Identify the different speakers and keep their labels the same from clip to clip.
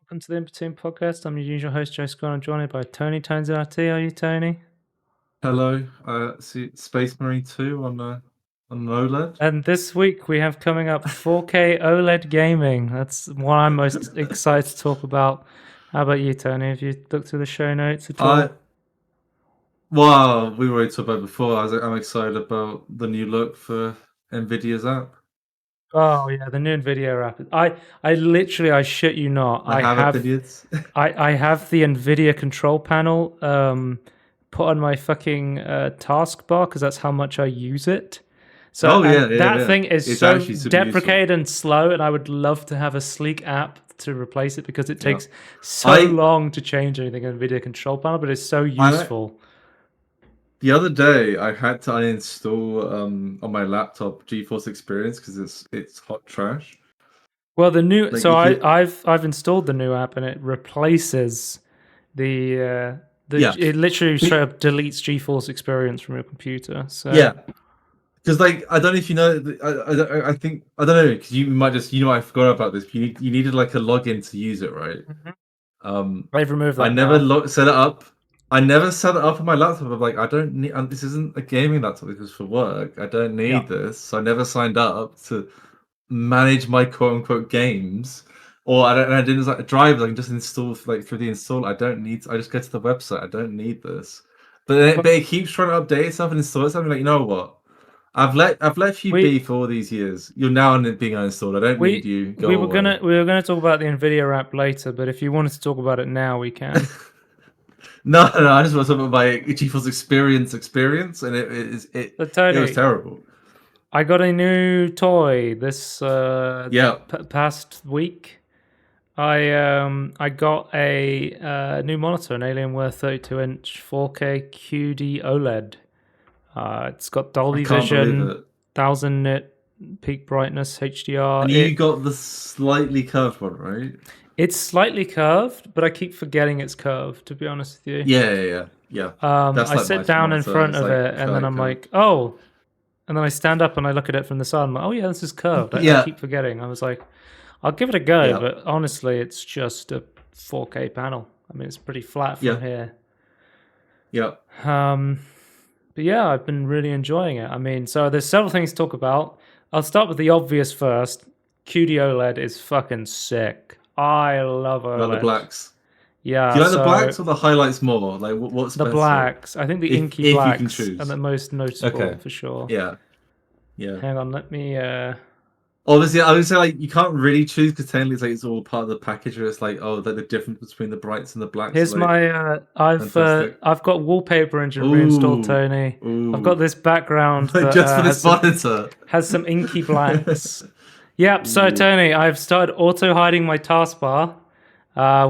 Speaker 1: Welcome to the Inbetween podcast. I'm your usual host, Joe Scott. I'm joined by Tony Tones RT. Are you, Tony?
Speaker 2: Hello, see Space Marine 2 on an OLED.
Speaker 1: And this week we have coming up 4K OLED gaming. That's what I'm most excited to talk about. How about you, Tony? Have you looked through the show notes at all?
Speaker 2: Well, we were talking about before. I'm excited about the new look for Nvidia's app.
Speaker 1: Oh yeah, the new Nvidia app. I shit you not.
Speaker 2: I have opinions.
Speaker 1: I have the Nvidia control panel put on my fucking taskbar because that's how much I use it. So that thing is
Speaker 2: It's
Speaker 1: so
Speaker 2: actually super
Speaker 1: deprecated and slow, and I would love to have a sleek app to replace it because it takes so long to change anything in Nvidia control panel, but it's so useful.
Speaker 2: The other day, I had to uninstall on my laptop GeForce Experience because it's hot trash.
Speaker 1: Well, the new I've installed the new app and it replaces it literally straight up deletes GeForce Experience from your computer. So
Speaker 2: because I don't know if you know, I think I don't know because you might just I forgot about this. But you needed like a login to use it, right?
Speaker 1: They've removed that.
Speaker 2: I never set it up. I never set it up on my laptop. I'm like, I don't need. This isn't a gaming laptop. This is for work. I don't need this. So I never signed up to manage my quote unquote games. Or I didn't like drivers. I can just install like through the install. I don't need. I just go to the website. I don't need this. But it keeps trying to update itself and install itself. I'm like, you know what? I've let you be for all these years. You're now being uninstalled. I don't need you.
Speaker 1: We were gonna talk about the Nvidia app later, but if you wanted to talk about it now, we can.
Speaker 2: No, I just want to talk about my GeForce experience, and it was terrible.
Speaker 1: I got a new toy this past week. I got a new monitor, an Alienware 32-inch 4K QD-OLED. It's got Dolby Vision, 1000 nit peak brightness HDR.
Speaker 2: And you got the slightly curved one, right?
Speaker 1: It's slightly curved, but I keep forgetting it's curved, to be honest with you.
Speaker 2: Yeah.
Speaker 1: I sit down in front of it, and then I'm like, oh. And then I stand up and I look at it from the side. I'm like, oh, yeah, this is curved. I keep forgetting. I was like, I'll give it a go, but honestly, it's just a 4K panel. I mean, it's pretty flat from here.
Speaker 2: Yeah.
Speaker 1: But yeah, I've been really enjoying it. I mean, so there's several things to talk about. I'll start with the obvious first. QD-OLED is fucking sick. I love OLED.
Speaker 2: Love the blacks.
Speaker 1: Yeah.
Speaker 2: Do you like the blacks or the highlights more? Like, what's
Speaker 1: the blacks? I think the inky blacks are the most noticeable for sure.
Speaker 2: Yeah.
Speaker 1: Hang on, let me.
Speaker 2: Obviously, I would say like you can't really choose because technically it's all part of the package. Where it's like, oh, the difference between the brights and the blacks.
Speaker 1: Here's my. I've got Wallpaper Engine reinstalled, Tony. I've got this background
Speaker 2: just for this monitor
Speaker 1: has some inky blacks. Yep. So Tony, I've started auto hiding my taskbar,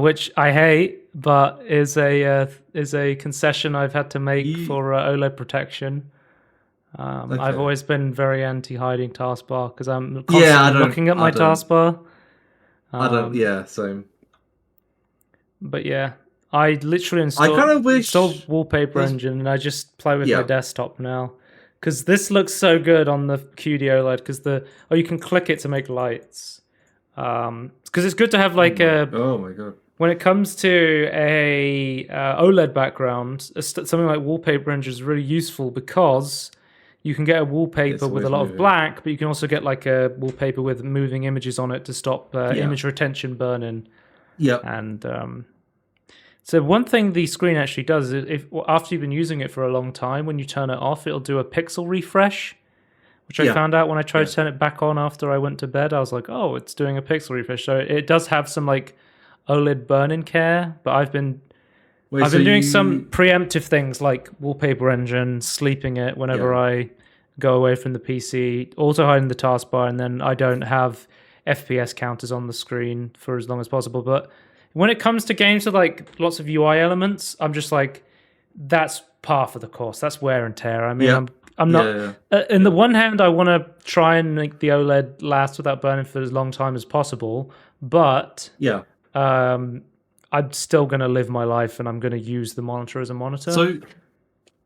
Speaker 1: which I hate, but is a concession I've had to make for OLED protection. I've always been very anti-hiding taskbar because I'm constantly looking at my taskbar.
Speaker 2: Same.
Speaker 1: But yeah, I literally installed Wallpaper Engine and I just play with my desktop now. Because this looks so good on the QD-OLED because you can click it to make lights. Because it's good to have like
Speaker 2: oh my god.
Speaker 1: When it comes to a OLED background, something like Wallpaper Engine is really useful because you can get a wallpaper with a lot of black, but you can also get like a wallpaper with moving images on it to stop image retention burn-in.
Speaker 2: Yeah.
Speaker 1: And so one thing the screen actually does is after you've been using it for a long time, when you turn it off, it'll do a pixel refresh, which I found out when I tried to turn it back on after I went to bed. I was like, oh, it's doing a pixel refresh. So it does have some like OLED burn-in care, but I've been doing some preemptive things like Wallpaper Engine, sleeping it whenever I go away from the PC, auto hiding the taskbar, and then I don't have FPS counters on the screen for as long as possible. But when it comes to games with like lots of UI elements, I'm just like, that's par for the course. That's wear and tear. I mean, I'm not. In the one hand, I want to try and make the OLED last without burning for as long time as possible, but I'm still going to live my life and I'm going to use the monitor as a monitor.
Speaker 2: So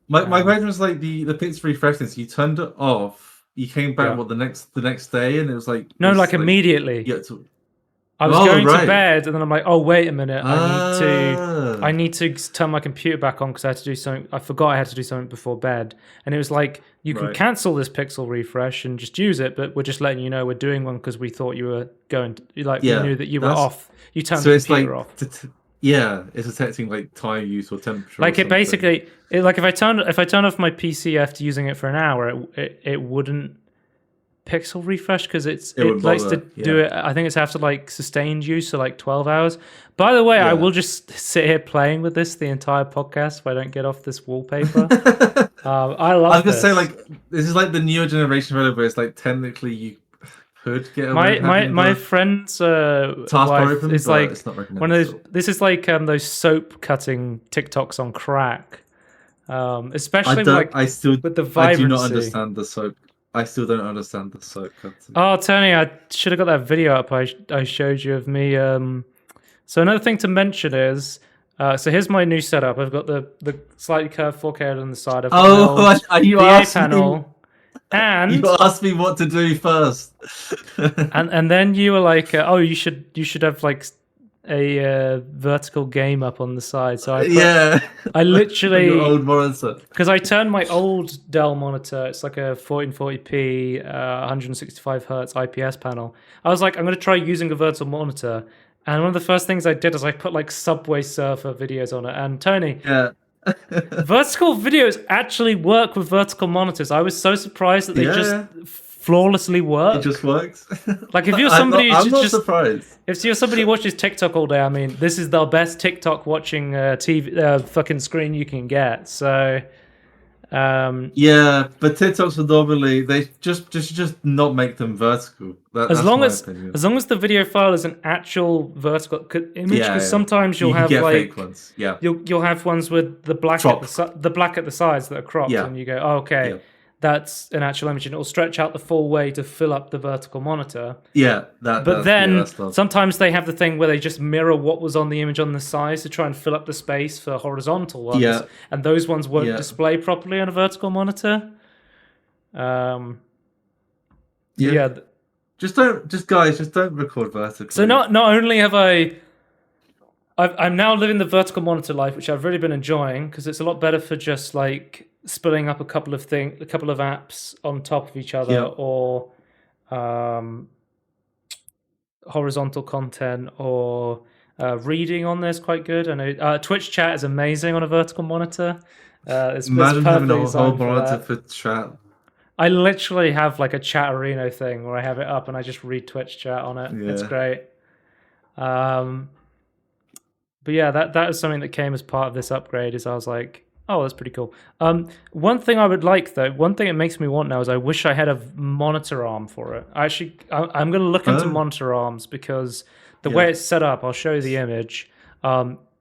Speaker 2: my question was like the pixel refreshness. You turned it off. You came back the next day and it was like
Speaker 1: immediately. I was going to bed, and then I'm like, oh wait a minute,
Speaker 2: Ah.
Speaker 1: I need to turn my computer back on because I had to do something. I forgot I had to do something before bed, and it was like you can cancel this pixel refresh and just use it, but we're just letting you know we're doing one because we thought you were going to, like, we knew that you were off. You turned the computer off.
Speaker 2: It's detecting like tire use or temperature.
Speaker 1: Like it basically, like if I turn off my PC after using it for an hour, it wouldn't pixel refresh because it likes to do it. I think it's after like sustained use, so like 12 hours. By the way, I will just sit here playing with this the entire podcast if I don't get off this wallpaper. I love. I
Speaker 2: was gonna say, like, this is like the newer generation of it, where it's like technically you could get away.
Speaker 1: My friend's wife is like one of those. This is like those soap cutting TikToks on crack. Especially with the vibrancy.
Speaker 2: I do not understand the soap. I still don't understand the soap cutting.
Speaker 1: Oh, Tony, I should have got that video up I showed you of me. So another thing to mention is, so here's my new setup. I've got the slightly curved 4K on the side. I've got
Speaker 2: you
Speaker 1: asked panel. And
Speaker 2: you asked me what to do first.
Speaker 1: and then you were like, oh, you should have like a vertical game up on the side. So I literally
Speaker 2: your old monitor,
Speaker 1: because I turned my old Dell monitor. It's like a 1440p 165 hertz IPS panel. I was like, I'm going to try using a vertical monitor, and one of the first things I did is I put like Subway Surfer videos on it. And Tony, vertical videos actually work with vertical monitors. I was so surprised that they just flawlessly work.
Speaker 2: It just works.
Speaker 1: Like if you're somebody,
Speaker 2: I'm not surprised.
Speaker 1: If you're somebody who watches TikTok all day, I mean, this is the best TikTok watching TV fucking screen you can get. So,
Speaker 2: but TikToks are normally they just not make them vertical.
Speaker 1: As long as the video file is an actual vertical image, because sometimes you'll have like
Speaker 2: fake ones.
Speaker 1: You'll have ones with the black at the sides that are cropped, and you go, oh, okay. Yeah. That's an actual image, and it'll stretch out the full way to fill up the vertical monitor.
Speaker 2: But
Speaker 1: then sometimes they have the thing where they just mirror what was on the image on the sides to try and fill up the space for horizontal ones. And those ones won't display properly on a vertical monitor.
Speaker 2: Just don't record vertically.
Speaker 1: So not only have I'm now living the vertical monitor life, which I've really been enjoying because it's a lot better for just like splitting up a couple of apps on top of each other, or horizontal content, or reading on there's quite good. I know Twitch chat is amazing on a vertical monitor.
Speaker 2: Imagine having a whole monitor for chat.
Speaker 1: I literally have like a Chatterino thing where I have it up and I just read Twitch chat on it. It's great. But yeah, that is something that came as part of this upgrade. Is I was like, oh, that's pretty cool. One thing I would like though, one thing it makes me want now is I wish I had a monitor arm for it. I'm going to look into monitor arms because the way it's set up, I'll show you the image.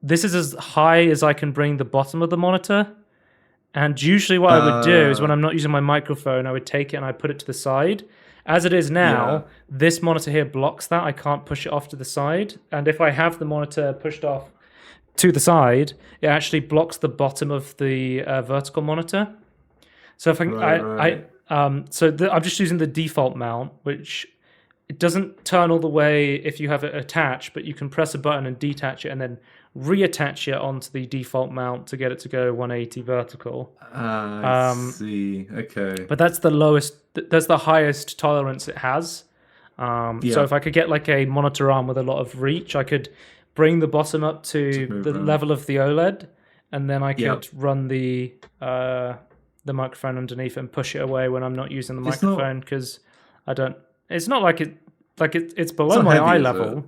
Speaker 1: This is as high as I can bring the bottom of the monitor. And usually what I would do is when I'm not using my microphone, I would take it and I put it to the side. As it is now, this monitor here blocks that. I can't push it off to the side. And if I have the monitor pushed off to the side, it actually blocks the bottom of the vertical monitor. So if I'm just using the default mount, which it doesn't turn all the way if you have it attached, but you can press a button and detach it and then reattach it onto the default mount to get it to go 180 vertical.
Speaker 2: I see. Okay.
Speaker 1: But that's the lowest. That's the highest tolerance it has. So if I could get like a monitor arm with a lot of reach, I could bring the bottom up to the level of the OLED, and then I could run the microphone underneath and push it away when I'm not using the microphone because I don't. It's not like it's below my eye level.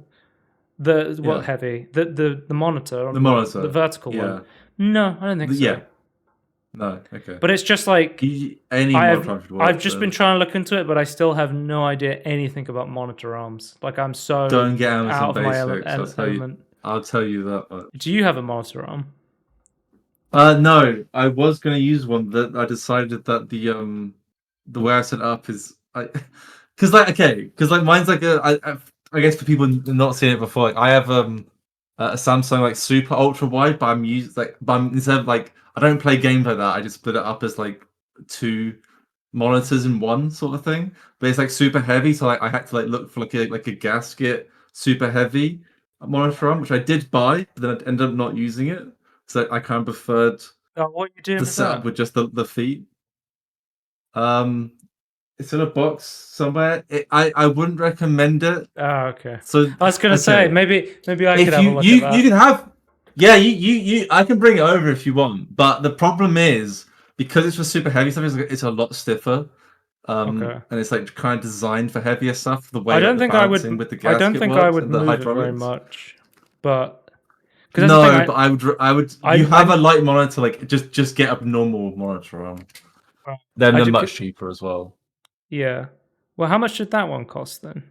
Speaker 1: Heavy? The monitor.
Speaker 2: The monitor.
Speaker 1: The vertical one. No, I don't think so.
Speaker 2: Yeah. No, okay.
Speaker 1: But it's just like I've just been trying to look into it, but I still have no idea anything about monitor arms. Like I'm so
Speaker 2: don't get
Speaker 1: out of my
Speaker 2: element. I'll tell you that much.
Speaker 1: Do you have a monitor arm?
Speaker 2: No, I was going to use one that I decided that the way I set it up is because mine's like I guess for people not seeing it before, like, I have a Samsung like super ultra wide, but I'm instead of like I don't play games like that. I just split it up as like two monitors in one sort of thing. But it's like super heavy, so like I had to like look for like a gasket super heavy monitor arm, which I did buy, but then I ended up not using it. So I kind of preferred
Speaker 1: What are you doing
Speaker 2: the
Speaker 1: with
Speaker 2: setup
Speaker 1: that?
Speaker 2: with just the feet. Um, it's in a box somewhere. I wouldn't recommend it.
Speaker 1: Oh, okay.
Speaker 2: So
Speaker 1: I was gonna say
Speaker 2: okay,
Speaker 1: maybe I could
Speaker 2: if
Speaker 1: have a look at
Speaker 2: you
Speaker 1: that.
Speaker 2: can have, yeah, you I can bring it over if you want, but the problem is because it's for super heavy stuff, it's a lot stiffer.
Speaker 1: Okay.
Speaker 2: And it's like kind of designed for heavier stuff. The
Speaker 1: I
Speaker 2: way like
Speaker 1: don't
Speaker 2: the
Speaker 1: think I
Speaker 2: balancing
Speaker 1: would.
Speaker 2: with the
Speaker 1: I don't
Speaker 2: gasket
Speaker 1: think I
Speaker 2: works
Speaker 1: would
Speaker 2: and the
Speaker 1: move it very
Speaker 2: hydraulics.
Speaker 1: much, but because that's the thing.
Speaker 2: No, but I would. You have
Speaker 1: I
Speaker 2: a light monitor, like just get a normal monitor on. Then
Speaker 1: I
Speaker 2: they're
Speaker 1: do,
Speaker 2: much cheaper as well.
Speaker 1: yeah. Well, how much did that one cost then?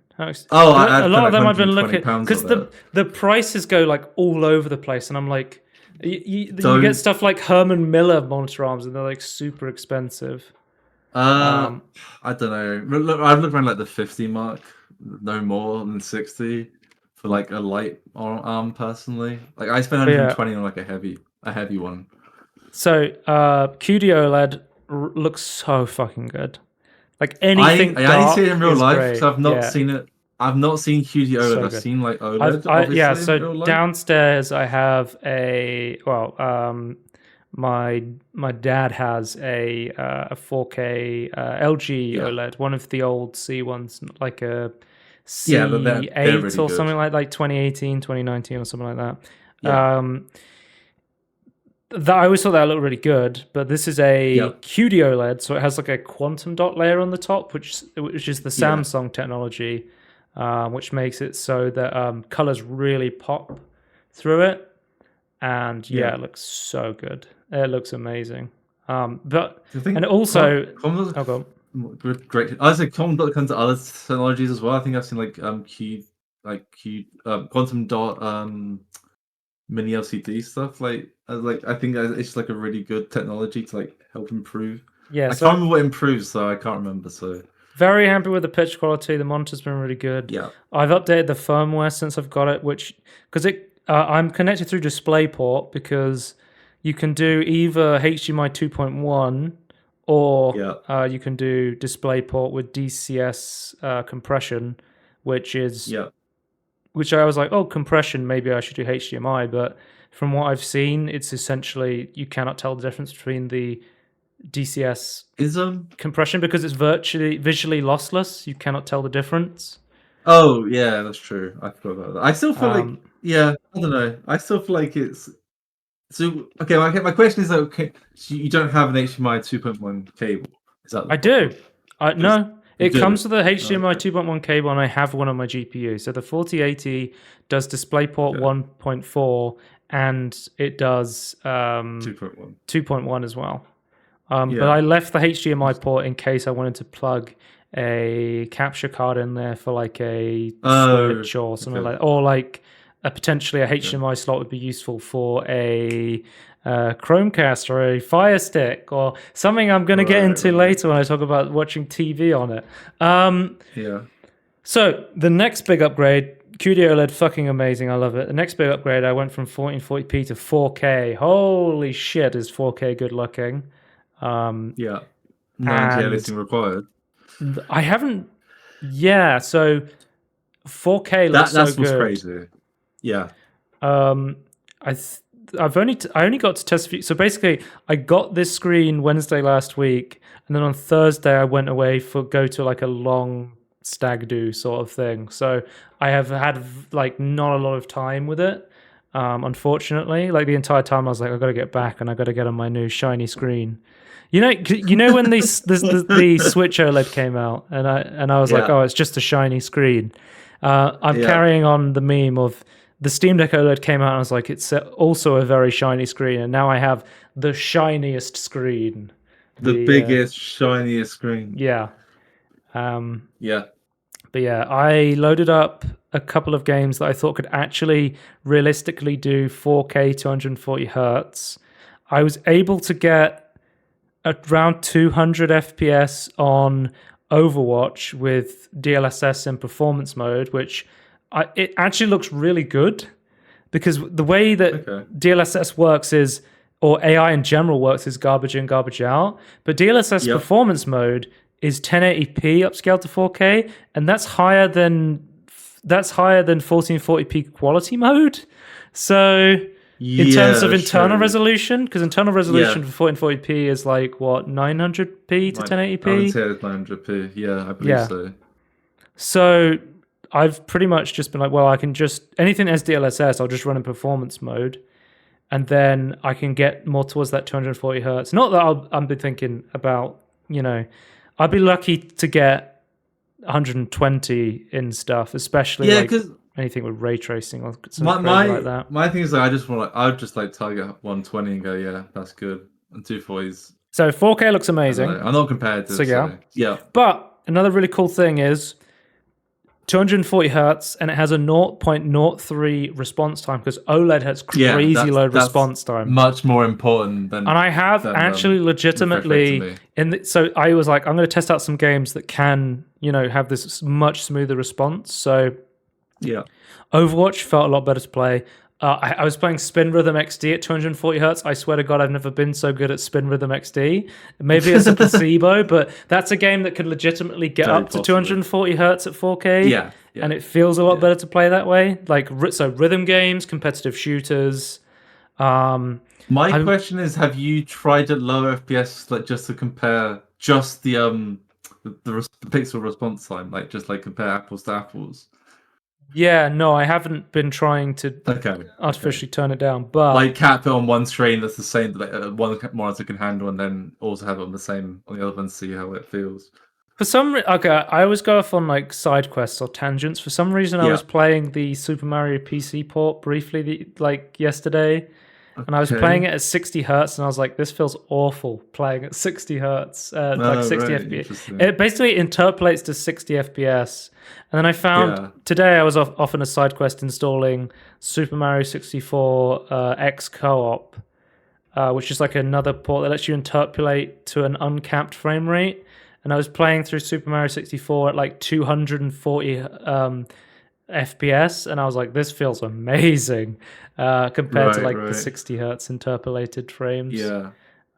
Speaker 2: Oh,
Speaker 1: Because
Speaker 2: I
Speaker 1: a
Speaker 2: spent
Speaker 1: lot of
Speaker 2: like
Speaker 1: them I've been
Speaker 2: 120
Speaker 1: looking
Speaker 2: pounds
Speaker 1: because
Speaker 2: on it.
Speaker 1: the prices go like all over the place, and I'm like, you get
Speaker 2: Don't.
Speaker 1: stuff like Herman Miller monitor arms, and they're like super expensive.
Speaker 2: Uh,
Speaker 1: Um,
Speaker 2: I don't know. Look, I've looked around like the 50 mark, no more than 60 for like a light arm personally. Like I spent
Speaker 1: but yeah.
Speaker 2: 120 on like a heavy one.
Speaker 1: So QD-OLED looks so fucking good. Like anything
Speaker 2: I only see it
Speaker 1: dark
Speaker 2: in real
Speaker 1: is
Speaker 2: life, so
Speaker 1: great.
Speaker 2: I've not
Speaker 1: Yeah,
Speaker 2: seen it. I've not seen QD-OLED.
Speaker 1: so
Speaker 2: I've
Speaker 1: good.
Speaker 2: seen like OLED,
Speaker 1: Yeah.
Speaker 2: obviously, in
Speaker 1: So
Speaker 2: real life.
Speaker 1: downstairs, I have my dad has a 4K LG
Speaker 2: Yeah,
Speaker 1: OLED, one of the old C ones, like a
Speaker 2: yeah, but they're
Speaker 1: C8
Speaker 2: really
Speaker 1: or
Speaker 2: good.
Speaker 1: something like 2018, 2019 or something like that.
Speaker 2: Yeah,
Speaker 1: That I always thought that looked really good, but this is a
Speaker 2: yep,
Speaker 1: QD-OLED, so it has like a quantum dot layer on the top, which is the
Speaker 2: yeah,
Speaker 1: Samsung technology, which makes it so that colors really pop through it, and yeah,
Speaker 2: yeah.
Speaker 1: it looks so good. It looks amazing. But
Speaker 2: I
Speaker 1: and
Speaker 2: think
Speaker 1: also,
Speaker 2: Com
Speaker 1: oh god,
Speaker 2: great. I say common dot comes to other technologies as well. I think I've seen quantum dot mini LCD stuff. Like I think it's like a really good technology to like help improve.
Speaker 1: yeah.
Speaker 2: I can't
Speaker 1: So
Speaker 2: remember what improves, so I can't remember. So
Speaker 1: very happy with the pitch quality. The monitor's been really good.
Speaker 2: yeah,
Speaker 1: I've updated the firmware since I've got it, which because I'm connected through DisplayPort because you can do either HDMI 2.1 or
Speaker 2: yeah,
Speaker 1: you can do DisplayPort with DCS compression, which is
Speaker 2: yeah.
Speaker 1: which I was like, oh, compression. Maybe I should do HDMI, but from what I've seen, it's essentially you cannot tell the difference between the DCS
Speaker 2: Is
Speaker 1: compression because it's visually lossless. You cannot tell the difference.
Speaker 2: Oh yeah, that's true. I forgot about that. I still feel like
Speaker 1: Um,
Speaker 2: yeah, I don't know. I still feel like it's so okay. My question is okay. So you don't have an HDMI 2.1 cable? Is that the
Speaker 1: I do.
Speaker 2: problem? Because
Speaker 1: No,
Speaker 2: you
Speaker 1: it
Speaker 2: do.
Speaker 1: comes with a HDMI
Speaker 2: Okay.
Speaker 1: 2.1 cable, and I have one on my GPU. So the 4080 does DisplayPort
Speaker 2: Okay.
Speaker 1: 1.4, and it does
Speaker 2: 2.1.
Speaker 1: 2.1 as well. But
Speaker 2: Yeah.
Speaker 1: I left the HDMI port in case I wanted to plug a capture card in there for like a
Speaker 2: Oh.
Speaker 1: Switch or something
Speaker 2: Okay.
Speaker 1: like, or like potentially a
Speaker 2: Yeah.
Speaker 1: HDMI slot would be useful for a Chromecast or a Fire Stick or something I'm going to get into
Speaker 2: Right.
Speaker 1: later when I talk about watching TV on it.
Speaker 2: Yeah.
Speaker 1: So the next big upgrade, QD-OLED, fucking amazing. I love it. The next big upgrade, I went from 1440p to 4K. Holy shit, is 4K good looking?
Speaker 2: Yeah. No
Speaker 1: And
Speaker 2: anti-aliasing required.
Speaker 1: I haven't. Yeah, so 4K looks so
Speaker 2: That's what's
Speaker 1: good.
Speaker 2: crazy. Yeah.
Speaker 1: Um, I only got to test a few. So basically, I got this screen Wednesday last week, and then on Thursday I went away for go to like a long stag do sort of thing. So I have had like not a lot of time with it. Unfortunately, like the entire time I was like, I got to get back and I got to get on my new shiny screen. You know when the Switch OLED came out, and I was like,
Speaker 2: Yeah.
Speaker 1: oh, it's just a shiny screen. I'm
Speaker 2: Yeah.
Speaker 1: carrying on the meme of the Steam Deck OLED came out, and I was like, it's also a very shiny screen, and now I have the shiniest screen.
Speaker 2: The
Speaker 1: The
Speaker 2: biggest, shiniest screen.
Speaker 1: yeah, um,
Speaker 2: Yeah.
Speaker 1: but yeah, I loaded up a couple of games that I thought could actually realistically do 4K 240 hertz. I was able to get around 200 FPS on Overwatch with DLSS in performance mode, which it actually looks really good because the way that
Speaker 2: Okay.
Speaker 1: DLSS works is, or AI in general works, is garbage in, garbage out. But DLSS
Speaker 2: Yep.
Speaker 1: performance mode is 1080p upscaled to 4K, and that's higher than that's higher than 1440p quality mode. So in terms of internal resolution, because internal resolution for 1440p is like what, 900p to 1080p?
Speaker 2: I would say it's 900p. Yeah, I believe so.
Speaker 1: So I've pretty much just been like, well, I can just anything SDLSS, I'll just run in performance mode, and then I can get more towards that 240 hertz. Not that I've been thinking about, I'd be lucky to get 120 in stuff, especially anything with ray tracing or something like that.
Speaker 2: My thing is I would just target 120 and go, yeah, that's good. And 240s.
Speaker 1: So 4K looks amazing.
Speaker 2: I'm not competitive. So yeah.
Speaker 1: But another really cool thing is 240 hertz, and it has a 0.03 response time because OLED has crazy low response time.
Speaker 2: Much more important than.
Speaker 1: And I have actually legitimately so I was like, I'm going to test out some games that can, have this much smoother response. So
Speaker 2: yeah,
Speaker 1: Overwatch felt a lot better to play. I was playing Spin Rhythm XD at 240 hertz. I swear to God, I've never been so good at Spin Rhythm XD. Maybe it's a placebo, but that's a game that could legitimately get up to 240 hertz at 4K.
Speaker 2: Yeah.
Speaker 1: And it feels a lot better to play that way. So rhythm games, competitive shooters.
Speaker 2: My question is, have you tried at lower FPS, just to compare just the pixel response time, just compare apples to apples?
Speaker 1: Yeah, no, I haven't been trying to artificially turn it down, but
Speaker 2: cap it on one screen that's the same that one monitor can handle, and then also have it on the other one, see how it feels.
Speaker 1: For some I always go off on side quests or tangents. For some reason, I was playing the Super Mario PC port briefly, yesterday, and I was playing it at 60 hertz, and I was like, "This feels awful playing at 60 hertz, 60 FPS." It basically interpolates to 60 FPS, and then I found today I was off on a side quest installing Super Mario 64 X Co-op, which is another port that lets you interpolate to an uncapped frame rate. And I was playing through Super Mario 64 at 240 FPS, and I was like, "This feels amazing," compared to the 60 hertz interpolated frames.
Speaker 2: Yeah.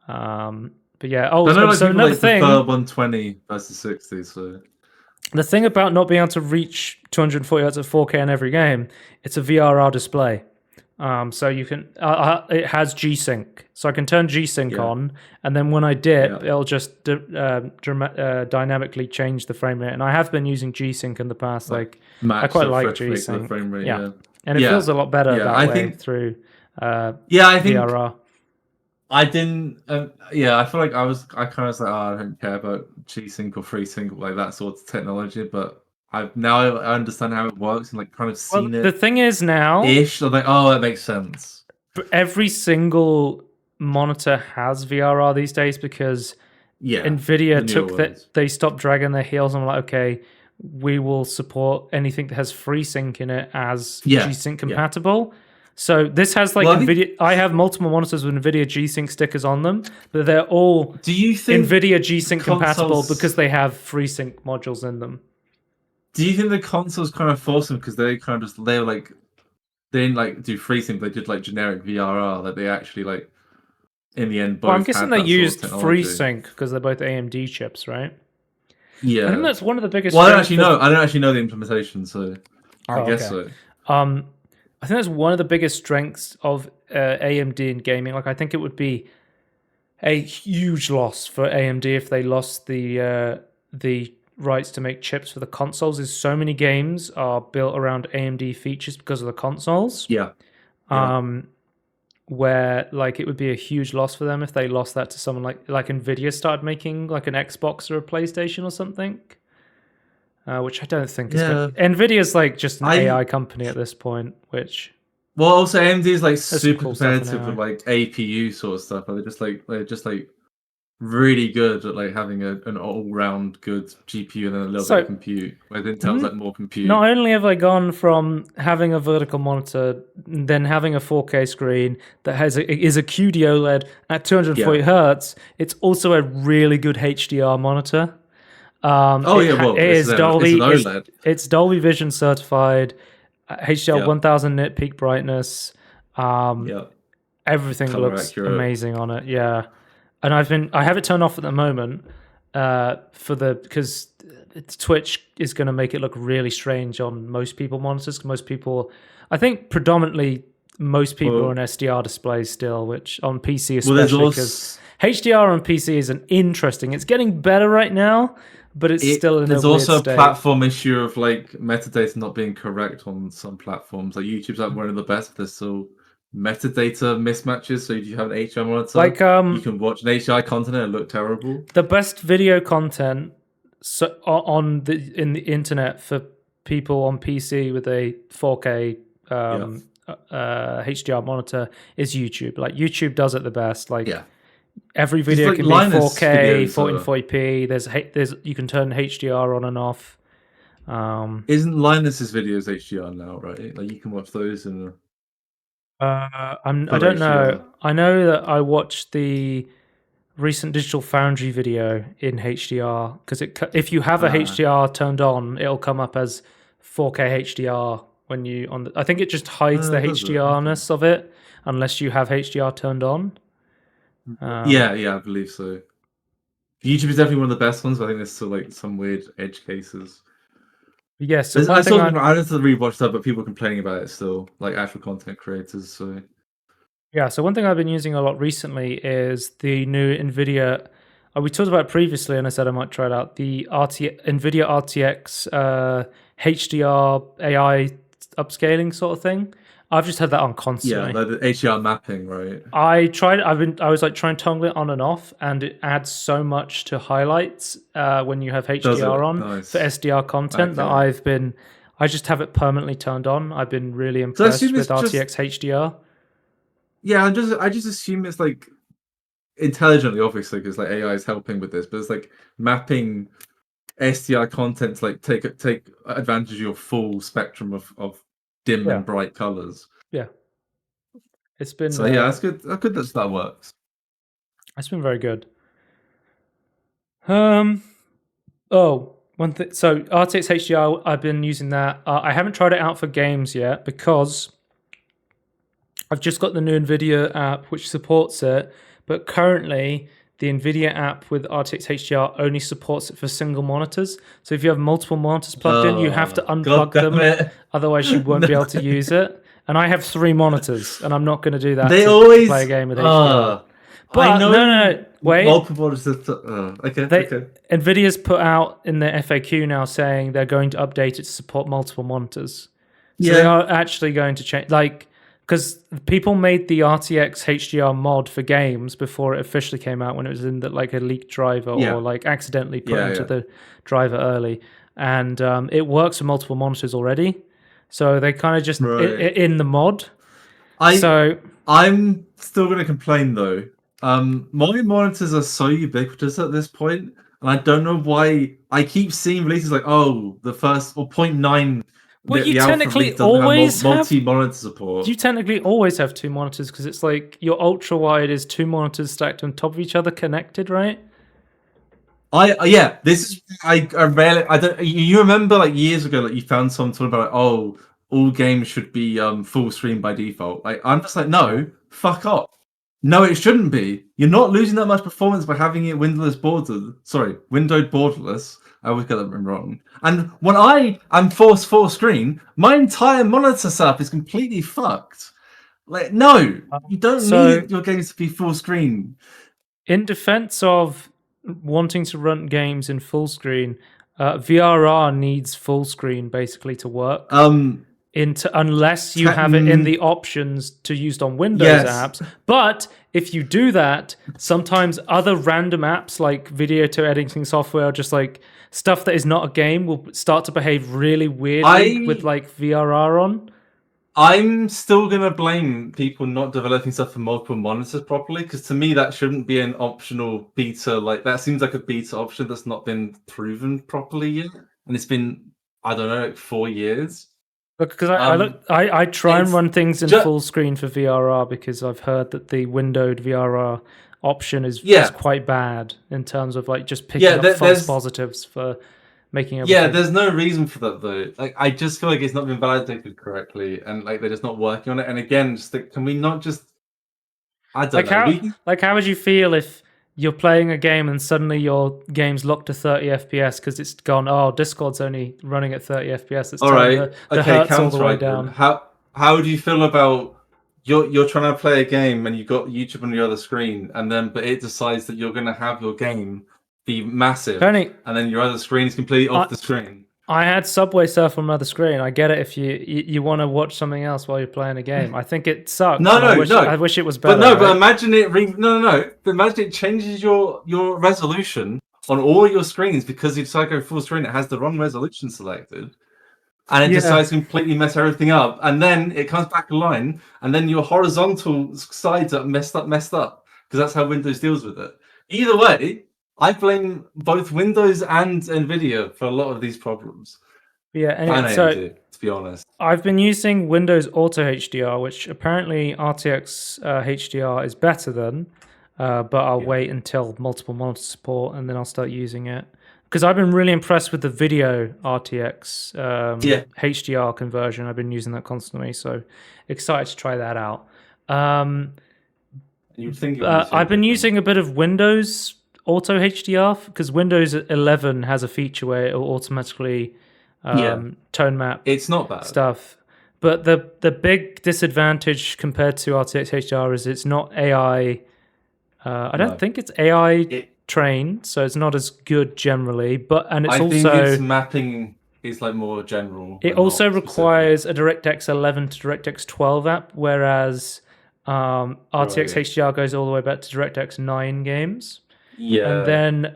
Speaker 1: But yeah. Oh, so another thing.
Speaker 2: 120 versus 60. So
Speaker 1: the thing about not being able to reach 240 hertz at 4K in every game, it's a VRR display. So you can, it has G-Sync, so I can turn G-Sync on, and then when I dip, it'll just dynamically change the frame rate. And I have been using G-Sync in the past. I quite like G-Sync.
Speaker 2: Frame rate,
Speaker 1: and it feels a lot better that way through
Speaker 2: I think
Speaker 1: VRR.
Speaker 2: I didn't. I feel like I kind of I don't care about G-Sync or FreeSync or that sort of technology, but I understand how it works and kind of seen it.
Speaker 1: The thing is now,
Speaker 2: I'm like, oh, that makes sense.
Speaker 1: Every single monitor has VRR these days because Nvidia they stopped dragging their heels and were like, okay, we will support anything that has FreeSync in it as G-Sync compatible. So this has Nvidia. I have multiple monitors with Nvidia G-Sync stickers on them, but they're all Nvidia G-Sync compatible because they have FreeSync modules in them.
Speaker 2: Do you think the consoles kind of force them because they kind of they didn't do FreeSync, they did generic VRR that they actually in the end both.
Speaker 1: Well, I'm guessing they used FreeSync because they're both AMD chips, right?
Speaker 2: Yeah,
Speaker 1: I think that's one of the biggest.
Speaker 2: Well, I don't actually know the implementation, so I guess so.
Speaker 1: I think that's one of the biggest strengths of AMD in gaming. I think it would be a huge loss for AMD if they lost the rights to make chips for the consoles. Is so many games are built around AMD features because of the consoles. Where it would be a huge loss for them if they lost that to someone like Nvidia started making an Xbox or a PlayStation or something. Which I don't think is good. Nvidia's just an AI company at this point, which
Speaker 2: also AMD is super competitive with APU sort of stuff. They're just really good at having an all-round good GPU and then a little bit of compute. Where Intel's more compute.
Speaker 1: Not only have I gone from having a vertical monitor, then having a 4K screen that is a QD-OLED at 240 hertz, it's also a really good HDR monitor. It is Dolby. It's Dolby Vision certified, HDR 1000 nit peak brightness. Everything looks amazing on it. Yeah, and I have it turned off at the moment because Twitch is going to make it look really strange on most people monitors. Most people, I think, predominantly most people are on SDR displays still, which on PC especially, because HDR on PC isn't interesting. It's getting better right now, but it's still in a weird state.
Speaker 2: There's also a platform issue of like metadata not being correct on some platforms. Like YouTube's like one of the best, but there's still metadata mismatches. So if you have an HDR monitor,
Speaker 1: like
Speaker 2: you can watch an HDR content and it look terrible.
Speaker 1: The best video content in the internet for people on PC with a 4K HDR monitor is YouTube. Like YouTube does it the best. Like every video can be 4K, 1440p. There's you can turn HDR on and off.
Speaker 2: Isn't Linus's videos HDR now, right? Like you can watch those in.
Speaker 1: I don't know. I know that I watched the recent Digital Foundry video in HDR because if you have a HDR turned on, it'll come up as 4K HDR when you on. I think it just hides the HDRness of it unless you have HDR turned on.
Speaker 2: Yeah, I believe so. YouTube is definitely one of the best ones, but I think there's still like some weird edge cases.
Speaker 1: Yeah, so
Speaker 2: I don't have to rewatch that, but people are complaining about it still, like actual content creators. So
Speaker 1: yeah, so one thing I've been using a lot recently is the new Nvidia. We talked about it previously, and I said I might try it out. The Nvidia RTX HDR AI upscaling sort of thing. I've just had that on constantly.
Speaker 2: Yeah, like the HDR mapping, right?
Speaker 1: I was like trying to toggle it on and off, and it adds so much to highlights when you have HDR on for SDR content that I just have it permanently turned on. I've been really impressed with RTX HDR.
Speaker 2: Yeah, I just assume it's like intelligently, obviously, because like AI is helping with this, but it's like mapping SDR content to like take advantage of your full spectrum of dim and bright colors.
Speaker 1: Yeah, it's been
Speaker 2: that's good. That's good that works.
Speaker 1: It's been very good. One thing. So RTX HDR, I've been using that. I haven't tried it out for games yet because I've just got the new Nvidia app which supports it, but currently the Nvidia app with RTX HDR only supports it for single monitors. So if you have multiple monitors plugged in, you have to unplug them, otherwise you won't be able to use it. And I have 3 monitors, and I'm not going to do that to play a game with HDR. But no, wait.
Speaker 2: Multiple monitors. Okay.
Speaker 1: Nvidia's put out in their FAQ now saying they're going to update it to support multiple monitors. So they are actually going to change, like, because people made the RTX HDR mod for games before it officially came out when it was in like a leaked driver or like accidentally put into the driver early, and it works for multiple monitors already. So they kind of just in the mod. I'm
Speaker 2: still going to complain though. My monitors are so ubiquitous at this point, and I don't know why I keep seeing releases like, the first or 0.9.
Speaker 1: Well, you technically always have
Speaker 2: multi-monitor support.
Speaker 1: You technically always have 2 monitors because it's like your ultra wide is 2 monitors stacked on top of each other, connected, right?
Speaker 2: This is I rarely I don't. You remember like years ago, like you found someone talking about all games should be full screen by default. Like I'm just like, no, fuck off. No, it shouldn't be. You're not losing that much performance by having it windowed borderless. I always get that wrong. And when I am forced full screen, my entire monitor setup is completely fucked. Like, no, you don't need your games to be full screen.
Speaker 1: In defense of wanting to run games in full screen, VRR needs full screen basically to work. Unless you have it in the options to use on Windows apps. But if you do that, sometimes other random apps like video to editing software, or just like stuff that is not a game, will start to behave really weirdly with like VRR on.
Speaker 2: I'm still going to blame people not developing stuff for multiple monitors properly, because to me that shouldn't be an optional beta. Like that seems like a beta option that's not been proven properly yet. And it's been, I don't know, like 4 years.
Speaker 1: Because I try and run things in full screen for VRR because I've heard that the windowed VRR option is quite bad in terms of like just picking up false positives for making everything.
Speaker 2: Yeah, there's no reason for that though. Like I just feel like it's not been validated correctly, and like they're just not working on it. And again, just can we not just? I don't know.
Speaker 1: How would you feel if you're playing a game and suddenly your game's locked to 30 FPS because it's gone, oh, Discord's only running at 30 FPS. It's
Speaker 2: All
Speaker 1: turned
Speaker 2: right.
Speaker 1: the
Speaker 2: Okay.
Speaker 1: hertz all the
Speaker 2: Counter
Speaker 1: way
Speaker 2: argument.
Speaker 1: down.
Speaker 2: How do you feel about you're trying to play a game and you've got YouTube on your other screen, and then but it decides that you're going to have your game be massive,
Speaker 1: Tony,
Speaker 2: and then your other screen is completely off the screen.
Speaker 1: I had Subway Surf on another screen. I get it if you want to watch something else while you're playing a game. I think it sucks.
Speaker 2: No.
Speaker 1: I wish it was better.
Speaker 2: But imagine it. No. But imagine it changes your resolution on all your screens because you decide to go full screen. It has the wrong resolution selected, and it decides to completely mess everything up. And then it comes back online, and then your horizontal sides are messed up because that's how Windows deals with it. Either way, I blame both Windows and Nvidia for a lot of these problems.
Speaker 1: Yeah, anyway,
Speaker 2: and AMD, to be honest.
Speaker 1: I've been using Windows Auto HDR, which apparently RTX HDR is better than, but I'll wait until multiple monitor support and then I'll start using it. Because I've been really impressed with the video RTX HDR conversion. I've been using that constantly, so excited to try that out.
Speaker 2: You'd think
Speaker 1: I've been using a bit of Windows Auto HDR because Windows 11 has a feature where it will automatically tone map.
Speaker 2: It's not bad
Speaker 1: stuff, but the big disadvantage compared to RTX HDR is it's not AI. I don't think it's AI trained, so it's not as good generally. But it's
Speaker 2: I
Speaker 1: also
Speaker 2: think its mapping is like more general.
Speaker 1: It also requires a DirectX 11 to DirectX 12 app, whereas RTX HDR goes all the way back to DirectX 9 games.
Speaker 2: Yeah,
Speaker 1: and then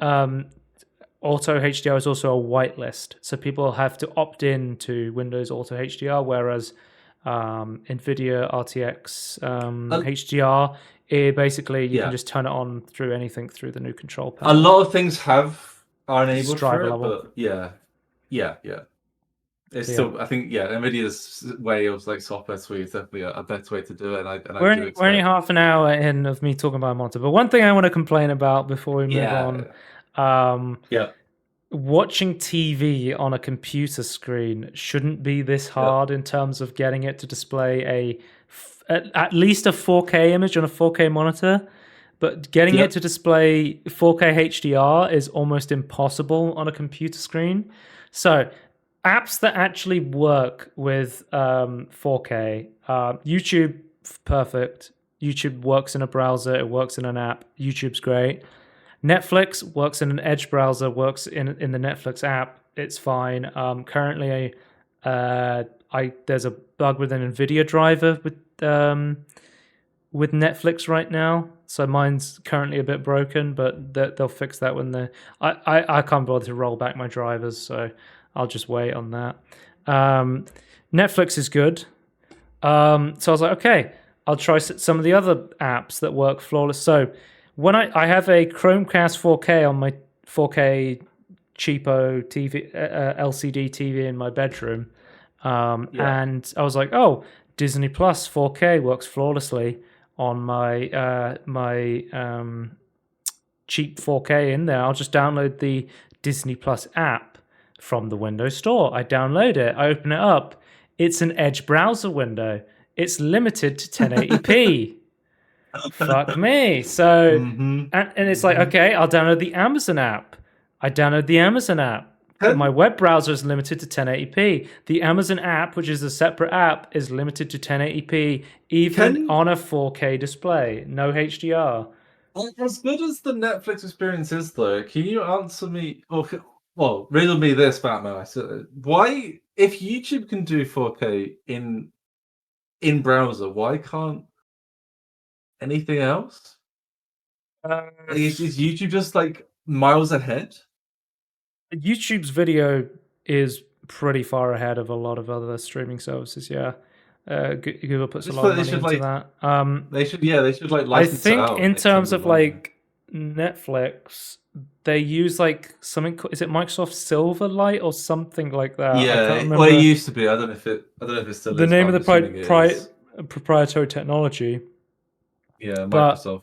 Speaker 1: Auto HDR is also a whitelist, so people have to opt in to Windows Auto HDR, whereas Nvidia RTX HDR, basically you can just turn it on through anything through the new control panel.
Speaker 2: A lot of things are enabled for it,
Speaker 1: level.
Speaker 2: but yeah. It's still, I think, Nvidia's way of like software suite is definitely a better way to do it.
Speaker 1: We're only half an hour in of me talking about a monitor, but one thing I want to complain about before we move on, watching TV on a computer screen shouldn't be this hard in terms of getting it to display at least a 4K image on a 4K monitor, but getting it to display 4K HDR is almost impossible on a computer screen. So apps that actually work with 4K, YouTube, perfect. YouTube works in a browser, it works in an app. YouTube's great. Netflix works in an Edge browser, works in the Netflix app. It's fine. Currently, there's a bug with an Nvidia driver with Netflix right now. So mine's currently a bit broken, but they'll fix that when I can't bother to roll back my drivers, so I'll just wait on that. Netflix is good. So I was like, okay, I'll try some of the other apps that work flawless. So when I have a Chromecast 4K on my 4K cheapo TV, LCD TV in my bedroom, and I was like, oh, Disney Plus 4K works flawlessly on my cheap 4K in there. I'll just download the Disney Plus app from the Windows Store. I download it. I open it up. It's an Edge browser window. It's limited to 1080p. Fuck me. So, and it's like, okay, I'll download the Amazon app. I download the Amazon app. My web browser is limited to 1080p. The Amazon app, which is a separate app, is limited to 1080p, even on a 4K display. No HDR.
Speaker 2: As good as the Netflix experience is, though, can you answer me, well, riddle me this, Batman. Why, if YouTube can do 4K in browser, why can't anything else? Is YouTube just like miles ahead?
Speaker 1: YouTube's video is pretty far ahead of a lot of other streaming services. Google puts a lot of money into that.
Speaker 2: They should like license it out.
Speaker 1: I think in terms of like Netflix, they use like something. Is it Microsoft Silverlight or something like that?
Speaker 2: Yeah, well, it used to be. I don't know if it still is.
Speaker 1: The name of the proprietary technology.
Speaker 2: Yeah, Microsoft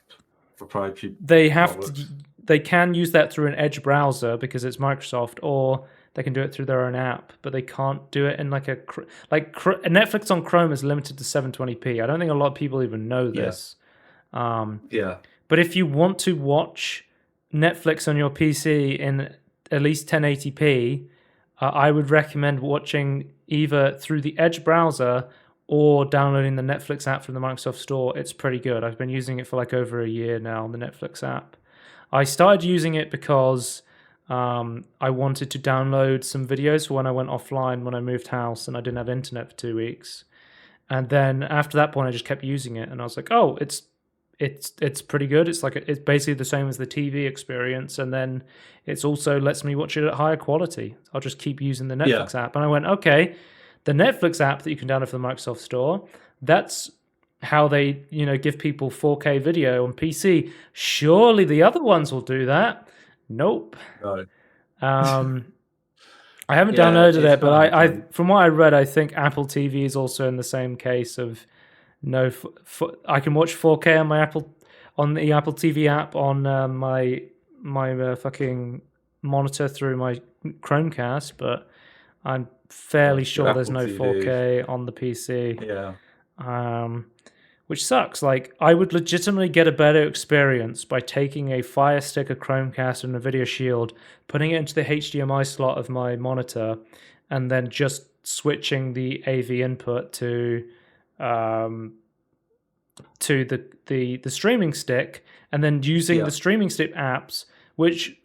Speaker 2: proprietary.
Speaker 1: They have to. They can use that through an Edge browser because it's Microsoft, or they can do it through their own app, but they can't do it in like Netflix on Chrome is limited to 720p. I don't think a lot of people even know this. But But if you want to watch Netflix on your PC in at least 1080p, I would recommend watching either through the Edge browser or downloading the Netflix app from the Microsoft Store. It's pretty good. I've been using it for like over a year now, the Netflix app. I started using it because I wanted to download some videos for when I went offline when I moved house and I didn't have internet for 2 weeks. And then after that point, I just kept using it, and I was like, oh, it's pretty good. It's like it's basically the same as the TV experience, and then it's also lets me watch it at higher quality. I'll just keep using the Netflix app. And I went, okay, the Netflix app that you can download from the Microsoft Store, that's how they, give people 4K video on PC. Surely the other ones will do that. Nope.
Speaker 2: No.
Speaker 1: I haven't downloaded it, but I from what I read, I think Apple TV is also in the same case of no. I can watch 4K on my on the Apple TV app on my fucking monitor through my Chromecast, but I'm fairly sure there's no 4K on the PC.
Speaker 2: Yeah.
Speaker 1: Which sucks. Like, I would legitimately get a better experience by taking a Fire Stick, a Chromecast, and a Video Shield, putting it into the HDMI slot of my monitor, and then just switching the AV input to the streaming stick, and then using the streaming stick apps, which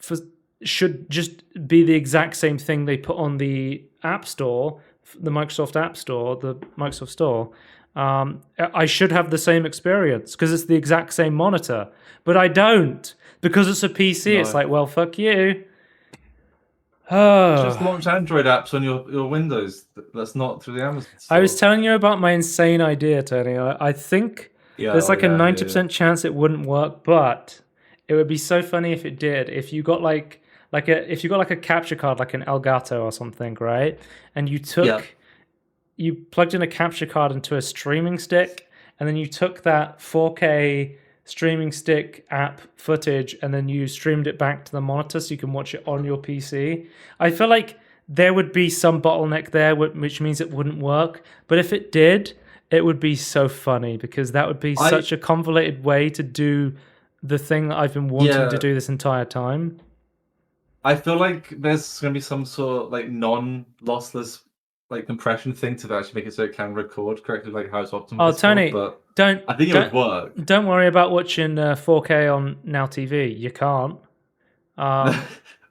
Speaker 1: should just be the exact same thing they put on the App Store, the Microsoft App Store, the Microsoft Store. I should have the same experience because it's the exact same monitor, but I don't because it's a PC. No. It's like, well, fuck you.
Speaker 2: Just launch Android apps on your Windows. That's not through the Amazon store.
Speaker 1: I was telling you about my insane idea, Tony. I think there's like a 90% chance it wouldn't work, but it would be so funny if it did. If you got if you got like a capture card, like an Elgato or something, right? And you took. You plugged in a capture card into a streaming stick, and then you took that 4K streaming stick app footage, and then you streamed it back to the monitor so you can watch it on your PC. I feel like there would be some bottleneck there, which means it wouldn't work. But if it did, it would be so funny because that would be such a convoluted way to do the thing that I've been wanting to do this entire time.
Speaker 2: I feel like there's going to be some sort of like non-lossless compression thing to actually make it so it can record correctly, like how it's optimized.
Speaker 1: Oh, Tony,
Speaker 2: but
Speaker 1: I
Speaker 2: think it would work.
Speaker 1: Don't worry about watching 4K on Now TV. You can't.
Speaker 2: Well,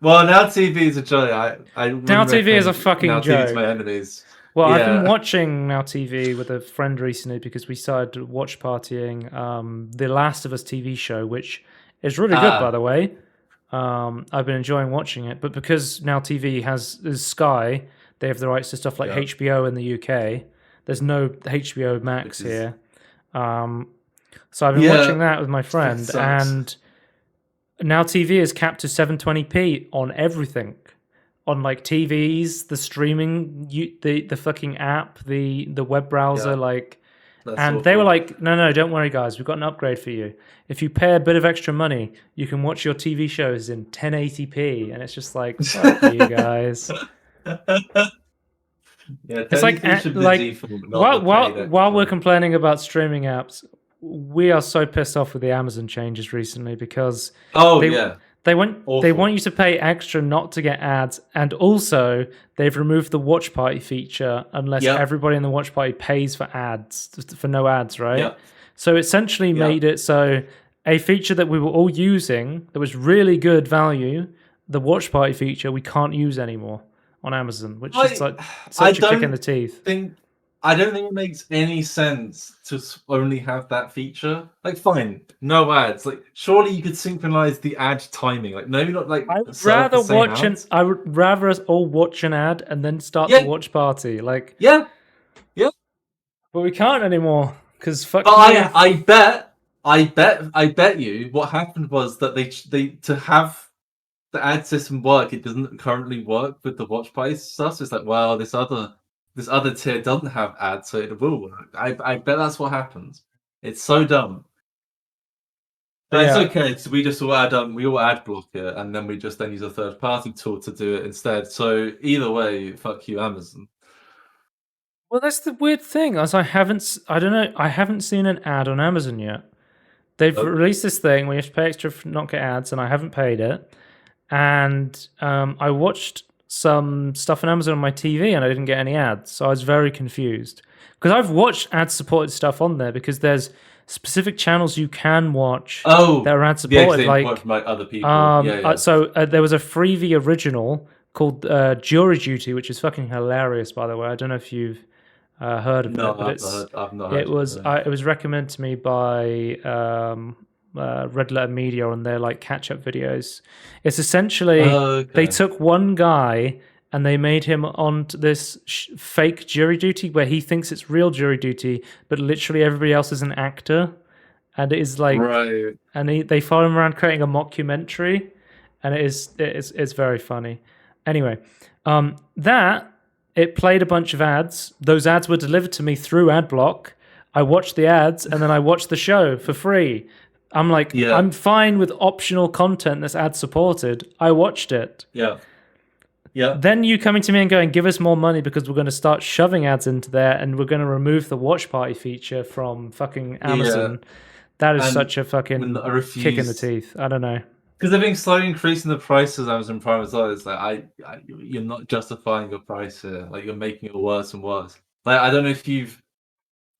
Speaker 2: Now TV is a joke.
Speaker 1: Now TV is a fucking
Speaker 2: Now
Speaker 1: joke.
Speaker 2: TV's my enemies.
Speaker 1: Well, I've been watching Now TV with a friend recently because we started watch partying the Last of Us TV show, which is really good, by the way. I've been enjoying watching it, but because Now TV is Sky, they have the rights to stuff like HBO in the UK. There's no HBO Max here. So I've been watching that with my friend, and Now TV is capped to 720p on everything. On like TVs, the streaming, the fucking app, the web browser, and they were like, no, don't worry, guys, we've got an upgrade for you. If you pay a bit of extra money, you can watch your TV shows in 1080p, and it's just like, fuck you guys. It's like while we're complaining about streaming apps, we are so pissed off with the Amazon changes recently because they want you to pay extra not to get ads, and also they've removed the watch party feature unless everybody in the watch party pays for no ads, right? So essentially made it so a feature that we were all using that was really good value, the watch party feature, we can't use anymore on Amazon, which is like such a kick in the teeth.
Speaker 2: I don't think it makes any sense to only have that feature. Like, fine, no ads. Like, surely you could synchronize the ad timing. Like, maybe not like.
Speaker 1: I would rather us all watch an ad and then start the watch party. Like, but we can't anymore because fuck.
Speaker 2: But I bet you what happened was that they to have the ad system work, it doesn't currently work with the watch party stuff. So it's like, well, this other tier doesn't have ads, so it will work. I bet that's what happens. It's so dumb. But it's okay. So we just all ad block it, and then we just use a third party tool to do it instead. So either way, fuck you, Amazon.
Speaker 1: Well, that's the weird thing. As I haven't seen an ad on Amazon yet. they've released this thing where you have to pay extra for not get ads, and I haven't paid it. And I watched some stuff on Amazon on my TV, and I didn't get any ads, so I was very confused. Because I've watched ad-supported stuff on there, because there's specific channels you can watch that are ad-supported.
Speaker 2: Like other people.
Speaker 1: So there was a Freevee original called Jury Duty, which is fucking hilarious, by the way. I don't know if you've heard of it, but
Speaker 2: I've not heard
Speaker 1: it was recommended to me by Red Letter Media on their like catch-up videos. It's essentially they took one guy and they made him onto this fake jury duty where he thinks it's real jury duty, but literally everybody else is an actor, and it is like and they follow him around creating a mockumentary, and it's very funny. Anyway, that it played a bunch of ads. Those ads were delivered to me through AdBlock. I watched the ads and then I watched the show for free. I'm like, I'm fine with optional content that's ad supported. I watched it.
Speaker 2: Yeah.
Speaker 1: Then you coming to me and going, give us more money because we're going to start shoving ads into there and we're going to remove the watch party feature from fucking Amazon. That is such a fucking kick in the teeth. I don't know.
Speaker 2: Because they've been slowly increasing the prices Amazon Prime as well. It's like you're not justifying your price here. Like you're making it worse and worse. Like I don't know if you've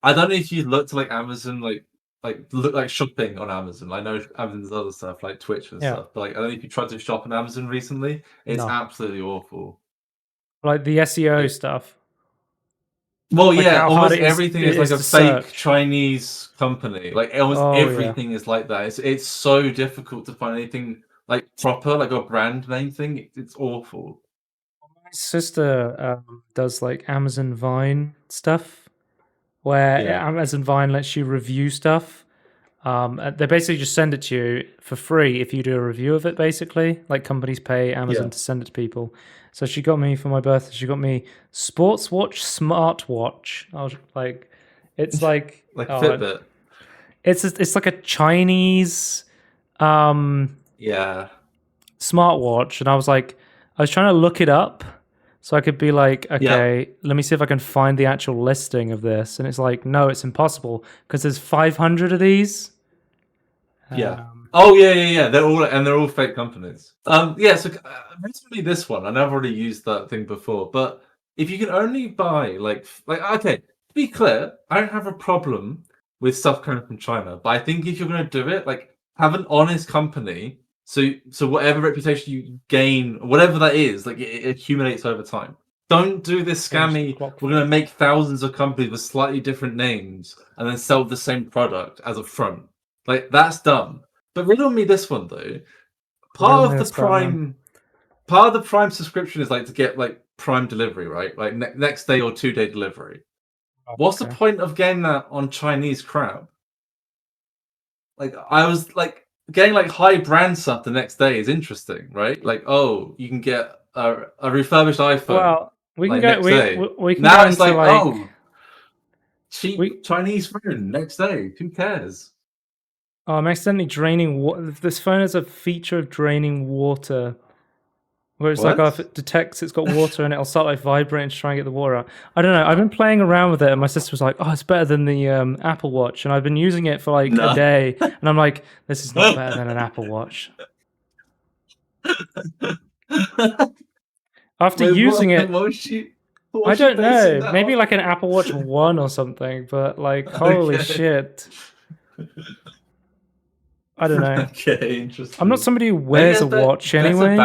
Speaker 2: looked like Amazon like look like shopping on Amazon. I know Amazon's other stuff like Twitch and stuff, but like I don't know if you tried to shop on Amazon recently. It's absolutely awful.
Speaker 1: Like the SEO stuff.
Speaker 2: Well, like almost everything is like a fake Chinese company. Like almost everything is like that. It's so difficult to find anything like proper, like a brand name thing. It's awful.
Speaker 1: My sister does like Amazon Vine stuff, where Amazon Vine lets you review stuff. They basically just send it to you for free if you do a review of it, basically. Like companies pay Amazon to send it to people. So she got me for my birthday, she got me Sports Watch smartwatch. I was like, it's like
Speaker 2: like Fitbit.
Speaker 1: It's like a Chinese smartwatch. And I was trying to look it up so I could be like, okay, let me see if I can find the actual listing of this. And it's like, no, it's impossible because there's 500 of these.
Speaker 2: They're all fake companies. So basically this one, and I've already used that thing before, but if you can only buy like okay, to be clear, I don't have a problem with stuff coming from China, but I think if you're going to do it, like have an honest company, so whatever reputation you gain, whatever that is, like it accumulates over time. Don't do this scammy, we're going to make thousands of companies with slightly different names and then sell the same product as a front. Like that's dumb. But riddle me this one though. Part of the Prime subscription is like to get like Prime delivery, right? Like next day or 2-day delivery. What's the point of getting that on Chinese crap? Like I was like getting like high brand stuff the next day is interesting, right? Like you can get a refurbished iPhone.
Speaker 1: Well, we can
Speaker 2: go.
Speaker 1: We can
Speaker 2: now
Speaker 1: go
Speaker 2: it's like cheap Chinese phone next day. Who cares?
Speaker 1: Oh, I'm accidentally draining water. This phone has a feature of draining water. Where it's like, if it detects it's got water in it, it'll start like vibrating to try and get the water out. I don't know. I've been playing around with it, and my sister was like, "Oh, it's better than the Apple Watch," and I've been using it for like a day, and I'm like, "This is not better than an Apple Watch." After using it, I don't know. Maybe like an Apple Watch 1 or something, but like, holy shit. I don't know.
Speaker 2: Okay, interesting.
Speaker 1: I'm not somebody who wears a watch anyway.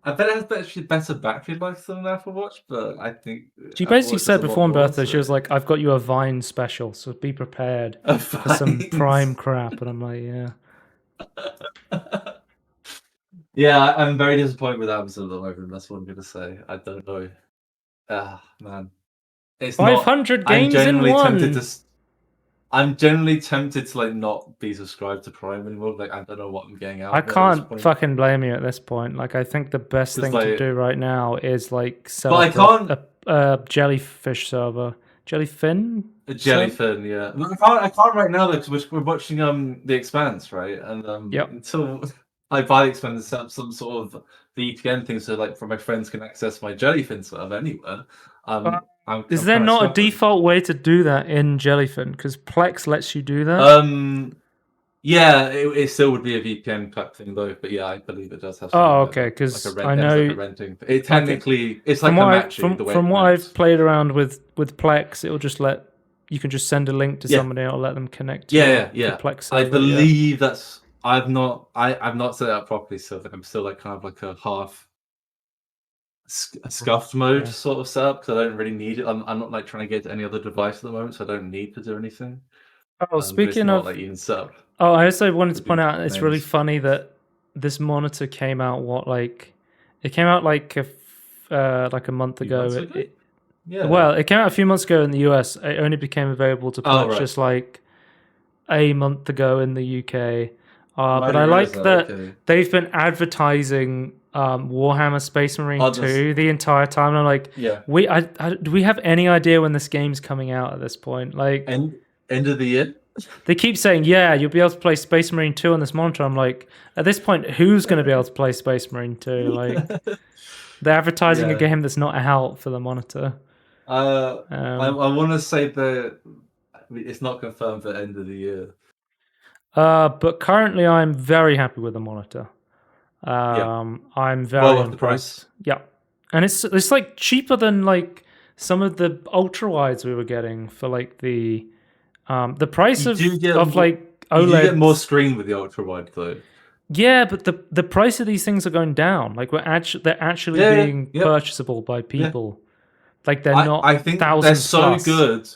Speaker 2: I bet it has better battery life than an Apple Watch, but I think
Speaker 1: she basically said before my birthday, she was like, "I've got you a Vine special, so be prepared for some Prime crap." And I'm like,
Speaker 2: yeah, I'm very disappointed with Amazon at the moment. That's what I'm gonna say. I don't know. Man, it's
Speaker 1: 500 games in one.
Speaker 2: I'm generally tempted to like not be subscribed to Prime anymore. Like I don't know what I'm getting out.
Speaker 1: I can't fucking blame you at this point. Like I think the best thing to do right now is like sell a jellyfish server, jellyfin.
Speaker 2: A jellyfin, yeah. I can't right now though because we're watching The Expanse, right? And until I buy The Expanse and set up some sort of VPN thing, so like my friends can access my jellyfin server anywhere.
Speaker 1: Is there not a default way to do that in Jellyfin? Because Plex lets you do that.
Speaker 2: Yeah, it still would be a VPN type thing though, but yeah, I believe it does have something
Speaker 1: Oh,
Speaker 2: like
Speaker 1: okay.
Speaker 2: that, like a
Speaker 1: Because
Speaker 2: rent.
Speaker 1: I
Speaker 2: It's like a
Speaker 1: know,
Speaker 2: renting. It
Speaker 1: I think
Speaker 2: technically, it's
Speaker 1: from
Speaker 2: like a
Speaker 1: what
Speaker 2: matching the way it
Speaker 1: from what I've
Speaker 2: connects.
Speaker 1: played around with Plex, it'll just let you can just send a link to
Speaker 2: Yeah,
Speaker 1: somebody, and it'll let them connect to
Speaker 2: yeah,
Speaker 1: your
Speaker 2: yeah.
Speaker 1: Plex
Speaker 2: I
Speaker 1: server. Yeah.
Speaker 2: believe that's. I've not set it up properly, so I'm still like kind of like a half scuffed mode
Speaker 1: Yeah.
Speaker 2: sort of setup because I don't really need it. I'm not like trying to get to any other device at the moment, so I don't need to do anything.
Speaker 1: Oh,
Speaker 2: But it's
Speaker 1: speaking
Speaker 2: not
Speaker 1: of,
Speaker 2: like even set up
Speaker 1: oh, I also wanted
Speaker 2: to
Speaker 1: to point
Speaker 2: do
Speaker 1: out it's really
Speaker 2: names.
Speaker 1: funny that this monitor came out it came out like a month
Speaker 2: A few
Speaker 1: ago.
Speaker 2: months ago? Yeah.
Speaker 1: Well, it came out a few months ago in the US. It only became available to
Speaker 2: Oh right.
Speaker 1: purchase like a month ago in the UK.
Speaker 2: I
Speaker 1: But I
Speaker 2: didn't realize
Speaker 1: like
Speaker 2: that.
Speaker 1: that
Speaker 2: Okay.
Speaker 1: they've been advertising Warhammer Space Marine
Speaker 2: Others.
Speaker 1: 2 the entire time. And I'm like,
Speaker 2: Yeah.
Speaker 1: do we have any idea when this game's coming out at this point? Like,
Speaker 2: End of the year.
Speaker 1: they keep saying, yeah, you'll be able to play Space Marine 2 on this monitor. I'm like, at this point, who's going to be able to play Space Marine 2? Like, they're advertising a
Speaker 2: Yeah.
Speaker 1: game that's not out for the monitor.
Speaker 2: I want to say that it's not confirmed for end of the year.
Speaker 1: But currently, I'm very happy with the monitor.
Speaker 2: Yeah.
Speaker 1: I'm
Speaker 2: Well
Speaker 1: very
Speaker 2: worth the price.
Speaker 1: impressed. Yeah, and it's like cheaper than like some of the ultra wides we were getting for like the price
Speaker 2: You do get
Speaker 1: of like
Speaker 2: you do get more
Speaker 1: OLEDs.
Speaker 2: screen with the ultra wide though.
Speaker 1: Yeah, but the price of these things are going down. Like they're actually
Speaker 2: Yeah, yeah,
Speaker 1: being
Speaker 2: yep,
Speaker 1: purchasable by
Speaker 2: yeah.
Speaker 1: people. Like they're
Speaker 2: I
Speaker 1: not
Speaker 2: think they're
Speaker 1: thousands
Speaker 2: so
Speaker 1: plus.
Speaker 2: good.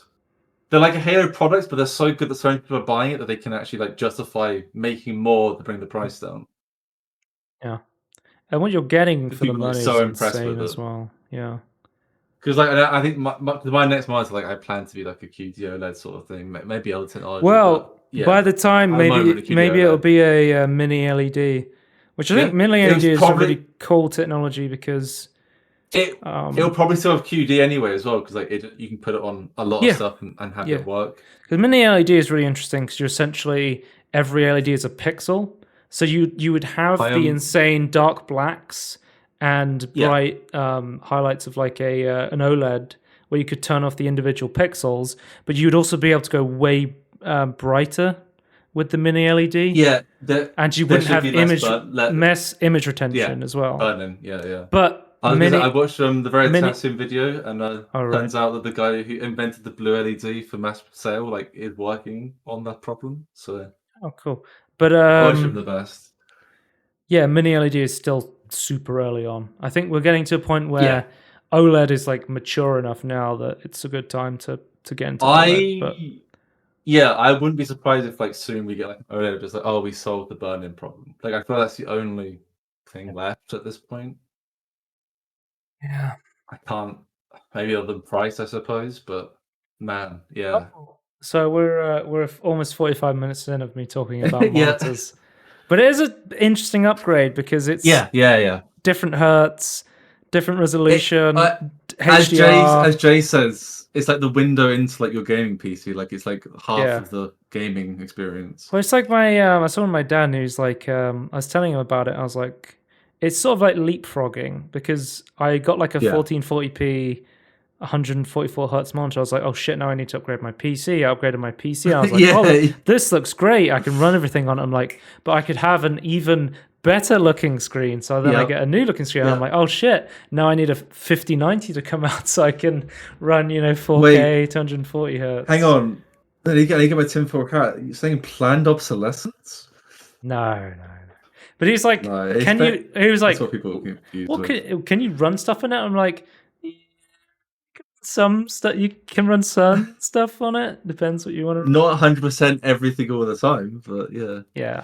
Speaker 2: They're like a Halo products, but they're so good that so many people are buying it that they can actually like justify making more to bring the price down.
Speaker 1: Yeah, and what you're getting
Speaker 2: Because
Speaker 1: for the
Speaker 2: people are
Speaker 1: money is
Speaker 2: so impressed
Speaker 1: insane
Speaker 2: with
Speaker 1: as
Speaker 2: it.
Speaker 1: well. Yeah.
Speaker 2: Because like I think my next monitor, like I plan to be like a QD-OLED sort of thing, maybe other technology, but
Speaker 1: Well, by
Speaker 2: yeah,
Speaker 1: the time
Speaker 2: at the moment a
Speaker 1: maybe it'll
Speaker 2: QD-OLED.
Speaker 1: be a mini LED, which I think
Speaker 2: Yeah,
Speaker 1: mini
Speaker 2: it
Speaker 1: LED
Speaker 2: was
Speaker 1: is a
Speaker 2: probably
Speaker 1: really cool technology because
Speaker 2: it. It'll
Speaker 1: um
Speaker 2: probably still have QD anyway as well because like you can put it on a lot of
Speaker 1: yeah,
Speaker 2: stuff and have
Speaker 1: yeah.
Speaker 2: it work.
Speaker 1: Because mini LED is really interesting because you're essentially every LED is a pixel. So you would
Speaker 2: I
Speaker 1: have the
Speaker 2: am
Speaker 1: insane dark blacks and
Speaker 2: yeah
Speaker 1: bright highlights of like an OLED where you could turn off the individual pixels, but you would also be able to go way brighter with the mini LED,
Speaker 2: yeah.
Speaker 1: and you
Speaker 2: There
Speaker 1: wouldn't
Speaker 2: should
Speaker 1: have
Speaker 2: be less, but
Speaker 1: image
Speaker 2: yeah,
Speaker 1: retention as well.
Speaker 2: burning. Yeah.
Speaker 1: But
Speaker 2: I was gonna say I watched the
Speaker 1: mini.
Speaker 2: Veritasium video, and
Speaker 1: Oh right.
Speaker 2: turns out that the guy who invented the blue LED for mass sale like is working on that problem. So
Speaker 1: Oh cool. But
Speaker 2: I wish him the best.
Speaker 1: yeah, mini LED is still super early on. I think we're getting to a point
Speaker 2: Yeah,
Speaker 1: where OLED is like mature enough now that it's a good time to get into OLED. But
Speaker 2: I yeah, I wouldn't be surprised if like soon we get like oh just like oh we solved the burn-in problem. Like I feel that's the only thing left at this point.
Speaker 1: yeah.
Speaker 2: I can't maybe other than price I suppose, but man, yeah.
Speaker 1: Oh. So we're almost 45 minutes in of me talking about
Speaker 2: Yeah.
Speaker 1: monitors. But it is an interesting upgrade because it's
Speaker 2: Yeah.
Speaker 1: different hertz, different
Speaker 2: It
Speaker 1: resolution,
Speaker 2: as
Speaker 1: HDR.
Speaker 2: Jay says, it's like the window into like your gaming PC. Like it's like half
Speaker 1: Yeah.
Speaker 2: of the gaming experience.
Speaker 1: Well, it's like I saw my dad who's like I was telling him about it. I was like, it's sort of like leapfrogging because I got like a
Speaker 2: Yeah.
Speaker 1: 1440p 144 hertz monitor. I was like, oh shit, now I need to upgrade my PC. I upgraded my PC. I was like,
Speaker 2: Yeah.
Speaker 1: oh, this looks great. I can run everything on it. I'm like, but I could have an even better looking screen. So then I
Speaker 2: Yep.
Speaker 1: get a new looking screen. And I'm like, oh shit, now I need a 5090 to come out so I can run, 4K,
Speaker 2: Wait,
Speaker 1: 240 hertz.
Speaker 2: hang on. I need to get my tinfoil hat. You're saying planned obsolescence?
Speaker 1: No. But he's like,
Speaker 2: No,
Speaker 1: he was like,
Speaker 2: that's what people are confused
Speaker 1: well,
Speaker 2: with.
Speaker 1: can you run stuff on it? I'm like, some stuff you can run some stuff on it. Depends what you want to.
Speaker 2: Not 100% everything all the time, but yeah.
Speaker 1: Yeah,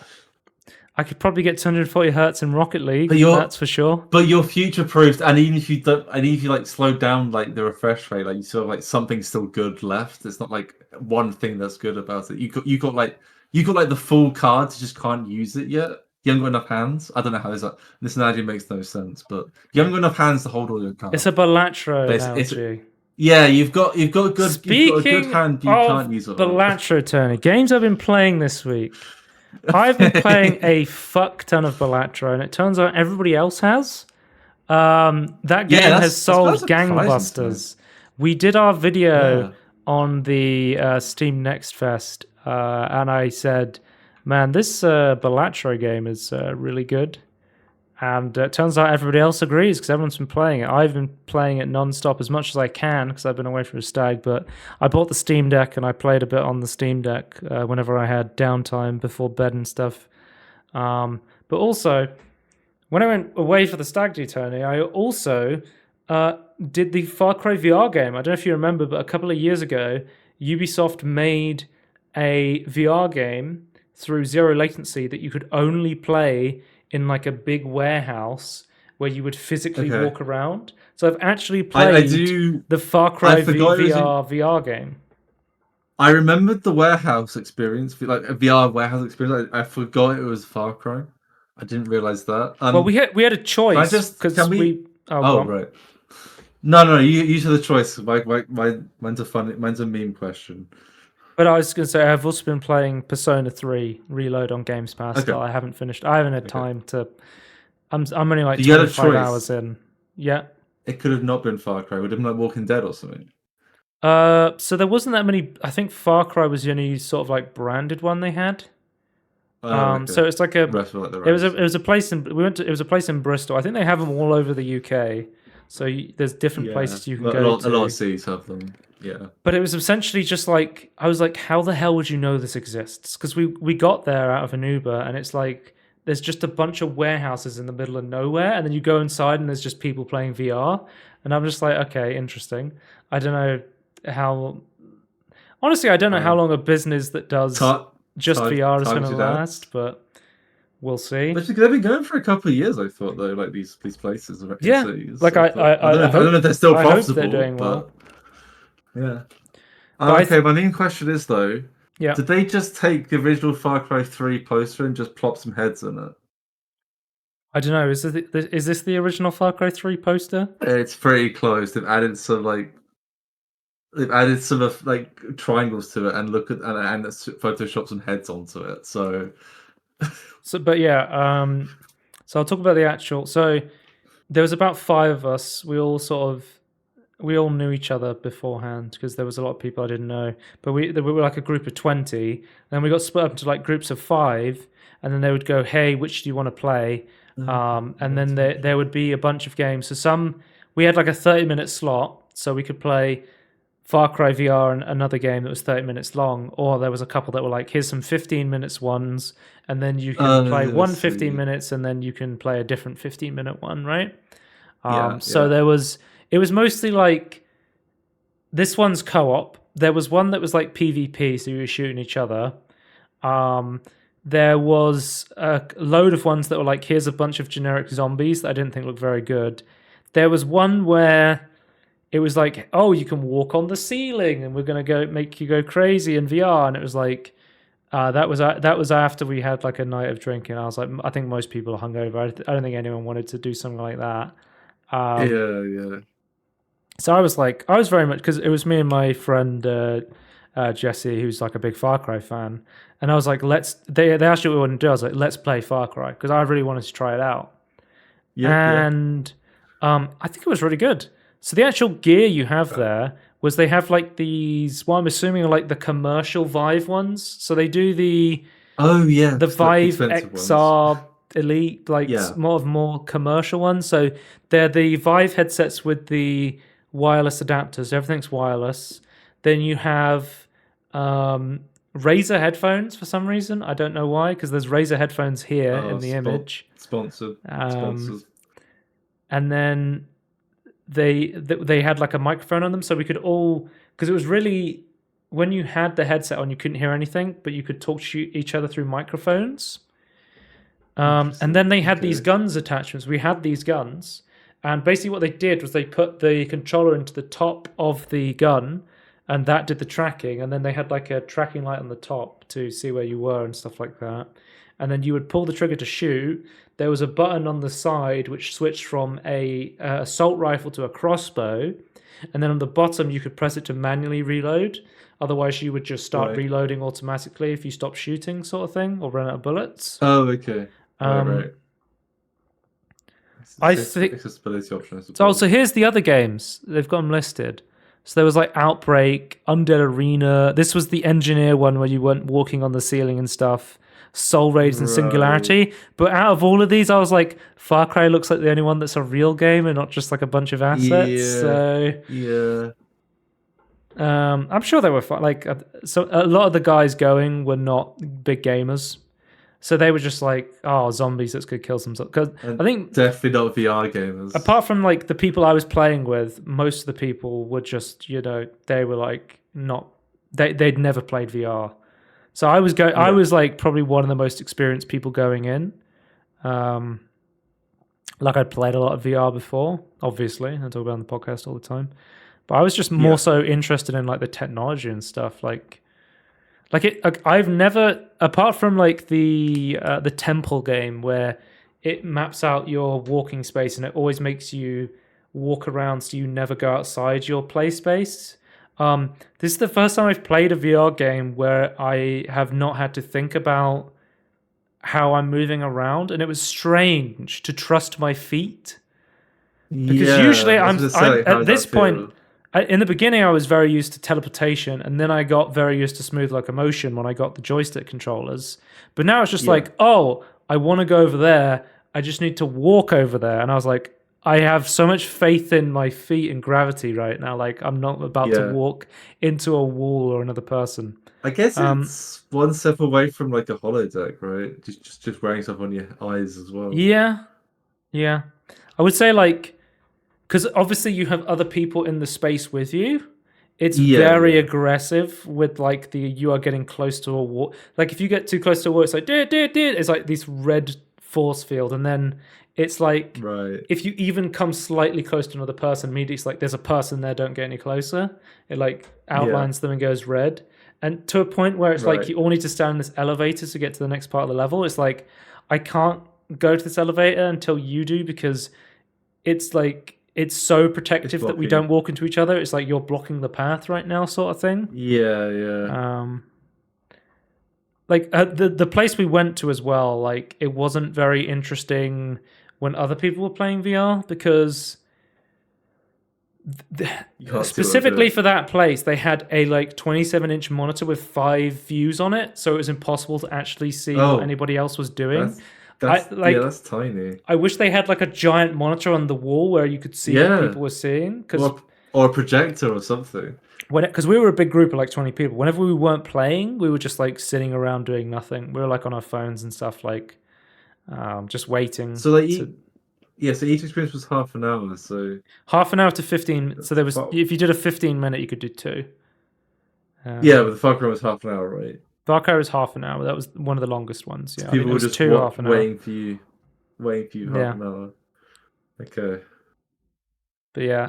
Speaker 1: I could probably get 240 hertz in Rocket League.
Speaker 2: But you're
Speaker 1: That's for sure.
Speaker 2: But you're future proofed, and even if you don't, and even if you like slow down like the refresh rate, like you still have like something still good left. It's not like one thing that's good about it. You got like the full cards, you just can't use it yet. You haven't got enough hands. I don't know how this analogy makes no sense, but you haven't got enough hands to hold all your cards.
Speaker 1: It's a Balatro
Speaker 2: But
Speaker 1: analogy.
Speaker 2: yeah, you've got a good
Speaker 1: Speaking
Speaker 2: hand. You
Speaker 1: of
Speaker 2: can't use it.
Speaker 1: Balatro, Tony, games I've been playing this week. I've been playing a fuck ton of Balatro, and it turns out everybody else has. That game has sold gangbusters. We did our video on the Steam Next Fest, and I said Man, this Balatro game is really good. And it turns out everybody else agrees because everyone's been playing it. I've been playing it non-stop as much as I can because I've been away from a stag. But I bought the Steam Deck and I played a bit on the Steam Deck whenever I had downtime before bed and stuff. But also, when I went away for the stag do, Tony, I also did the Far Cry VR game. I don't know if you remember, but a couple of years ago, Ubisoft made a VR game through zero latency that you could only play in like a big warehouse where you would physically walk around. So I've actually played the Far Cry VR game.
Speaker 2: I remembered the warehouse experience, like a VR warehouse experience. I forgot it was Far Cry. I didn't realize that.
Speaker 1: Well, we had a choice because we.
Speaker 2: Oh right. No. You said the choice. Mine's a meme question.
Speaker 1: But I was going to say I've also been playing Persona 3 Reload on Games Pass. Still, I haven't finished. I haven't had time to. I'm only like 25 hours in. Yeah.
Speaker 2: It could have not been Far Cry. Would have been like Walking Dead or something.
Speaker 1: So there wasn't that many. I think Far Cry was the only sort of like branded one they had. So it's like it was a place in it was a place in Bristol. I think they have them all over the UK. So there's different places you can go to.
Speaker 2: A lot of cities have them. Yeah.
Speaker 1: But it was essentially just like I was like, how the hell would you know this exists? Because we got there out of an Uber, and it's like there's just a bunch of warehouses in the middle of nowhere, and then you go inside, and there's just people playing VR, and I'm just like, okay, interesting. I don't know how. Honestly, I don't know how long a business that does just VR is going to last, but we'll see.
Speaker 2: They've been going for a couple of years, I thought, though. Like these places, cities.
Speaker 1: Like
Speaker 2: I don't know if they're still profitable.
Speaker 1: They're doing well.
Speaker 2: Yeah. Okay, my main question is though,
Speaker 1: did
Speaker 2: they just take the original Far Cry 3 poster and just plop some heads in it?
Speaker 1: I don't know. Is this the original Far Cry 3 poster?
Speaker 2: It's pretty close. They've added some triangles to it and and Photoshop some heads onto it. So
Speaker 1: but yeah. So I'll talk about the actual. So there was about 5 of us. We all knew each other beforehand because there was a lot of people I didn't know. But we were like a group of 20. Then we got split up into like groups of 5, and then they would go, "Hey, which do you want to play?" And then there would be a bunch of games. So we had like a 30-minute slot, so we could play Far Cry VR and another game that was 30 minutes long. Or there was a couple that were like, "Here's some 15 minutes ones, and then you can play 15 minutes, and then you can play a different 15-minute one, right?" So there was. It was mostly like, this one's co-op. There was one that was like PvP, so you were shooting each other. There was a load of ones that were like, here's a bunch of generic zombies that I didn't think looked very good. There was one where it was like, oh, you can walk on the ceiling, and we're going to make you go crazy in VR. And it was like, that was after we had like a night of drinking. I was like, I think most people are hungover. I don't think anyone wanted to do something like that.
Speaker 2: Yeah.
Speaker 1: So I was very much, because it was me and my friend Jesse, who's like a big Far Cry fan, and I was like, they asked you what we wanted to do. I was like, let's play Far Cry, because I really wanted to try it out. I think it was really good. So the actual gear you have there was they have like these, what I'm assuming are like the commercial Vive ones. So they do the Vive XR ones. Elite, more commercial ones. So they're the Vive headsets with the wireless adapters. Everything's wireless. Then you have Razer headphones for some reason. I don't know why, because there's Razer headphones here in the image.
Speaker 2: Sponsored.
Speaker 1: And then they had like a microphone on them, so we could all, because it was really, when you had the headset on, you couldn't hear anything, but you could talk to each other through microphones. And then they had these guns attachments. We had these guns, and basically what they did was they put the controller into the top of the gun, and that did the tracking. And then they had like a tracking light on the top to see where you were and stuff like that. And then you would pull the trigger to shoot. There was a button on the side which switched from a assault rifle to a crossbow, and then on the bottom you could press it to manually reload. Otherwise, you would just start reloading automatically if you stop shooting, sort of thing, or run out of bullets.
Speaker 2: Oh, okay. Right.
Speaker 1: I think
Speaker 2: accessibility option.
Speaker 1: So here's the other games. They've got them listed. So there was like Outbreak, Undead Arena. This was the engineer one where you went walking on the ceiling and stuff. Soul Raids and
Speaker 2: Right.
Speaker 1: Singularity. But out of all of these, I was like, Far Cry looks like the only one that's a real game and not just like a bunch of assets.
Speaker 2: Yeah.
Speaker 1: So
Speaker 2: Yeah.
Speaker 1: I'm sure they were fun. Like, so a lot of the guys going were not big gamers. So they were just like, oh, zombies, let's go kill some. Because
Speaker 2: And
Speaker 1: I think
Speaker 2: definitely not VR gamers.
Speaker 1: apart from like the people I was playing with, most of the people were just, they were like not, they'd never played VR. So I was like probably one of the most experienced people going in. Like I'd played a lot of VR before, obviously. I talk about it on the podcast all the time. But I was just more so interested in like the technology and stuff. I've never, apart from like the temple game where it maps out your walking space and it always makes you walk around so you never go outside your play space. This is the first time I've played a VR game where I have not had to think about how I'm moving around, and it was strange to trust my feet because usually I'm at this point. In the beginning, I was very used to teleportation, and then I got very used to smooth locomotion when I got the joystick controllers. But now it's just like, oh, I want to go over there. I just need to walk over there. And I was like, I have so much faith in my feet and gravity right now. Like, I'm not about to walk into a wall or another person.
Speaker 2: I guess it's one step away from like a holodeck, right? Just wearing stuff on your eyes as well.
Speaker 1: Yeah. I would say like, because obviously you have other people in the space with you. It's very aggressive with like you are getting close to a wall. Like if you get too close to a wall, it's like it's like this red force field, and then it's like if you even come slightly close to another person, immediately it's like there's a person there, don't get any closer. It like outlines them and goes red. And to a point where it's like you all need to stand in this elevator to get to the next part of the level. It's like I can't go to this elevator until you do, because it's like it's so protective that we don't walk into each other. It's like you're blocking the path right now, sort of thing. Like the place we went to as well, like it wasn't very interesting when other people were playing VR, because specifically for that place they had a like 27-inch monitor with 5 views on it, so it was impossible to actually see what anybody else was doing.
Speaker 2: That's tiny.
Speaker 1: I wish they had like a giant monitor on the wall where you could see what people were seeing,
Speaker 2: or a projector or something.
Speaker 1: Because we were a big group of like 20 people. Whenever we weren't playing, we were just like sitting around doing nothing. We were like on our phones and stuff, like just waiting.
Speaker 2: So like so each experience was half an hour. So
Speaker 1: half an hour to 15. So there was, if you did a 15-minute, you could do 2.
Speaker 2: But the Far Cry was half an hour, right?
Speaker 1: Far Cry was half an hour. That was one of the longest ones. Yeah,
Speaker 2: so people were just
Speaker 1: half an hour.
Speaker 2: waiting for you half an hour. Okay.
Speaker 1: But yeah,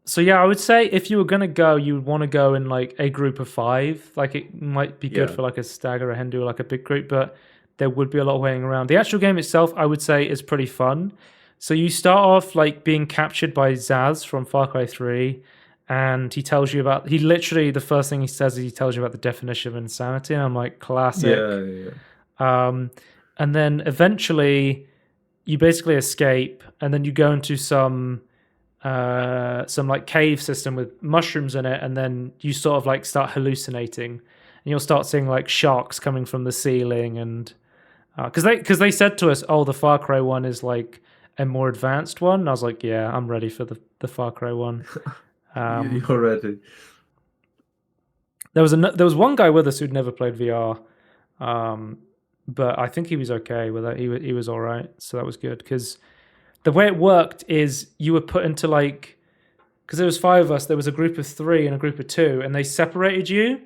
Speaker 1: so yeah, I would say if you were gonna go, you would want to go in like a group of 5. Like it might be good for like a stag or a hen do, like a big group, but there would be a lot of waiting around. The actual game itself, I would say, is pretty fun. So you start off like being captured by Zaz from Far Cry 3, and he tells you about, he literally, the first thing he says is he tells you about the definition of insanity, and I'm like, classic. And then eventually you basically escape, and then you go into some like cave system with mushrooms in it, and then you sort of like start hallucinating, and you'll start seeing like sharks coming from the ceiling, and because they said to us, oh, the Far Cry one is like a more advanced one, and I was like, yeah, I'm ready for the Far Cry one.
Speaker 2: You're ready.
Speaker 1: There was one guy with us who'd never played VR, but I think he was okay with it. He was all right, so that was good. Because the way it worked is you were put into like, because there was 5 of us, there was a group of 3 and a group of 2, and they separated you.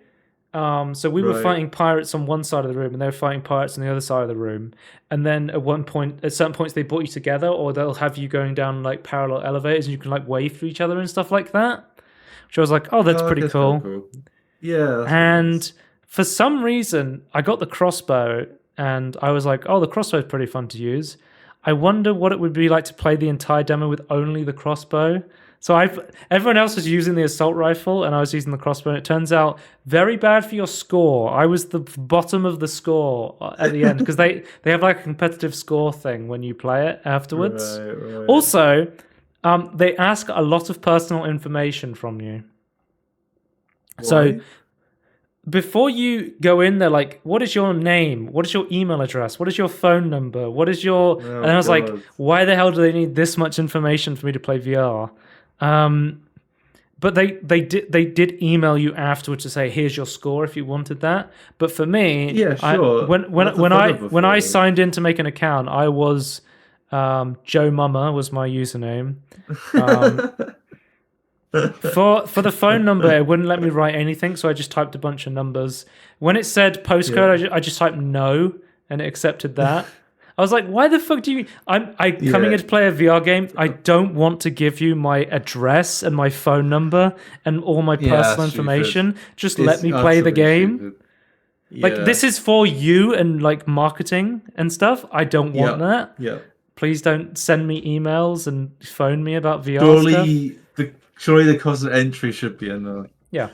Speaker 1: So we were fighting pirates on one side of the room, and they were fighting pirates on the other side of the room. And then at certain points, they brought you together, or they'll have you going down like parallel elevators, and you can like wave to each other and stuff like that. Which I was like, oh, that's pretty cool.
Speaker 2: Yeah.
Speaker 1: And for some reason, I got the crossbow, and I was like, oh, the crossbow is pretty fun to use. I wonder what it would be like to play the entire demo with only the crossbow. So everyone else was using the assault rifle, and I was using the crossbow, and it turns out very bad for your score. I was the bottom of the score at the end, because they have like a competitive score thing when you play it afterwards.
Speaker 2: Right.
Speaker 1: Also, they ask a lot of personal information from you.
Speaker 2: Why?
Speaker 1: So before you go in there, like, what is your name? What is your email address? What is your phone number? What is your...
Speaker 2: Oh,
Speaker 1: and I was like,
Speaker 2: God.
Speaker 1: why the hell do they need this much information for me to play VR? But they did email you afterwards to say, here's your score if you wanted that. But for me,
Speaker 2: Yeah, sure.
Speaker 1: when I signed in to make an account, I was Joe Mama was my username. For the phone number, it wouldn't let me write anything, so I just typed a bunch of numbers. When it said postcode, I just typed no, and it accepted that. I was like, why the fuck do you... I'm coming in to play a VR game. I don't want to give you my address and my phone number and all my personal information. Just let me play the game. Like, this is for you and, like, marketing and stuff. I don't want that.
Speaker 2: Yeah.
Speaker 1: Please don't send me emails and phone me about VR stuff.
Speaker 2: Surely the cost of entry should be enough.
Speaker 1: Yeah.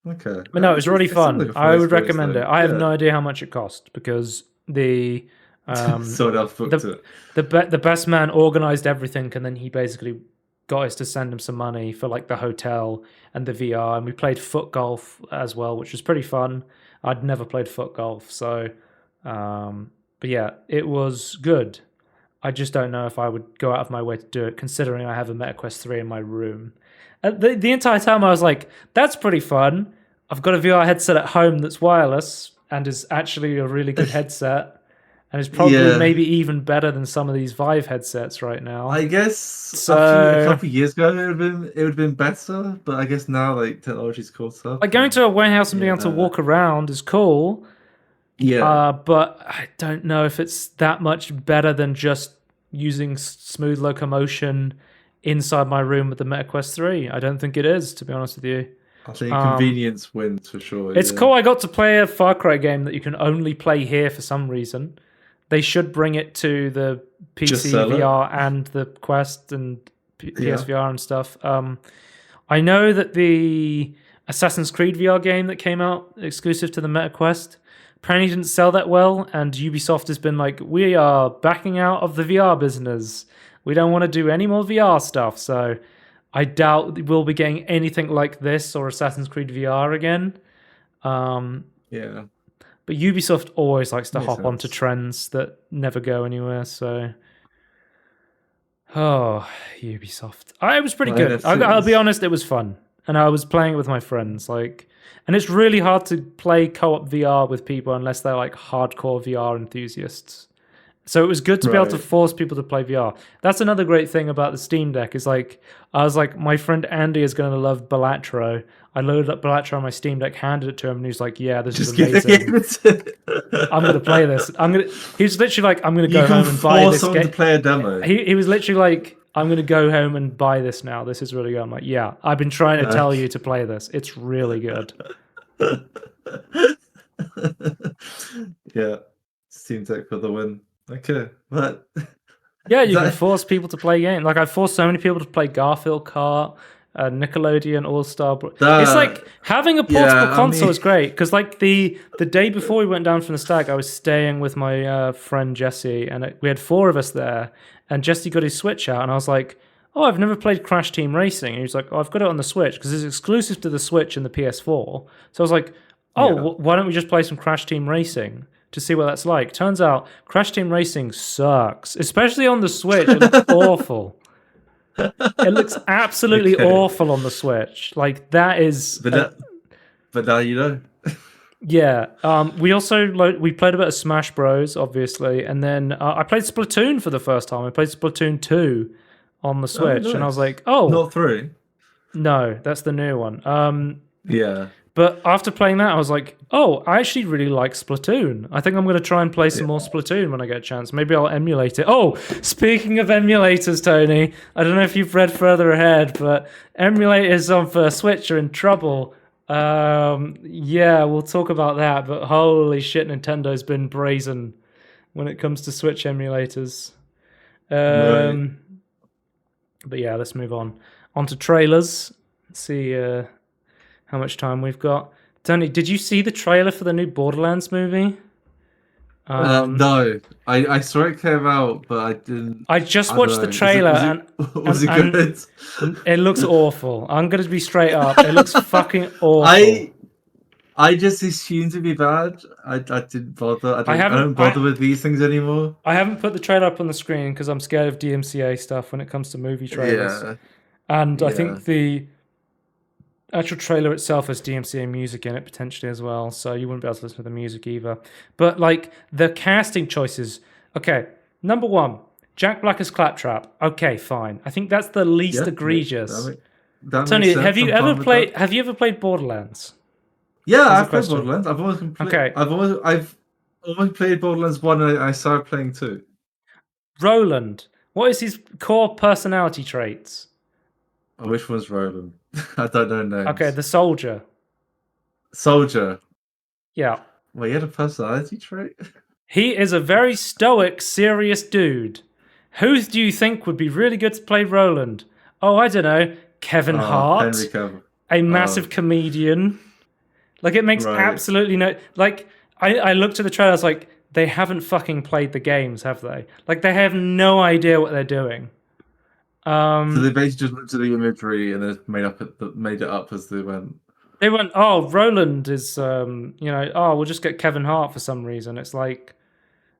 Speaker 2: Okay.
Speaker 1: But no, it was really fun. I would recommend it. I have no idea how much it cost because the the best man organized everything, and then he basically got us to send him some money for like the hotel and the VR, and we played foot golf as well, which was pretty fun. I'd never played foot golf, so but yeah, it was good. I just don't know if I would go out of my way to do it, considering I have a MetaQuest 3 in my room. The entire time I was like, that's pretty fun. I've got a VR headset at home that's wireless and is actually a really good headset. And it's probably maybe even better than some of these Vive headsets right now.
Speaker 2: I guess a couple of years ago it would have been better, but I guess now like technology's caught up.
Speaker 1: Like going to a warehouse and being able to walk around is cool.
Speaker 2: Yeah.
Speaker 1: But I don't know if it's that much better than just using smooth locomotion inside my room with the MetaQuest 3. I don't think it is, to be honest with you.
Speaker 2: I think convenience wins for sure.
Speaker 1: It's cool. I got to play a Far Cry game that you can only play here for some reason. They should bring it to the PC VR and the Quest and PSVR and stuff. I know that the Assassin's Creed VR game that came out exclusive to the MetaQuest apparently didn't sell that well, and Ubisoft has been like, we are backing out of the VR business. We don't want to do any more VR stuff, so I doubt we'll be getting anything like this or Assassin's Creed VR again.
Speaker 2: Yeah.
Speaker 1: But Ubisoft always likes to hop onto trends that never go anywhere, so... Oh, Ubisoft. It was pretty good. I'll be honest, it was fun. And I was playing it with my friends, and it's really hard to play co-op VR with people unless they're like hardcore VR enthusiasts. So it was good to be able to force people to play VR. That's another great thing about the Steam Deck is I was like, my friend Andy is going to love Balatro. I loaded up Balatro on my Steam Deck, handed it to him, and he was like, yeah, this is amazing. I'm going to play this. He was literally like, I'm going to go home and buy this game.
Speaker 2: To play a demo.
Speaker 1: He was literally like, I'm going to go home and buy this now. This is really good. I'm like, yeah, I've been trying to tell you to play this. It's really good.
Speaker 2: Yeah. Steam Deck for the win. Okay, but...
Speaker 1: Yeah, you can force people to play games. Like, I forced so many people to play Garfield Kart, Nickelodeon All-Star... It's like, having a portable console is great, because like the day before we went down from the stag, I was staying with my friend Jesse, and we had 4 of us there, and Jesse got his Switch out, and I was like, oh, I've never played Crash Team Racing. And he was like, oh, I've got it on the Switch, because it's exclusive to the Switch and the PS4. So I was like, why don't we just play some Crash Team Racing to see what that's like? Turns out Crash Team Racing sucks, especially on the Switch. It looks awful. It looks absolutely awful on the Switch. Like, that is...
Speaker 2: But now you know.
Speaker 1: Yeah. We also we played a bit of Smash Bros, obviously, and then I played Splatoon for the first time. I played Splatoon 2 on the Switch, and I was like, oh...
Speaker 2: Not 3?
Speaker 1: No, that's the new one.
Speaker 2: Yeah.
Speaker 1: But after playing that, I was like, oh, I actually really like Splatoon. I think I'm going to try and play some more Splatoon when I get a chance. Maybe I'll emulate it. Oh, speaking of emulators, Tony, I don't know if you've read further ahead, but emulators on for Switch are in trouble. Yeah, we'll talk about that, but holy shit, Nintendo's been brazen when it comes to Switch emulators. But yeah, let's move on. On to trailers. Let's see... how much time we've got. Tony, did you see the trailer for the new Borderlands movie?
Speaker 2: No, I saw it came out, but I didn't.
Speaker 1: I just
Speaker 2: I don't
Speaker 1: watched the
Speaker 2: know.
Speaker 1: trailer
Speaker 2: Was it good?
Speaker 1: it looks awful. I'm gonna be straight up. It looks fucking awful.
Speaker 2: I just assumed to be bad. I didn't bother. I don't bother with these things anymore.
Speaker 1: I haven't put the trailer up on the screen because I'm scared of DMCA stuff when it comes to movie trailers.
Speaker 2: Yeah,
Speaker 1: And I
Speaker 2: yeah.
Speaker 1: think the actual trailer itself has DMCA music in it potentially as well, so you wouldn't be able to listen to the music either. But like the casting choices, okay, number one, Jack Black as Claptrap. Okay, fine. I think that's the least egregious. Tony, have you ever played Borderlands?
Speaker 2: Yeah, I've played Borderlands. I've always played Borderlands 1 and I started playing 2.
Speaker 1: Roland, what is his core personality traits?
Speaker 2: Oh, which one's Roland? I don't know names.
Speaker 1: Okay, the soldier.
Speaker 2: Soldier.
Speaker 1: Yeah.
Speaker 2: Well, he had a personality trait?
Speaker 1: He is a very stoic, serious dude. Who do you think would be really good to play Roland? Oh, I don't know. Kevin Hart.
Speaker 2: Henry Cavill.
Speaker 1: A massive comedian. Like, it makes absolutely no... Like, I looked at the trailer, I was like, they haven't fucking played the games, have they? Like, they have no idea what they're doing.
Speaker 2: So they basically just looked at the imagery and then made it up as they went.
Speaker 1: They went, oh, Roland is, we'll just get Kevin Hart for some reason. It's like,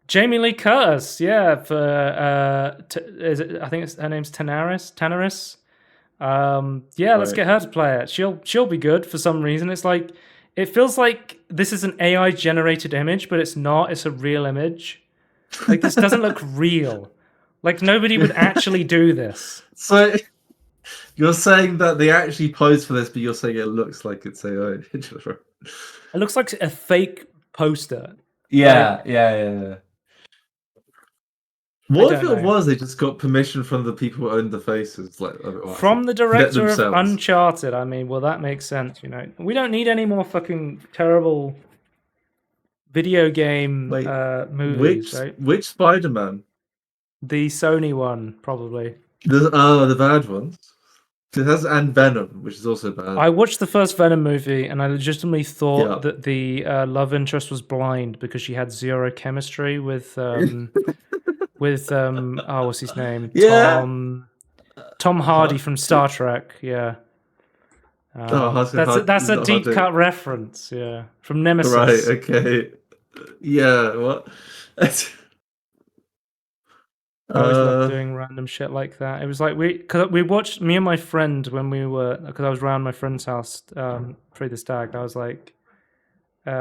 Speaker 1: Jamie Lee Curtis, yeah, for, I think her name's Tanaris. Let's get her to play it. She'll be good for some reason. It's like, it feels like this is an AI generated image, but it's not. It's a real image. Like, this doesn't look real. Like, nobody would actually do this.
Speaker 2: So you're saying that they actually posed for this, but you're saying it looks like it's AI.
Speaker 1: It looks like a fake poster.
Speaker 2: Yeah. What if it was they just got permission from the people who owned the faces?
Speaker 1: From the director of Uncharted. I mean, well, that makes sense, you know. We don't need any more fucking terrible video game movies, right?
Speaker 2: Which Spider-Man?
Speaker 1: The Sony one, probably.
Speaker 2: The bad ones. It has and Venom, which is also bad.
Speaker 1: I watched the first Venom movie, and I legitimately thought that the love interest was blind because she had zero chemistry with what's his name?
Speaker 2: Yeah.
Speaker 1: Tom Hardy from Star Trek. Yeah. That's a deep cut reference. Yeah, from Nemesis.
Speaker 2: Right. Okay. Yeah. What?
Speaker 1: I always love doing random shit like that. It was like we watched, me and my friend, when we were, because I was around my friend's house pre the stag. I was like, you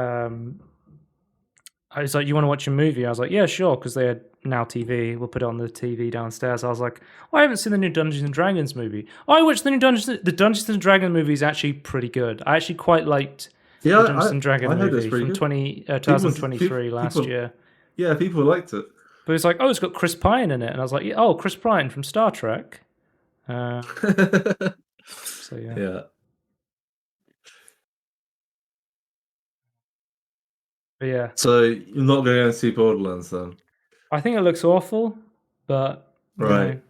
Speaker 1: want to watch a movie? I was like, yeah, sure, because they had Now TV. We'll put it on the TV downstairs. I was like, I haven't seen the new Dungeons and Dragons movie. I watched the new The Dungeons and Dragons movie is actually pretty good. I actually quite liked the Dungeons and Dragons movie from 2023 last year.
Speaker 2: Yeah, people liked it.
Speaker 1: But it's like, oh, it's got Chris Pine in it. And I was like, oh, Chris Pine from Star Trek. So, yeah.
Speaker 2: Yeah.
Speaker 1: But yeah.
Speaker 2: So you're not going to see Borderlands then?
Speaker 1: I think it looks awful, but...
Speaker 2: Right.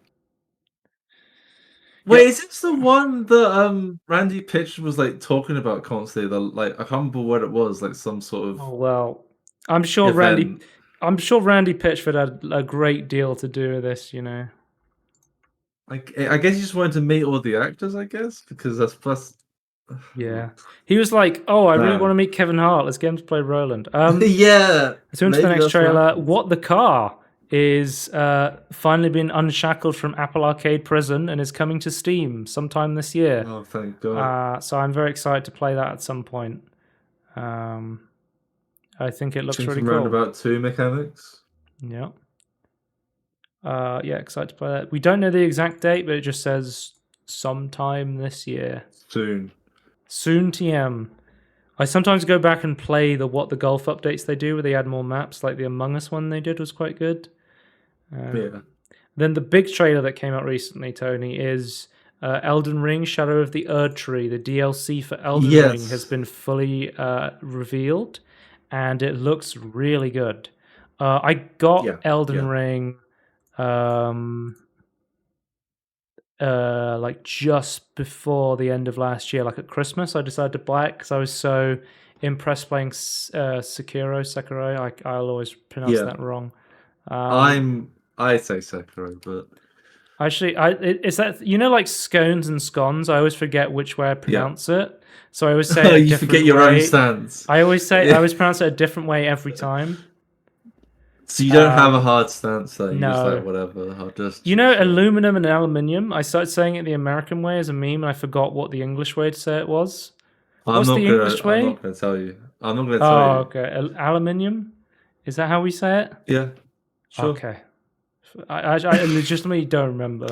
Speaker 2: Wait, is this the one that Randy Pitch was like talking about constantly? I can't remember what it was, like some sort of...
Speaker 1: Oh, well, I'm sure Randy Pitchford had a great deal to do with this, you know.
Speaker 2: I guess he just wanted to meet all the actors, I guess, because that's plus...
Speaker 1: Yeah. He was like, oh, I really want to meet Kevin Hart. Let's get him to play Roland.
Speaker 2: Yeah.
Speaker 1: Let's move to the next trailer. What the Car is finally been unshackled from Apple Arcade Prison and is coming to Steam sometime this year.
Speaker 2: Oh, thank God.
Speaker 1: So I'm very excited to play that at some point. I think it looks really cool.
Speaker 2: Roundabout 2 mechanics.
Speaker 1: Yeah. Excited to play that. We don't know the exact date, but it just says sometime this year. Soon TM. I sometimes go back and play the What the Golf updates they do, where they add more maps, like the Among Us one they did was quite good. Then the big trailer that came out recently, Tony, is Elden Ring Shadow of the Erd Tree. The DLC for Elden Ring has been fully revealed, and it looks really good. I got Elden Ring like just before the end of last year, like at Christmas. I decided to buy it because I was so impressed playing Sekiro. I'll always pronounce that wrong.
Speaker 2: I say Sekiro, but
Speaker 1: actually, is that like scones and scones? I always forget which way I pronounce it, so I always say it a
Speaker 2: you
Speaker 1: different
Speaker 2: forget your
Speaker 1: way.
Speaker 2: own stance.
Speaker 1: I always pronounce it a different way every time.
Speaker 2: So you don't have a hard stance, though. You just
Speaker 1: No.
Speaker 2: like whatever. I'll just
Speaker 1: aluminum and aluminium. I started saying it the American way as a meme, and I forgot what the English way to say it was. What's the English way?
Speaker 2: I'm not going to tell you. I'm not going to tell you.
Speaker 1: Oh, okay. Aluminium. Is that how we say it?
Speaker 2: Yeah. Sure.
Speaker 1: Okay. I legitimately don't remember.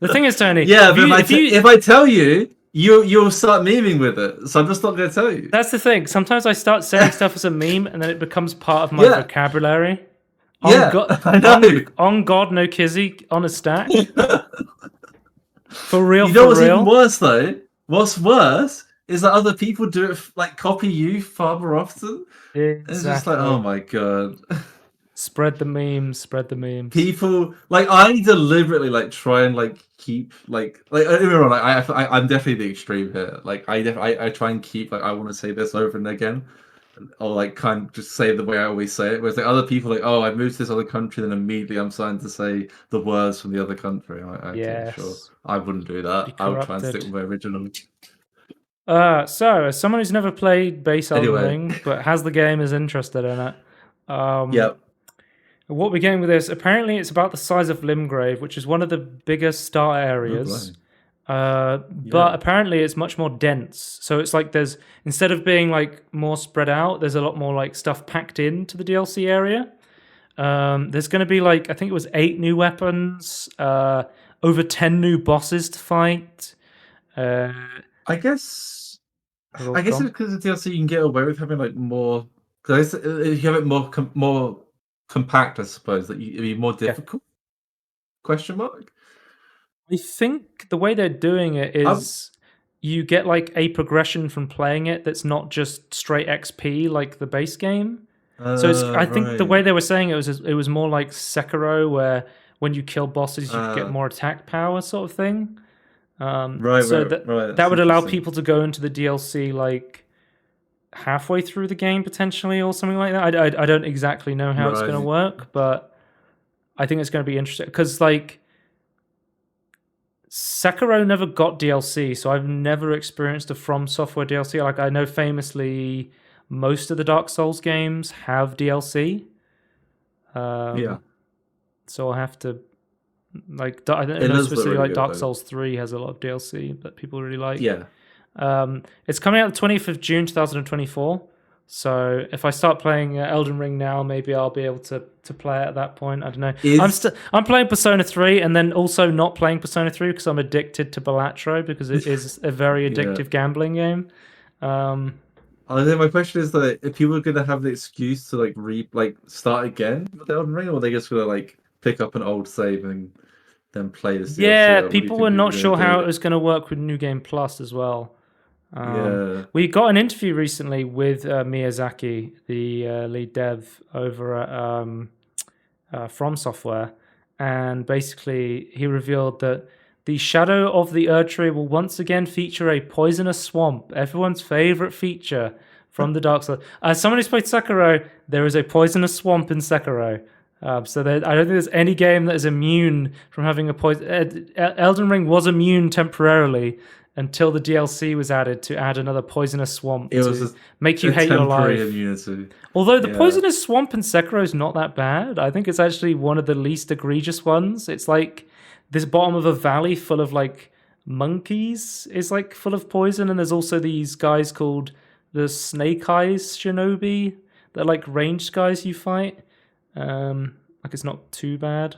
Speaker 1: The thing is, Tony.
Speaker 2: Yeah, but if I tell you, you'll start memeing with it. So I'm just not going to tell you.
Speaker 1: That's the thing. Sometimes I start saying stuff as a meme, and then it becomes part of my vocabulary.
Speaker 2: I know.
Speaker 1: On God, no kizzy, on a stack. For real,
Speaker 2: you know what's even worse, though? What's worse is that other people do it, like, copy you far more often.
Speaker 1: Exactly.
Speaker 2: It's just like, oh my God.
Speaker 1: Spread the memes.
Speaker 2: People, like, I deliberately, like, try and, like, keep, like don't get me wrong, I'm definitely the extreme here. Like, I try and keep, like, I want to say this over and again. Or like kind of just say the way I always say it. Whereas like other people like, oh, I moved to this other country, then immediately I'm starting to say the words from the other country. Okay, sure. I wouldn't do that. I would try and stick with my original.
Speaker 1: So as someone who's never played base Elden Ring but has the game, is interested in it. What we're getting with this, apparently it's about the size of Limgrave, which is one of the biggest start areas. But apparently it's much more dense. So it's like there's, instead of being like more spread out, there's a lot more like stuff packed into the DLC area. There's going to be like, I think it was 8 new weapons, over 10 new bosses to fight.
Speaker 2: I guess it's because of DLC you can get away with having like more, because if you have it more compact, I suppose, that it'd be more difficult. Question mark.
Speaker 1: I think the way they're doing it is you get like a progression from playing it that's not just straight XP like the base game. So I think the way they were saying it was more like Sekiro, where when you kill bosses you get more attack power sort of thing. That would allow people to go into the DLC like halfway through the game potentially, or something like that. I don't exactly know how it's going to work, but I think it's going to be interesting because like Sekiro never got DLC, so I've never experienced a From Software DLC. Like I know famously most of the Dark Souls games have DLC. So I'll have to like I don't know specifically like Dark Souls 3 has a lot of DLC that people really like. It's coming out the 20th of June 2024. So if I start playing Elden Ring now, maybe I'll be able to play it at that point. I don't know. I'm playing Persona 3 and then also not playing Persona 3 because I'm addicted to Balatro because it is a very addictive gambling game.
Speaker 2: I think my question is that if people are going to have the excuse to like start again with Elden Ring, or are they just going to like pick up an old save and then play this DLC?
Speaker 1: Yeah, people were not sure how it was going to work with New Game Plus as well. We got an interview recently with Miyazaki, the lead dev over at From Software, and basically he revealed that the Shadow of the Erdtree will once again feature a poisonous swamp, everyone's favorite feature from the Dark Souls. As someone who's played Sekiro, there is a poisonous swamp in Sekiro. So I don't think there's any game that is immune from having a poison. Elden Ring was immune temporarily until the DLC was added to add another poisonous swamp to make you hate your life.
Speaker 2: Immunity.
Speaker 1: Although the poisonous swamp in Sekiro is not that bad. I think it's actually one of the least egregious ones. It's like this bottom of a valley full of like monkeys is like full of poison, and there's also these guys called the Snake Eyes Shinobi. They're like ranged guys you fight. Like it's not too bad.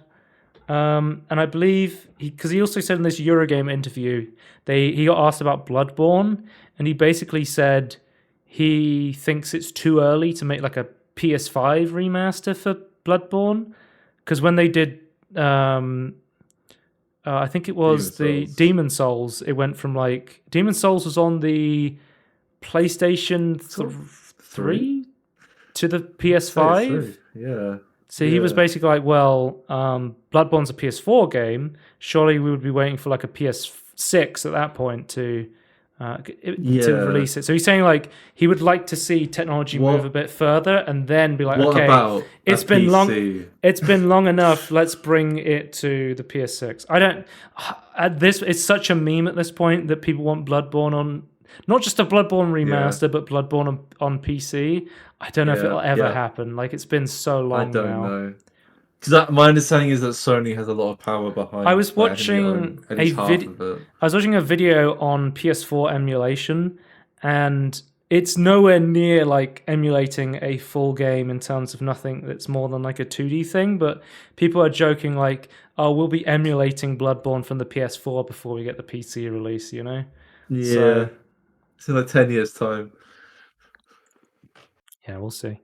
Speaker 1: And I believe because he also said in this Eurogame interview, he got asked about Bloodborne, and he basically said he thinks it's too early to make like a PS5 remaster for Bloodborne, because when they did, I think it was Demon Souls. It went from like Demon Souls was on the PlayStation 3 to the PS5.
Speaker 2: Yeah.
Speaker 1: So he was basically like, well, Bloodborne's a PS4 game. Surely we would be waiting for like a PS6 at that point to release it. So he's saying like he would like to see technology move a bit further and then be like,
Speaker 2: what
Speaker 1: okay,
Speaker 2: about
Speaker 1: it's been long. It's been long enough. Let's bring it to the PS6. I don't. At this, it's such a meme at this point that people want Bloodborne on. Not just a Bloodborne remaster, but Bloodborne on PC. I don't know if it'll ever happen. Like, it's been so long now.
Speaker 2: I don't know. Because my understanding is that Sony has a lot of power behind.
Speaker 1: I was watching
Speaker 2: a video.
Speaker 1: I was watching a video on PS4 emulation, and it's nowhere near like emulating a full game in terms of nothing that's more than like a 2D thing. But people are joking like, "Oh, we'll be emulating Bloodborne from the PS4 before we get the PC release." You know?
Speaker 2: Yeah. So, it's in like 10 years' time.
Speaker 1: Yeah, we'll see.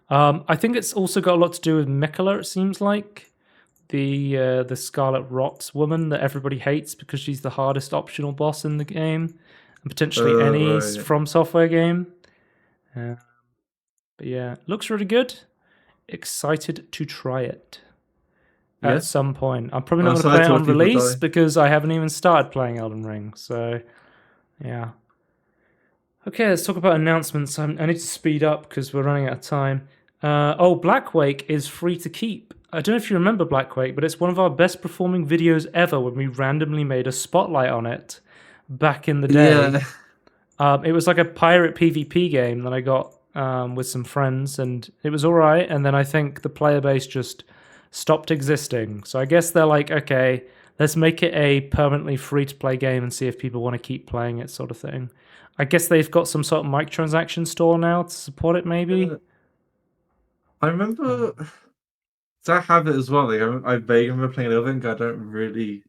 Speaker 1: I think it's also got a lot to do with Miquella, it seems like. The Scarlet Rot woman that everybody hates because she's the hardest optional boss in the game. And potentially any From Software game. But yeah, looks really good. Excited to try it. At some point. I'm probably not going to play it on release because I haven't even started playing Elden Ring. So, yeah. Okay, let's talk about announcements. I need to speed up because we're running out of time. Blackwake is free to keep. I don't know if you remember Blackwake, but it's one of our best performing videos ever when we randomly made a spotlight on it back in the day. Yeah. It was like a pirate PvP game that I got with some friends, and it was all right. And then I think the player base just stopped existing. So I guess they're like, okay, let's make it a permanently free-to-play game and see if people want to keep playing it, sort of thing. I guess they've got some sort of microtransaction store now to support it, maybe?
Speaker 2: I remember... So I have it as well. Like, I vaguely remember playing a little bit, and I don't really...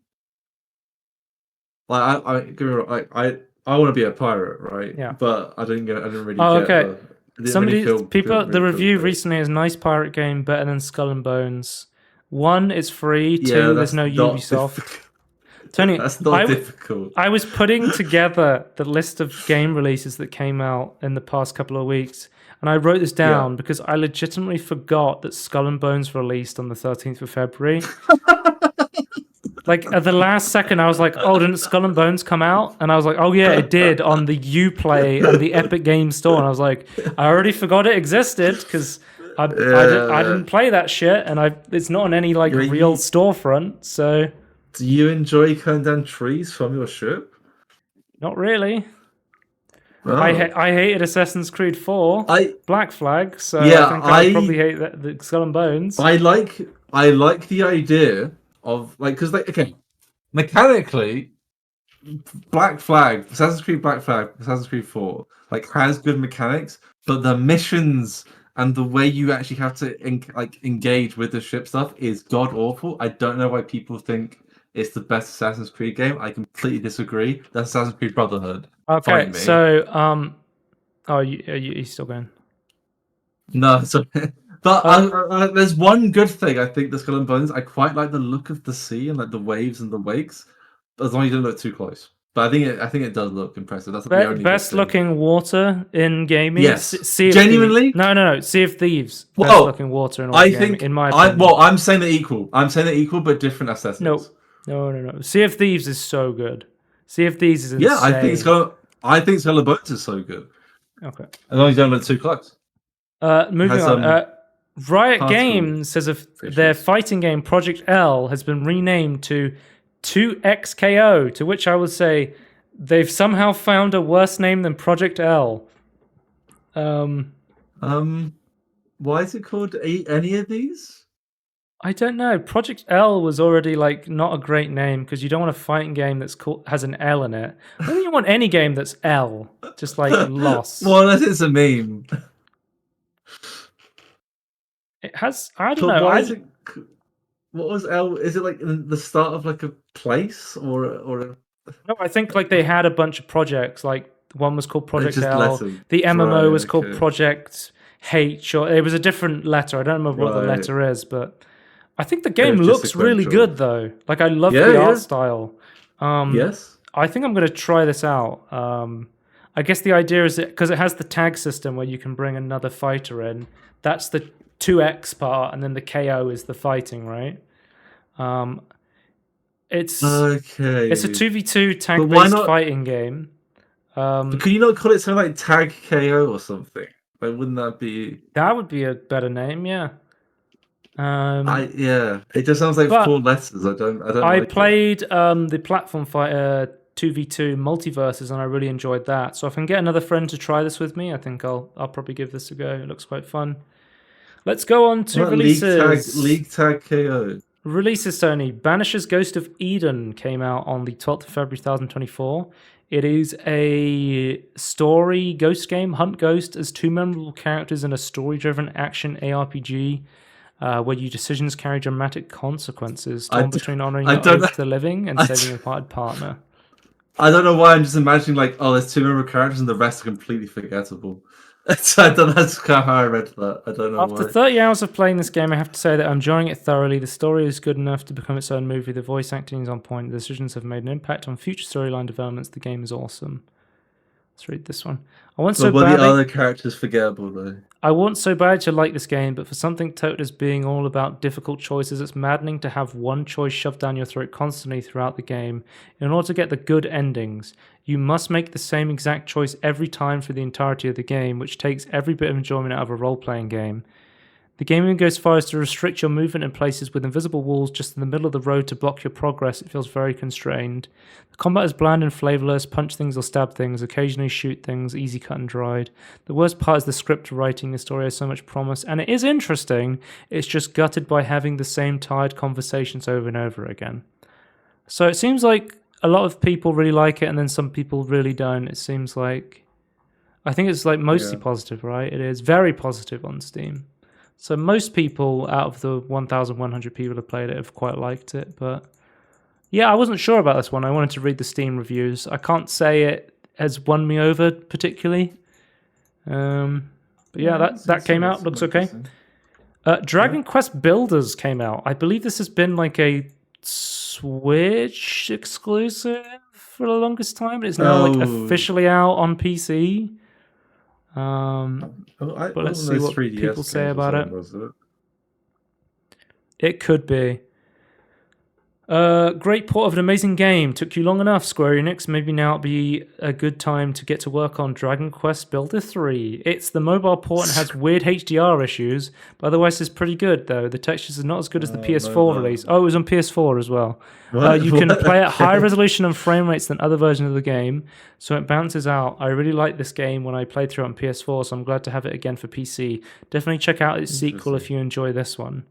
Speaker 2: Like, I want to be a pirate, right?
Speaker 1: Yeah.
Speaker 2: But I didn't really
Speaker 1: get the review recently is nice pirate game, better than Skull and Bones. 1, it's free. 2, there's no Ubisoft. Tony,
Speaker 2: that's not difficult.
Speaker 1: I was putting together the list of game releases that came out in the past couple of weeks, and I wrote this down because I legitimately forgot that Skull and Bones released on the 13th of February. Like, at the last second, I was like, oh, didn't Skull and Bones come out? And I was like, oh, yeah, it did on the Uplay and the Epic Games Store. And I was like, I already forgot it existed because I didn't play that shit, and it's not on any, like, real storefront, so...
Speaker 2: Do you enjoy cutting down trees from your ship?
Speaker 1: Not really. Oh. I hated Assassin's Creed 4, Black Flag, so I think I probably hate the Skull and Bones.
Speaker 2: I like the idea of, like, because, like, okay, mechanically, Black Flag, Assassin's Creed Black Flag, Assassin's Creed 4, like, has good mechanics, but the missions and the way you actually have to engage with the ship stuff is god awful. I don't know why people think it's the best Assassin's Creed game. I completely disagree. That's Assassin's Creed Brotherhood.
Speaker 1: Okay, so are you still going?
Speaker 2: No, so but there's one good thing I think the Skull and Bones. I quite like the look of the sea and like the waves and the wakes, as long as you don't look too close. But I think it does look impressive. That's the only
Speaker 1: best looking water in gaming.
Speaker 2: Yes, genuinely.
Speaker 1: No. Sea of Thieves. Best looking water in all gaming. In my opinion.
Speaker 2: I'm saying they're equal. I'm saying they're equal, but different aesthetics.
Speaker 1: No. Sea of Thieves is so good. Sea of Thieves is insane.
Speaker 2: Yeah, I think Skull and Bones is so good.
Speaker 1: Okay.
Speaker 2: As long as you don't look too close.
Speaker 1: Moving on. Riot Games says their fighting game Project L has been renamed to 2XKO, to which I would say they've somehow found a worse name than Project L.
Speaker 2: Why is it called any of these?
Speaker 1: I don't know. Project L was already like not a great name because you don't want a fighting game that's has an L in it. I don't think you want any game that's L, just like Lost.
Speaker 2: Well, unless it's a meme.
Speaker 1: It has. I don't know.
Speaker 2: Why is it? What was L? Is it like the start of like a place or a...
Speaker 1: No, I think like they had a bunch of projects. Like one was called Project L. The MMO was called Project H, or it was a different letter. I don't remember what the letter is, but I think the game looks really good though. Like I love the art style.
Speaker 2: Yes.
Speaker 1: I think I'm going to try this out. I guess the idea is because it has the tag system where you can bring another fighter in. That's the 2x part, and then the KO is the fighting, right? It's a 2v2 tag-based fighting game.
Speaker 2: But could you not call it something like Tag KO or something? Like, wouldn't that be?
Speaker 1: That would be a better name, yeah.
Speaker 2: It just sounds like 4 letters. I don't.
Speaker 1: I played the platform fighter 2v2 multiverses, and I really enjoyed that. So if I can get another friend to try this with me, I think I'll probably give this a go. It looks quite fun. Let's go on to releases.
Speaker 2: League Tag KO.
Speaker 1: Releases, Sony. Banisher's Ghost of Eden came out on the 12th of February 2024. It is a story ghost game. Hunt Ghost as 2 memorable characters in a story-driven action ARPG where your decisions carry dramatic consequences, torn between honoring your oath to the living and saving a parted partner.
Speaker 2: I don't know why I'm just imagining like, oh, there's 2 memorable characters and the rest are completely forgettable. So that's kind of how I read that. I don't know
Speaker 1: After 30 hours of playing this game, I have to say that I'm enjoying it thoroughly. The story is good enough to become its own movie. The voice acting is on point. The decisions have made an impact on future storyline developments. The game is awesome. Let's read this one.
Speaker 2: Were the other characters forgettable, though?
Speaker 1: I want so bad to like this game, but for something touted as being all about difficult choices, it's maddening to have one choice shoved down your throat constantly throughout the game. In order to get the good endings, you must make the same exact choice every time for the entirety of the game, which takes every bit of enjoyment out of a role-playing game. The game even goes as far as to restrict your movement in places with invisible walls just in the middle of the road to block your progress. It feels very constrained. The combat is bland and flavorless, punch things or stab things, occasionally shoot things, easy cut and dried. The worst part is the script writing. The story has so much promise, and it is interesting. It's just gutted by having the same tired conversations over and over again. So it seems like a lot of people really like it, and then some people really don't. It seems like... I think it's like mostly positive, right? It is very positive on Steam. So most people out of the 1,100 people who played it have quite liked it. But yeah, I wasn't sure about this one. I wanted to read the Steam reviews. I can't say it has won me over particularly. But yeah, that came out. Looks okay. Dragon Quest Builders came out. I believe this has been like a Switch exclusive for the longest time. It's now like officially out on PC. But let's see what people say about it. It could be. Great port of an amazing game. Took you long enough, Square Enix. Maybe now it'd be a good time to get to work on Dragon Quest Builder 3. It's the mobile port and has weird HDR issues, but otherwise it's pretty good, though. The textures are not as good as the PS4 release. Oh, it was on PS4 as well. You can play at higher resolution and frame rates than other versions of the game, so it bounces out. I really liked this game when I played through it on PS4, so I'm glad to have it again for PC. Definitely check out its sequel if you enjoy this one.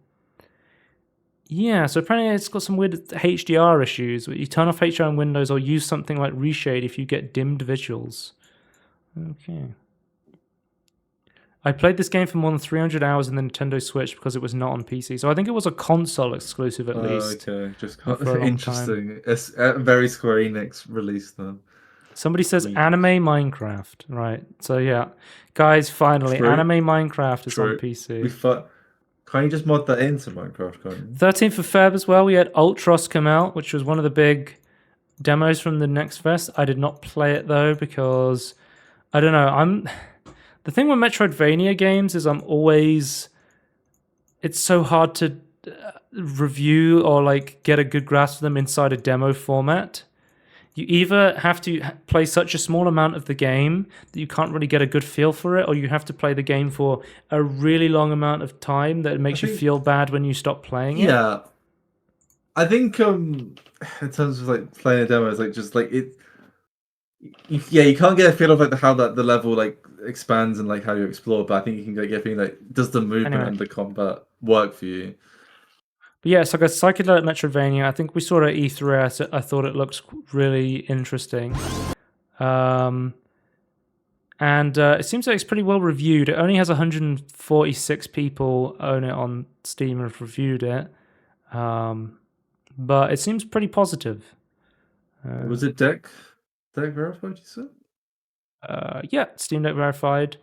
Speaker 1: Yeah, so apparently it's got some weird HDR issues. You turn off HDR in Windows or use something like Reshade if you get dimmed visuals. Okay. I played this game for more than 300 hours in the Nintendo Switch because it was not on PC. So I think it was a console exclusive at least.
Speaker 2: Okay, just interesting. It's a very Square Enix release then.
Speaker 1: Somebody says anime Minecraft. Right, so yeah. Guys, finally, anime Minecraft is on PC.
Speaker 2: Can't you just mod that into Minecraft, can't you?
Speaker 1: 13th of Feb as well, we had Ultros come out, which was one of the big demos from the Next Fest. I did not play it, though, because, I don't know, the thing with Metroidvania games is it's so hard to review or, like, get a good grasp of them inside a demo format. You either have to play such a small amount of the game that you can't really get a good feel for it, or you have to play the game for a really long amount of time that makes you feel bad when you stop playing it.
Speaker 2: Yeah. I think in terms of like playing a demo, it's like just like it. Yeah, you can't get a feel of like how the level like expands and like how you explore, but I think you can get a feeling like does the movement and the combat work for you?
Speaker 1: But yeah, it's like a psychedelic Metroidvania. I think we saw it at E3. I thought it looked really interesting. And it seems like it's pretty well reviewed. It only has 146 people own it on Steam and have reviewed it. But it seems pretty positive.
Speaker 2: Was it Deck verified, you said?
Speaker 1: Yeah, Steam Deck verified.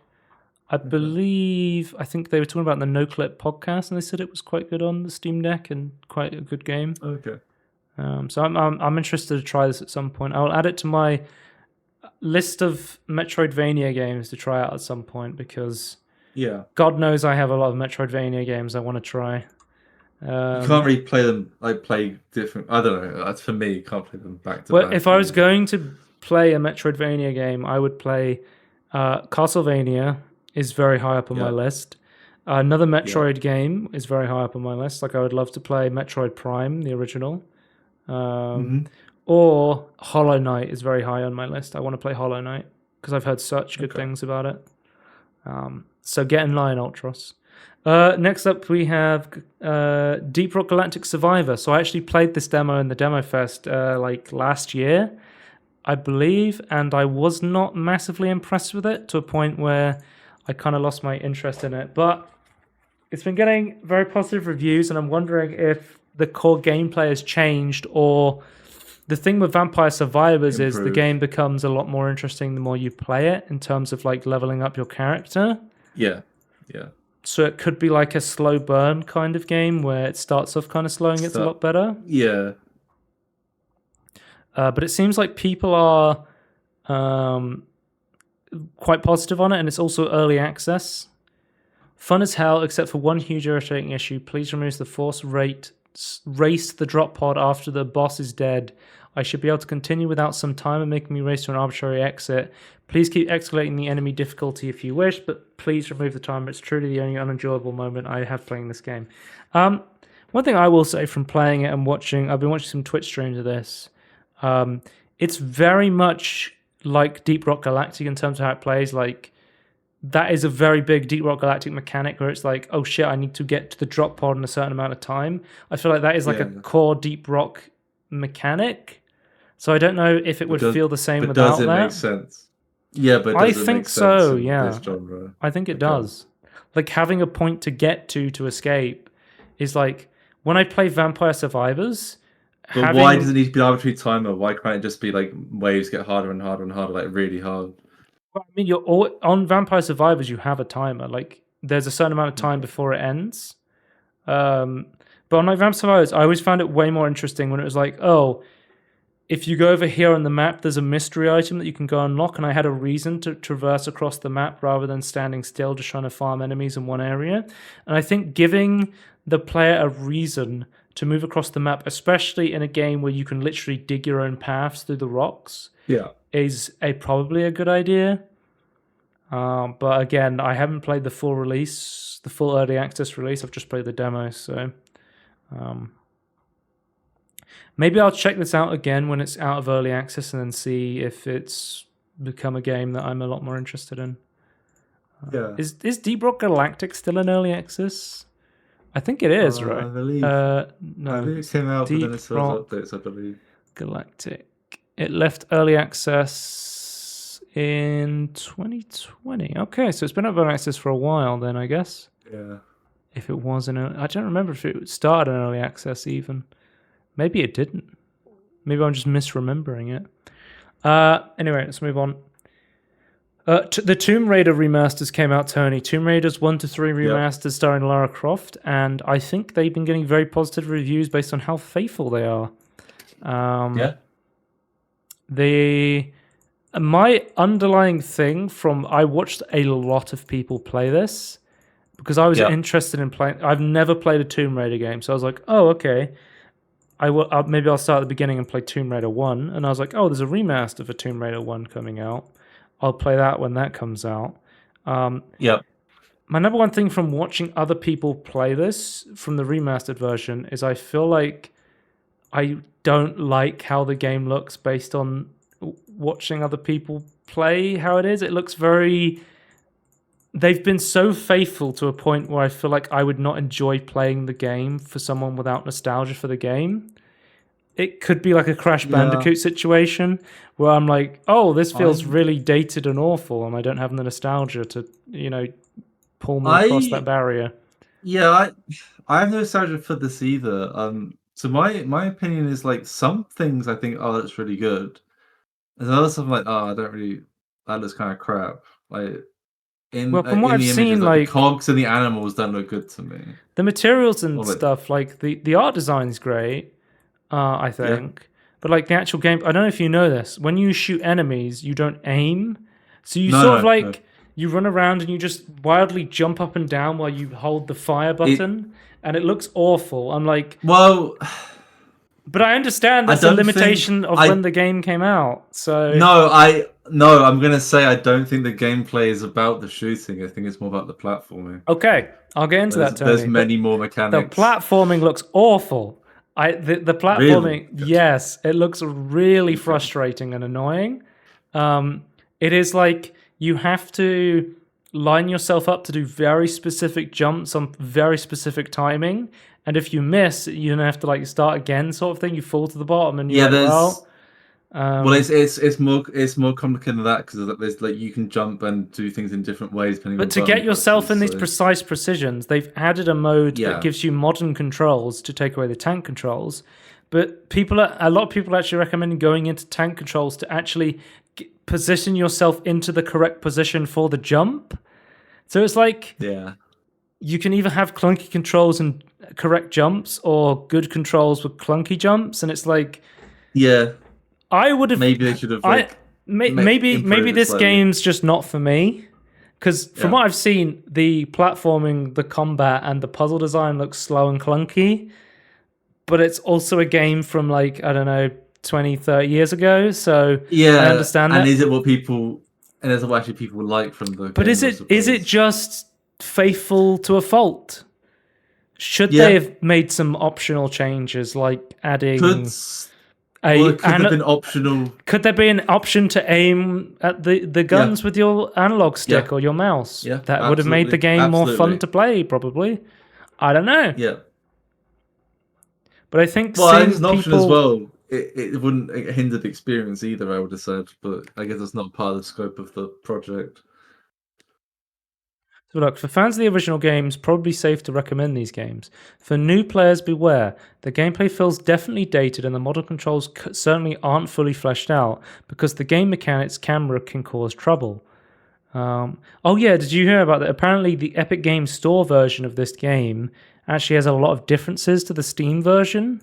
Speaker 1: I think they were talking about the No Clip podcast, and they said it was quite good on the Steam Deck and quite a good game.
Speaker 2: Okay.
Speaker 1: So I'm interested to try this at some point. I'll add it to my list of Metroidvania games to try out at some point because
Speaker 2: Yeah.
Speaker 1: God knows I have a lot of Metroidvania games I want to try.
Speaker 2: You can't really play them, like, play different. I don't know. That's for me. You can't play them back to
Speaker 1: Well,
Speaker 2: back.
Speaker 1: if I was going to play a Metroidvania game, I would play Castlevania is very high up on my list. Another Metroid game is very high up on my list. Like I would love to play Metroid Prime, the original. Or Hollow Knight is very high on my list. I want to play Hollow Knight because I've heard such good things about it. So get in line, Ultros. Next up, we have Deep Rock Galactic Survivor. So I actually played this demo in the Demo Fest like last year, I believe, and I was not massively impressed with it to a point where I kind of lost my interest in it. But it's been getting very positive reviews, and I'm wondering if the core gameplay has changed, or the thing with Vampire Survivors is the game becomes a lot more interesting the more you play it in terms of like leveling up your character.
Speaker 2: Yeah.
Speaker 1: So it could be like a slow burn kind of game where it starts off kind of slow and gets a lot better.
Speaker 2: Yeah.
Speaker 1: But it seems like people are quite positive on it, and it's also early access. Fun as hell, except for one huge irritating issue. Please remove the force race the drop pod after the boss is dead. I should be able to continue without some timer making me race to an arbitrary exit. Please keep escalating the enemy difficulty if you wish, but please remove the timer. It's truly the only unenjoyable moment I have playing this game. One thing I will say from playing it and watching, I've been watching some Twitch streams of this. It's very much like Deep Rock Galactic in terms of how it plays. Like, that is a very big Deep Rock Galactic mechanic where it's like, oh shit, I need to get to the drop pod in a certain amount of time. I feel like that is like a core Deep Rock mechanic. So I don't know if it would feel the same without that.
Speaker 2: Does it make sense? Yeah, but
Speaker 1: I think so. Yeah,
Speaker 2: this genre?
Speaker 1: I think it does. Like having a point to get to escape is like when I play Vampire Survivors.
Speaker 2: But why does it need to be an arbitrary timer? Why can't it just be like waves get harder and harder and harder, like really hard?
Speaker 1: Well, I mean, you're on Vampire Survivors. You have a timer. Like there's a certain amount of time before it ends. But on like Vampire Survivors, I always found it way more interesting when it was like, oh, if you go over here on the map, there's a mystery item that you can go unlock, and I had a reason to traverse across the map rather than standing still just trying to farm enemies in one area. And I think giving the player a reason to move across the map, especially in a game where you can literally dig your own paths through the rocks, is probably a good idea. But again, I haven't played the full release, the full early access release. I've just played the demo, so maybe I'll check this out again when it's out of early access and then see if it's become a game that I'm a lot more interested in. Is Deep Rock Galactic still in early access? I think it is, right?
Speaker 2: I believe.
Speaker 1: No,
Speaker 2: I think it came out, but then it still has updates, I believe.
Speaker 1: Galactic. It left early access in 2020. Okay, so it's been out of early access for a while then, I guess.
Speaker 2: Yeah.
Speaker 1: If it was in I don't remember if it started in early access even. Maybe it didn't. Maybe I'm just misremembering it. Anyway, let's move on. The Tomb Raider remasters came out, Tony. Tomb Raiders 1 to 3 remasters starring Lara Croft, and I think they've been getting very positive reviews based on how faithful they are. My underlying thing I watched a lot of people play this because I was interested in playing. I've never played a Tomb Raider game, so I was like, oh, okay. Maybe I'll start at the beginning and play Tomb Raider 1, and I was like, oh, there's a remaster for Tomb Raider 1 coming out. I'll play that when that comes out. My number one thing from watching other people play this from the remastered version is I feel like I don't like how the game looks based on watching other people play how it is. It looks very... They've been so faithful to a point where I feel like I would not enjoy playing the game for someone without nostalgia for the game. It could be like a Crash Bandicoot situation where I'm like, oh, this feels really dated and awful, and I don't have the nostalgia to, pull me across that barrier.
Speaker 2: Yeah, I have no nostalgia for this either. So my opinion is like some things I think, oh, that's really good. There's other stuff I'm like, oh, I don't really. That looks kind of crap. Like from what I've seen, like the cogs and the animals don't look good to me.
Speaker 1: The materials and stuff, like the art design's great. I think. But like the actual game, I don't know if you know this. When you shoot enemies, you don't aim. So you you run around and you just wildly jump up and down while you hold the fire button, and it looks awful. I'm like,
Speaker 2: well,
Speaker 1: but I understand that's a limitation of when the game came out. So
Speaker 2: I'm gonna say I don't think the gameplay is about the shooting. I think it's more about the platforming.
Speaker 1: Okay, I'll get into that, Tony.
Speaker 2: There's many more mechanics.
Speaker 1: The platforming looks awful. The platforming, really? Yes, it looks really frustrating and annoying. It is like you have to line yourself up to do very specific jumps on very specific timing, and if you miss, you have to like start again, sort of thing. You fall to the bottom, and
Speaker 2: it's more complicated than that because there's like you can jump and do things in different ways depending.
Speaker 1: But to get yourself in these precise precisions, they've added a mode that gives you modern controls to take away the tank controls. But a lot of people actually recommend going into tank controls to actually position yourself into the correct position for the jump. So it's like you can either have clunky controls and correct jumps, or good controls with clunky jumps, and it's like I would have maybe they should have maybe this game's just not for me, because from what I've seen, the platforming, the combat, and the puzzle design looks slow and clunky, but it's also a game from like, I don't know, 20, 30 years ago, so I understand that.
Speaker 2: And is it what people actually people like from the
Speaker 1: but
Speaker 2: game,
Speaker 1: is it just faithful to a fault? Should they have made some optional changes, like adding could there been optional? Could there be an option to aim at the guns with your analog stick or your mouse? Yeah, that would have made the game more fun to play, probably. I don't know.
Speaker 2: Yeah.
Speaker 1: But I think
Speaker 2: it's an option as well. It wouldn't hinder the experience either, I would have said, but I guess it's not part of the scope of the project.
Speaker 1: So look, for fans of the original games, probably safe to recommend these games. For new players, beware. The gameplay feels definitely dated, and the model controls certainly aren't fully fleshed out, because the game mechanics camera can cause trouble. Did you hear about that? Apparently the Epic Games Store version of this game actually has a lot of differences to the Steam version.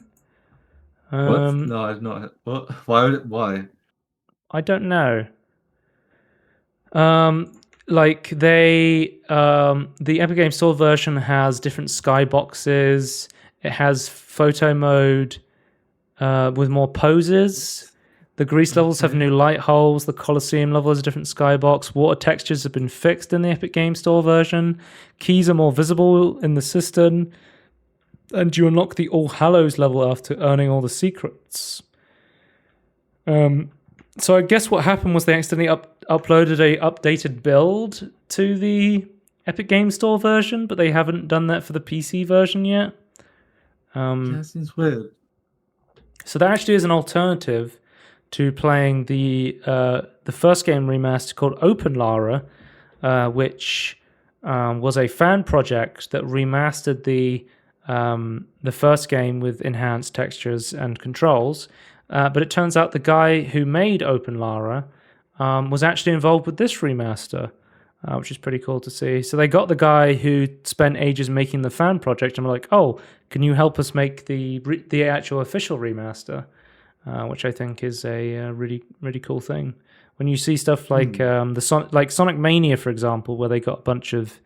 Speaker 2: What? No, I've not. What? Why?
Speaker 1: I don't know. The Epic Games Store version has different skyboxes. It has photo mode with more poses. The Grease levels have new light holes. The Colosseum level has a different skybox. Water textures have been fixed in the Epic Games Store version. Keys are more visible in the system. And you unlock the All Hallows level after earning all the secrets. So I guess what happened was they accidentally uploaded a updated build to the Epic Games Store version, but they haven't done that for the PC version yet.
Speaker 2: That seems weird.
Speaker 1: So there actually is an alternative to playing the first game remaster called Open Lara, which was a fan project that remastered the first game with enhanced textures and controls. But it turns out the guy who made Open Lara was actually involved with this remaster, which is pretty cool to see. So they got the guy who spent ages making the fan project, and were like, "Oh, can you help us make the actual official remaster?" Which I think is a really, really cool thing. When you see stuff like Sonic Mania, for example, where they got a bunch of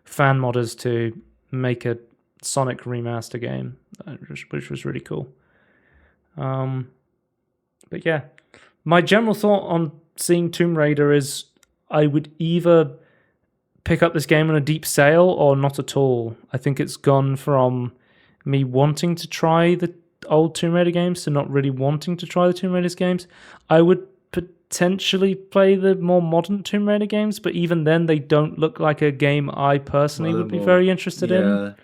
Speaker 1: fan modders to make a Sonic remaster game, which was really cool. But yeah, my general thought on seeing Tomb Raider is I would either pick up this game on a deep sale or not at all. I think it's gone from me wanting to try the old Tomb Raider games to not really wanting to try the Tomb Raider games. I would potentially play the more modern Tomb Raider games, but even then they don't look like a game I personally would be very interested in.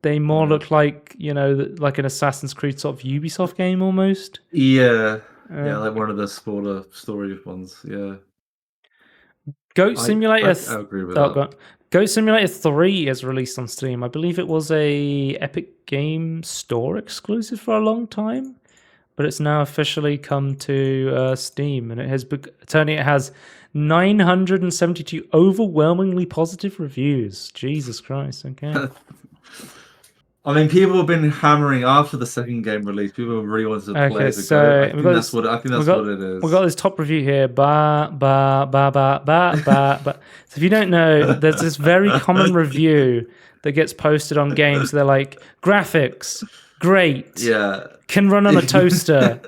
Speaker 1: They more look like, like an Assassin's Creed sort of Ubisoft game almost.
Speaker 2: Yeah. Like one of the smaller story ones, yeah.
Speaker 1: Goat Simulator...
Speaker 2: I agree with that.
Speaker 1: Goat Simulator 3 is released on Steam. I believe it was a Epic Games Store exclusive for a long time, but it's now officially come to Steam, and it has 972 overwhelmingly positive reviews. Jesus Christ, okay.
Speaker 2: I mean, people have been hammering after the second game release. People really wanted to play
Speaker 1: Okay,
Speaker 2: to go.
Speaker 1: so
Speaker 2: I think that's what it
Speaker 1: we
Speaker 2: is.
Speaker 1: got this top review here. Ba. So if you don't know, there's this very common review that gets posted on games. They're like, graphics, great,
Speaker 2: Yeah.
Speaker 1: can run on a toaster.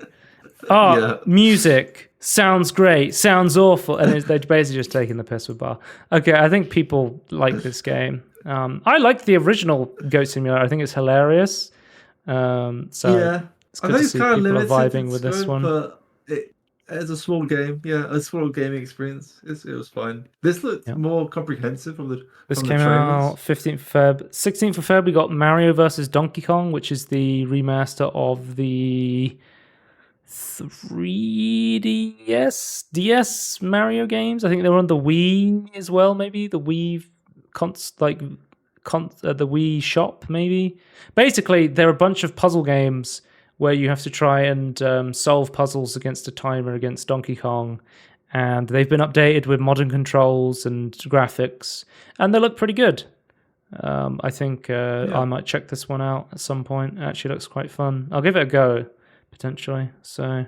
Speaker 2: Yeah.
Speaker 1: Music sounds great, sounds awful, and they're basically just taking the piss with Bar. Okay, I think people like this game. I liked the original Goat Simulator. I think it's hilarious. So
Speaker 2: Yeah.
Speaker 1: it's
Speaker 2: I
Speaker 1: good
Speaker 2: think
Speaker 1: to
Speaker 2: it's
Speaker 1: see
Speaker 2: kind of
Speaker 1: people are
Speaker 2: limited.
Speaker 1: vibing
Speaker 2: It's
Speaker 1: with this
Speaker 2: good,
Speaker 1: one.
Speaker 2: but it's a small game. Yeah, a small gaming experience. It was fine. This looked more comprehensive from the
Speaker 1: Came
Speaker 2: trailers.
Speaker 1: out 15th of Feb. 16th of Feb, we got Mario vs. Donkey Kong, which is the remaster of the 3DS Mario games. I think they were on the Wii as well, maybe the Wii the Wii shop, maybe. Basically, they're a bunch of puzzle games where you have to try and solve puzzles against a timer against Donkey Kong, and they've been updated with modern controls and graphics, and they look pretty good. I think I might check this one out at some point. It actually looks quite fun. I'll give it a go, potentially. So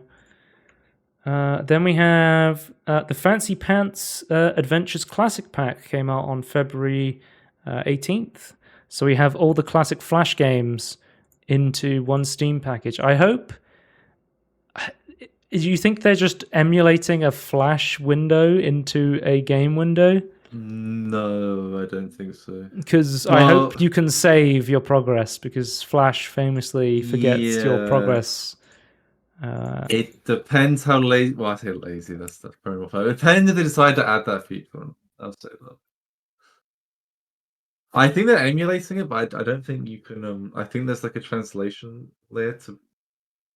Speaker 1: then we have the Fancy Pants Adventures Classic Pack came out on February 18th. So we have all the classic Flash games into one Steam package. I hope. Do you think they're just emulating a Flash window into a game window?
Speaker 2: No, I don't think so.
Speaker 1: Because I hope you can save your progress, because Flash famously forgets your progress.
Speaker 2: It depends how lazy. Well, I say lazy. That's very well. It depends if they decide to add that feature. I'll say that. I think they're emulating it, but I don't think you can. I think there's like a translation layer to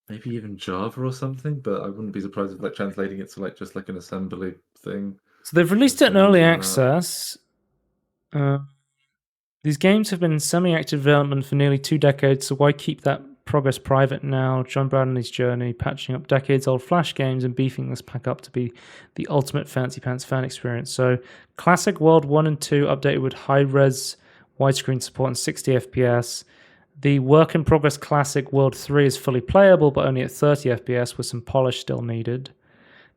Speaker 2: maybe even Java or something. But I wouldn't be surprised if like translating it to like just like an assembly thing.
Speaker 1: So they've released it in early access. These games have been in semi-active development for nearly 2 decades, so why keep that progress private now? John Bradley's journey, patching up decades-old Flash games and beefing this pack up to be the ultimate Fancy Pants fan experience. So, Classic World 1 and 2 updated with high-res widescreen support and 60 FPS. The work-in-progress Classic World 3 is fully playable, but only at 30 FPS, with some polish still needed.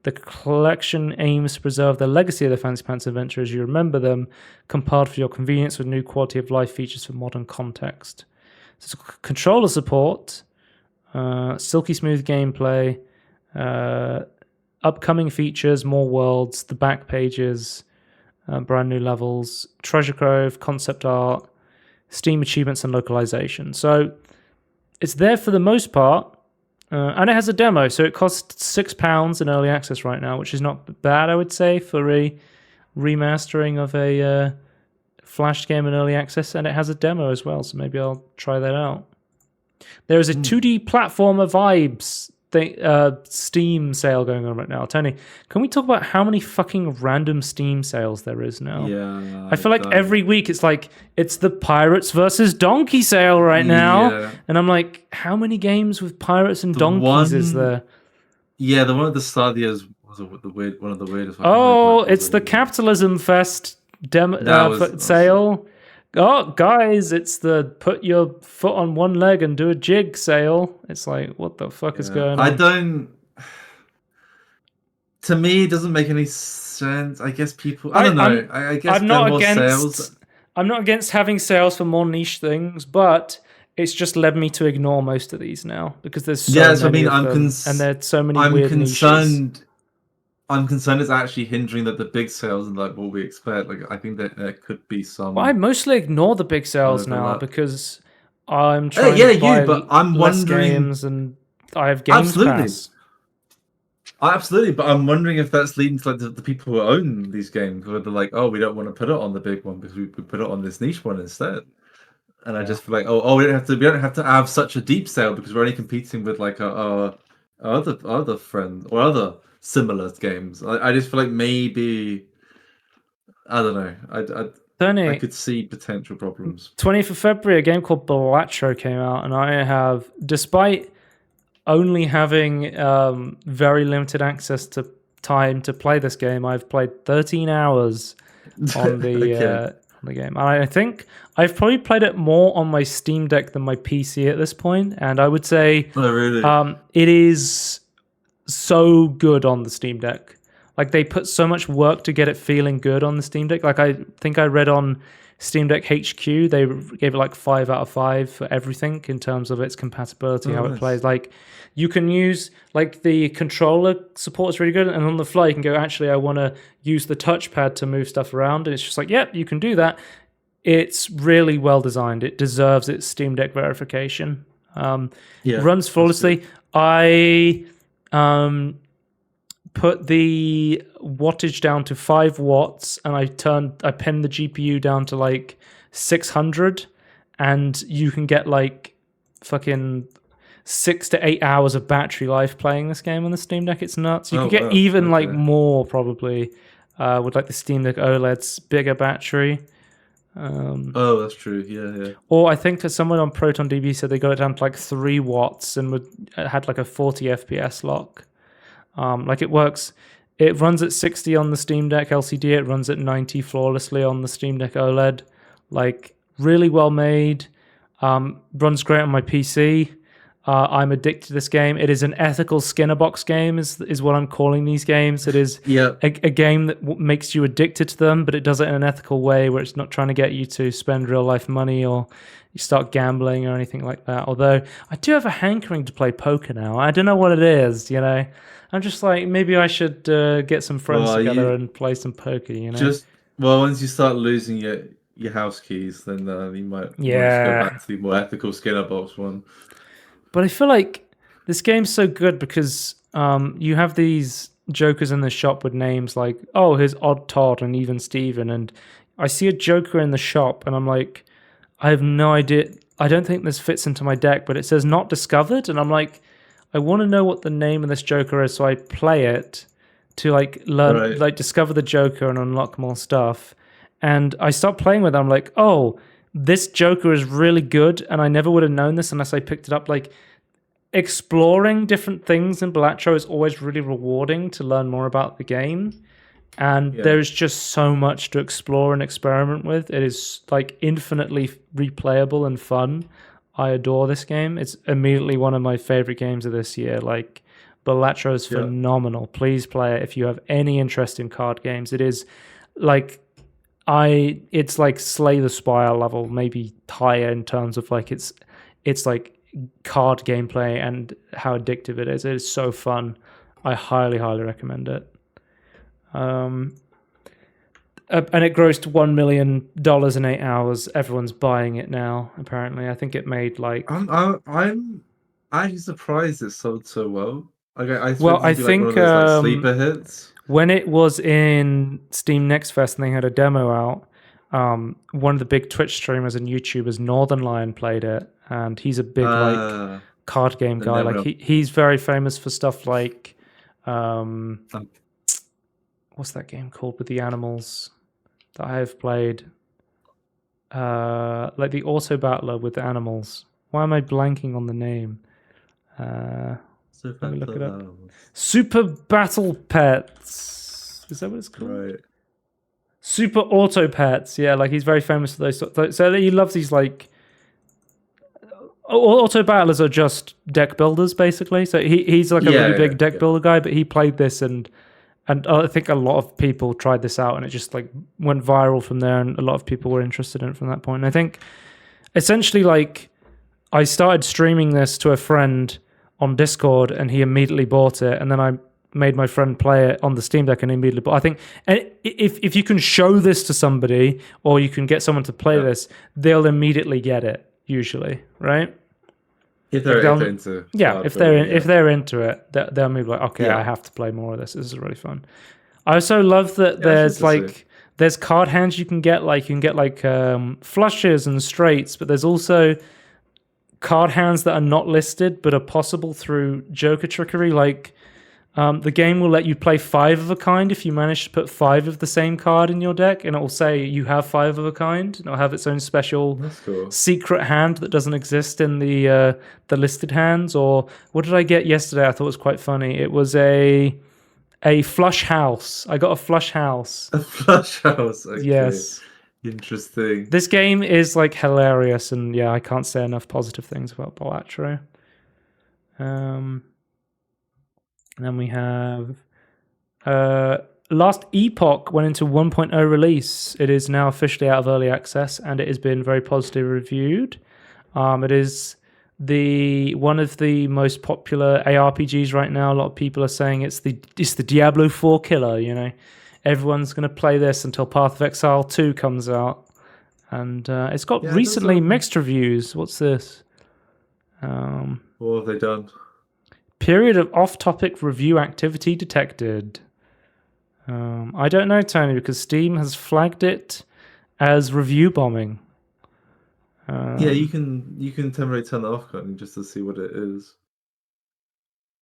Speaker 1: The collection aims to preserve the legacy of the Fancy Pants adventure as you remember them, compiled for your convenience with new quality of life features for modern context. So controller support, silky smooth gameplay, upcoming features, more worlds, the back pages, brand new levels, treasure trove, concept art, Steam achievements, and localization. So it's there for the most part. And it has a demo, so it costs £6 in early access right now, which is not bad, I would say, for a remastering of a Flash game in early access. And it has a demo as well, so maybe I'll try that out. There is a 2D platformer vibes Steam sale going on right now. Tony, can we talk about how many fucking random Steam sales there is now?
Speaker 2: Yeah.
Speaker 1: I feel like every week it's the Pirates versus Donkey sale right now. And I'm like, how many games with pirates and donkeys is there?
Speaker 2: Yeah, the one at the start of the year was one of the weirdest.
Speaker 1: It's the Capitalism Fest sale. Oh, guys, it's the put your foot on one leg and do a jig sale. It's like, what the fuck is going on?
Speaker 2: To me, it doesn't make any sense. I guess people. I don't know. I guess
Speaker 1: I'm not
Speaker 2: more
Speaker 1: against.
Speaker 2: Sales.
Speaker 1: I'm not against having sales for more niche things, but it's just led me to ignore most of these now because there's so many of them, and there's so many weird niches.
Speaker 2: I'm concerned it's actually hindering the big sales and like what we expect. Like I think that there could be some.
Speaker 1: Well, I mostly ignore the big sales now because I'm trying to buy
Speaker 2: but I'm
Speaker 1: less games and I have Games Pass.
Speaker 2: Absolutely, but I'm wondering if that's leading to like the people who own these games, where they're like, oh, we don't want to put it on the big one because we put it on this niche one instead. And I just feel like, we don't have to have such a deep sale because we're only competing with like our other friends or other similar games. I just feel like maybe I don't know. I could see potential problems.
Speaker 1: 20th of February, a game called Balatro came out, and I have, despite only having very limited access to time to play this game, I've played 13 hours on the the game. I think I've probably played it more on my Steam Deck than my PC at this point, and I would say it is so good on the Steam Deck. Like, they put so much work to get it feeling good on the Steam Deck. Like, I think I read on Steam Deck HQ, they gave it like 5 out of 5 for everything in terms of its compatibility, how it plays. Like, you can use, like, the controller support is really good, and on the fly you can go, actually, I want to use the touchpad to move stuff around, and it's just like, yep, you can do that. It's really well designed. It deserves its Steam Deck verification. Runs flawlessly. I put the wattage down to 5 watts, and I pinned the GPU down to like 600, and you can get like fucking 6 to 8 hours of battery life playing this game on the Steam Deck. It's nuts. You can get even like more probably with like the Steam Deck OLED's bigger battery.
Speaker 2: That's true. Yeah.
Speaker 1: Or I think someone on ProtonDB said they got it down to like 3 watts and had like a 40 FPS lock. Like, it works. It runs at 60 on the Steam Deck LCD. It runs at 90 flawlessly on the Steam Deck OLED. Like, really well made. Runs great on my PC. I'm addicted to this game. It is an ethical Skinnerbox game, is what I'm calling these games. It is a game that makes you addicted to them, but it does it in an ethical way where it's not trying to get you to spend real life money or you start gambling or anything like that. Although I do have a hankering to play poker now. I don't know what it is, you know. I'm just like, maybe I should get some friends together and play some poker, you know.
Speaker 2: Once you start losing your house keys, then you might just go back to the more ethical Skinnerbox one.
Speaker 1: But I feel like this game's so good because you have these jokers in the shop with names like, oh, here's Odd Todd and Even Steven. And I see a joker in the shop and I'm like, I have no idea. I don't think this fits into my deck, but it says not discovered. And I'm like, I want to know what the name of this joker is. So I play it to like learn, like discover the joker and unlock more stuff. And I start playing with it. I'm like, oh, this joker is really good, and I never would have known this unless I picked it up. Like, exploring different things in Balatro is always really rewarding to learn more about the game, and there's just so much to explore and experiment with. It is like infinitely replayable and fun. I adore this game. It's immediately one of my favorite games of this year. Like, Balatro is phenomenal. Please play it if you have any interest in card games. It is like it's like Slay the Spire level, maybe higher in terms of like it's like card gameplay and how addictive it is. It is so fun. I highly recommend it. And it grossed $1 million in 8 hours. Everyone's buying it now. Apparently, I think it made like.
Speaker 2: I'm actually surprised it sold so well. I
Speaker 1: think
Speaker 2: like one of those, like, sleeper hits.
Speaker 1: When it was in Steam Next Fest and they had a demo out, one of the big Twitch streamers and YouTubers, Northern Lion, played it, and he's a big like card game guy. Like he's very famous for stuff like what's that game called with the animals that I have played? Like the Auto Battler with the animals. Why am I blanking on the name? Let me look it up. Super Battle Pets. Is that what it's called?
Speaker 2: Right.
Speaker 1: Super Auto Pets. Yeah, like he's very famous for those. So he loves these like auto battlers are just deck builders basically. So he's like a really big deck builder guy, but he played this and I think a lot of people tried this out and it just like went viral from there, and a lot of people were interested in it from that point. And I think essentially like I started streaming this to a friend on Discord and he immediately bought it, and then I made my friend play it on the Steam Deck and immediately bought. I think if you can show this to somebody or you can get someone to play this, they'll immediately get it usually, right?
Speaker 2: If they're into
Speaker 1: if they're into it, they'll be like, okay, I have to play more of this. This is really fun. I also love that there's card hands you can get. Like you can get like flushes and straights, but there's also card hands that are not listed but are possible through Joker trickery. Like the game will let you play 5 of a kind if you manage to put 5 of the same card in your deck, and it will say you have 5 of a kind, and it'll have its own special secret hand that doesn't exist in the listed hands. Or what did I get yesterday? I thought was quite funny. It was a flush house. I got a flush house.
Speaker 2: A flush house. Okay.
Speaker 1: Yes.
Speaker 2: Interesting.
Speaker 1: This game is like hilarious, and yeah, I can't say enough positive things about Balatro. And then we have Last Epoch went into 1.0 release. It is now officially out of early access, and it has been very positively reviewed. It is one of the most popular ARPGs right now. A lot of people are saying it's the Diablo 4 killer. You know, everyone's going to play this until Path of Exile 2 comes out, and it's got recently mixed reviews. What's this?
Speaker 2: What have they done?
Speaker 1: Period of off-topic review activity detected. I don't know, Tony, because Steam has flagged it as review bombing.
Speaker 2: Yeah, you can temporarily turn that off, can't you, just to see what it is.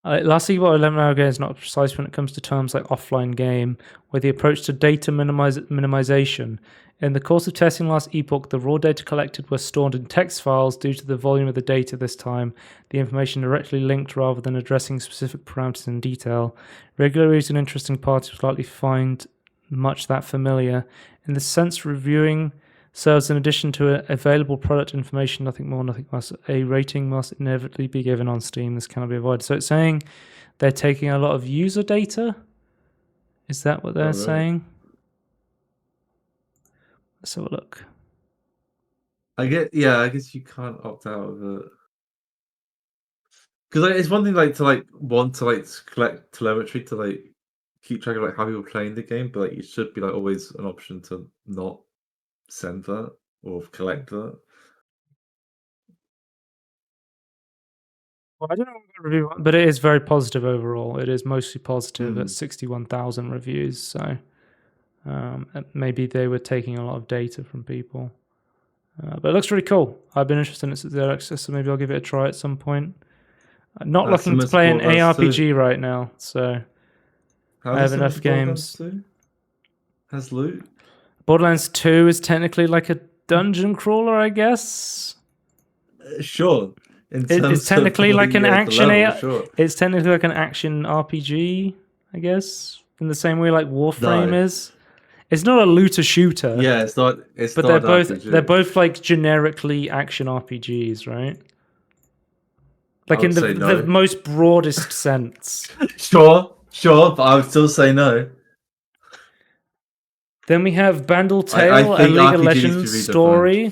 Speaker 1: Last Epoch 11 hour game is not precise when it comes to terms like offline game, where the approach to data minimization. In the course of testing Last Epoch, the raw data collected was stored in text files due to the volume of the data this time, the information directly linked rather than addressing specific parameters in detail. Regular readers and interesting parties will likely find much that familiar. In the sense, reviewing serves in addition to available product information, nothing more, nothing less. A rating must inevitably be given on Steam. This cannot be avoided. So it's saying they're taking a lot of user data. Is that what they're saying? Let's have a look.
Speaker 2: I guess you can't opt out of it. Because it's one thing to want to collect telemetry to keep track of how people are playing the game, but it should be always an option to not send that or collect that.
Speaker 1: Well, I don't know what the review, but it is very positive overall. It is mostly positive at 61,000 reviews. So maybe they were taking a lot of data from people. But it looks really cool. I've been interested in its early access, so maybe I'll give it a try at some point. I'm not looking to play an ARPG right now, so I have enough games.
Speaker 2: Has loot?
Speaker 1: Borderlands 2 is technically like a dungeon crawler, I guess.
Speaker 2: Sure.
Speaker 1: It's technically like an action. It's technically like an action RPG, I guess, in the same way like Warframe is. It's not a looter shooter.
Speaker 2: Yeah, it's not.
Speaker 1: But they're both like generically action RPGs, right? Like in the most broadest sense.
Speaker 2: Sure, but I would still say no.
Speaker 1: Then we have Bandle Tale, a League of Legends story,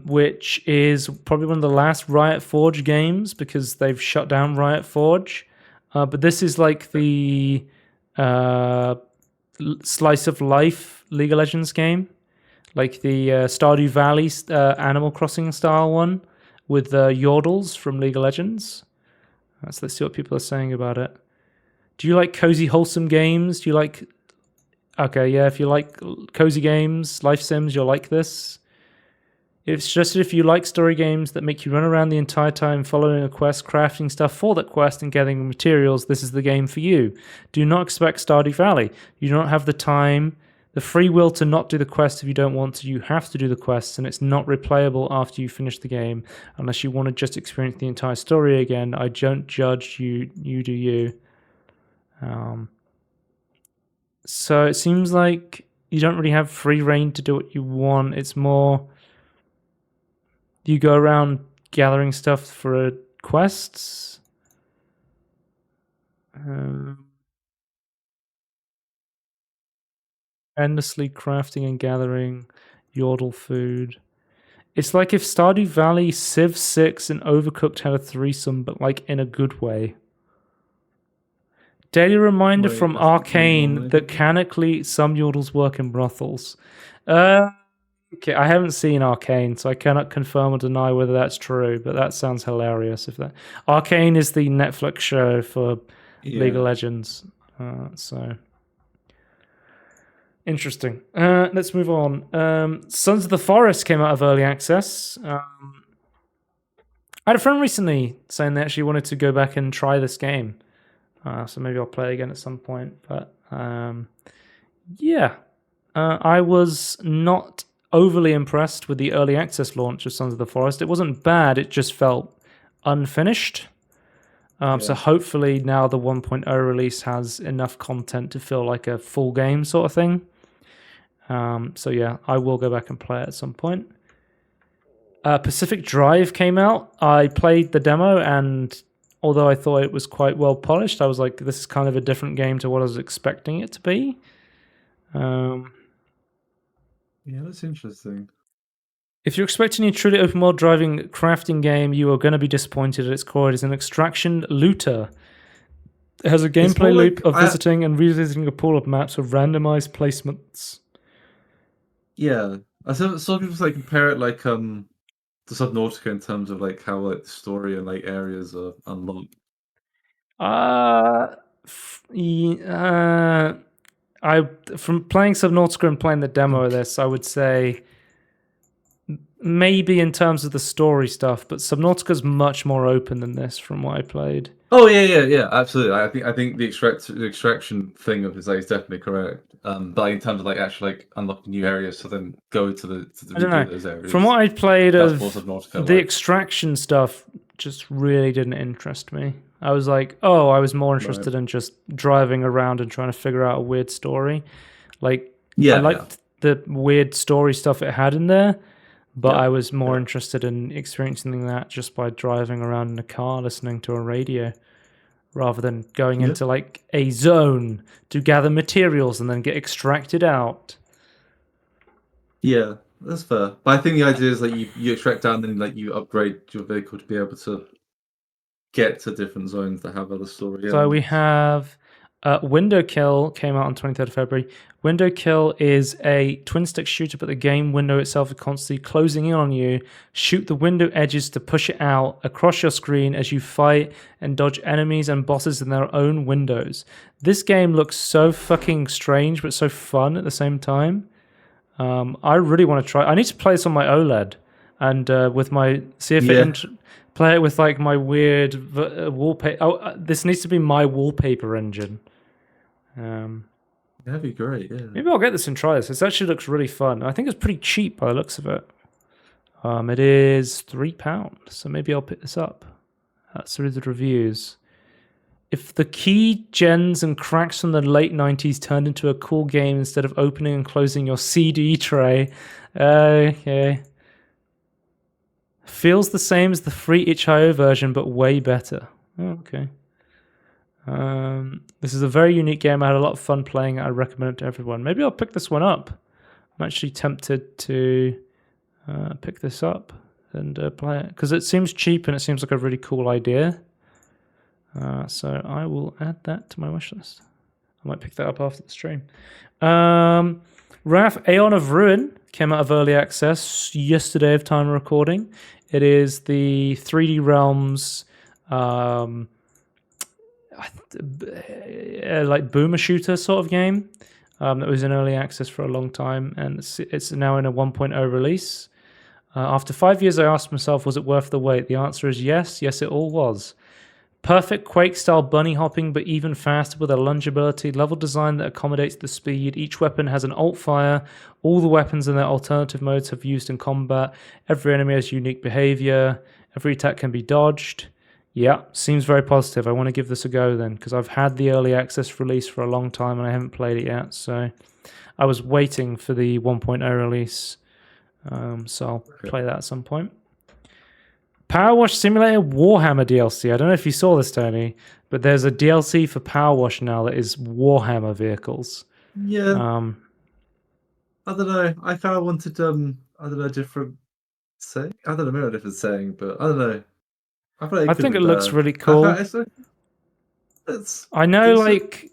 Speaker 1: which is probably one of the last Riot Forge games because they've shut down Riot Forge. But this is like the slice of life League of Legends game, like the Stardew Valley Animal Crossing style one with Yordles from League of Legends. So let's see what people are saying about it. Do you like cozy, wholesome games? Do you like... Okay, yeah, if you like cozy games, life sims, you'll like this. It's just if you like story games that make you run around the entire time following a quest, crafting stuff for that quest and gathering materials, this is the game for you. Do not expect Stardew Valley. You don't have the time, the free will to not do the quest if you don't want to. You have to do the quests, and it's not replayable after you finish the game unless you want to just experience the entire story again. I don't judge you. You do you. So it seems like you don't really have free reign to do what you want. It's more you go around gathering stuff for quests. Endlessly crafting and gathering Yordle food. It's like if Stardew Valley, Civ 6, and Overcooked had a threesome, but like in a good way. Daily reminder from Arcane that canonically some Yordles work in brothels. Okay, I haven't seen Arcane, so I cannot confirm or deny whether that's true, but that sounds hilarious. Arcane is the Netflix show for League of Legends, so interesting. Let's move on. Sons of the Forest came out of early access. I had a friend recently saying they actually wanted to go back and try this game. So maybe I'll play again at some point. But I was not overly impressed with the early access launch of Sons of the Forest. It wasn't bad, it just felt unfinished. So hopefully now the 1.0 release has enough content to feel like a full game sort of thing. So yeah, I will go back and play it at some point. Pacific Drive came out. I played the demo, and although I thought it was quite well polished, I was like, this is kind of a different game to what I was expecting it to be.
Speaker 2: Yeah, that's interesting.
Speaker 1: If you're expecting a truly open world driving crafting game, you are going to be disappointed at its core. It is an extraction looter. It has a gameplay loop of visiting and revisiting a pool of maps with randomized placements.
Speaker 2: Yeah, I saw people like compare it like to Subnautica in terms of like how like the story and like areas are unlocked.
Speaker 1: From playing Subnautica and playing the demo of this, I would say maybe in terms of the story stuff, but Subnautica's much more open than this from what I played.
Speaker 2: Oh yeah, absolutely. I think the extraction thing of is like is definitely correct. But in terms of like actually like unlocking new areas to then go to the
Speaker 1: I don't know.
Speaker 2: those areas.
Speaker 1: From what I played of
Speaker 2: Subnautica,
Speaker 1: the extraction stuff, just really didn't interest me. I was like, oh, I was more interested in just driving around and trying to figure out a weird story. Like, I liked the weird story stuff it had in there, but I was more interested in experiencing that just by driving around in a car listening to a radio rather than going into like a zone to gather materials and then get extracted out.
Speaker 2: Yeah, that's fair. But I think the idea is like you extract down and then like you upgrade your vehicle to be able to get to different zones that have other story.
Speaker 1: So we have Window Kill came out on 23rd of February. Window Kill is a twin-stick shooter, but the game window itself is constantly closing in on you. Shoot the window edges to push it out across your screen as you fight and dodge enemies and bosses in their own windows. This game looks so fucking strange, but so fun at the same time. I really want to try. I need to play this on my OLED and with my play it with like my weird wallpaper. Oh, this needs to be my wallpaper engine.
Speaker 2: That'd be great. Yeah.
Speaker 1: Maybe I'll get this and try this. This actually looks really fun. I think it's pretty cheap by the looks of it. It is £3, so maybe I'll pick this up. That's through the reviews. If the key gens and cracks from the late 90s turned into a cool game instead of opening and closing your CD tray, okay. Feels the same as the free itch.io version, but way better. Oh, okay. This is a very unique game. I had a lot of fun playing it. I recommend it to everyone. Maybe I'll pick this one up. I'm actually tempted to pick this up and play it because it seems cheap and it seems like a really cool idea. So I will add that to my wish list. I might pick that up after the stream. Wrath Aeon of Ruin came out of early access yesterday of time recording. It is the 3D Realms like boomer shooter sort of game that was in early access for a long time, and it's now in a 1.0 release. After 5 years, I asked myself, was it worth the wait? The answer is yes. Yes, it all was. Perfect Quake-style bunny hopping, but even faster with a lungeability, level design that accommodates the speed. Each weapon has an alt fire. All the weapons in their alternative modes have used in combat. Every enemy has unique behavior. Every attack can be dodged. Yeah, seems very positive. I want to give this a go then, because I've had the early access release for a long time and I haven't played it yet. So I was waiting for the 1.0 release. So I'll play that at some point. Power Wash Simulator Warhammer DLC. I don't know if you saw this, Tony, but there's a DLC for Power Wash now that is Warhammer vehicles.
Speaker 2: Yeah. I don't know. I kind of wanted I don't know, different saying. I don't know, maybe a different saying, but I don't know.
Speaker 1: I think it looks really cool. I know, like,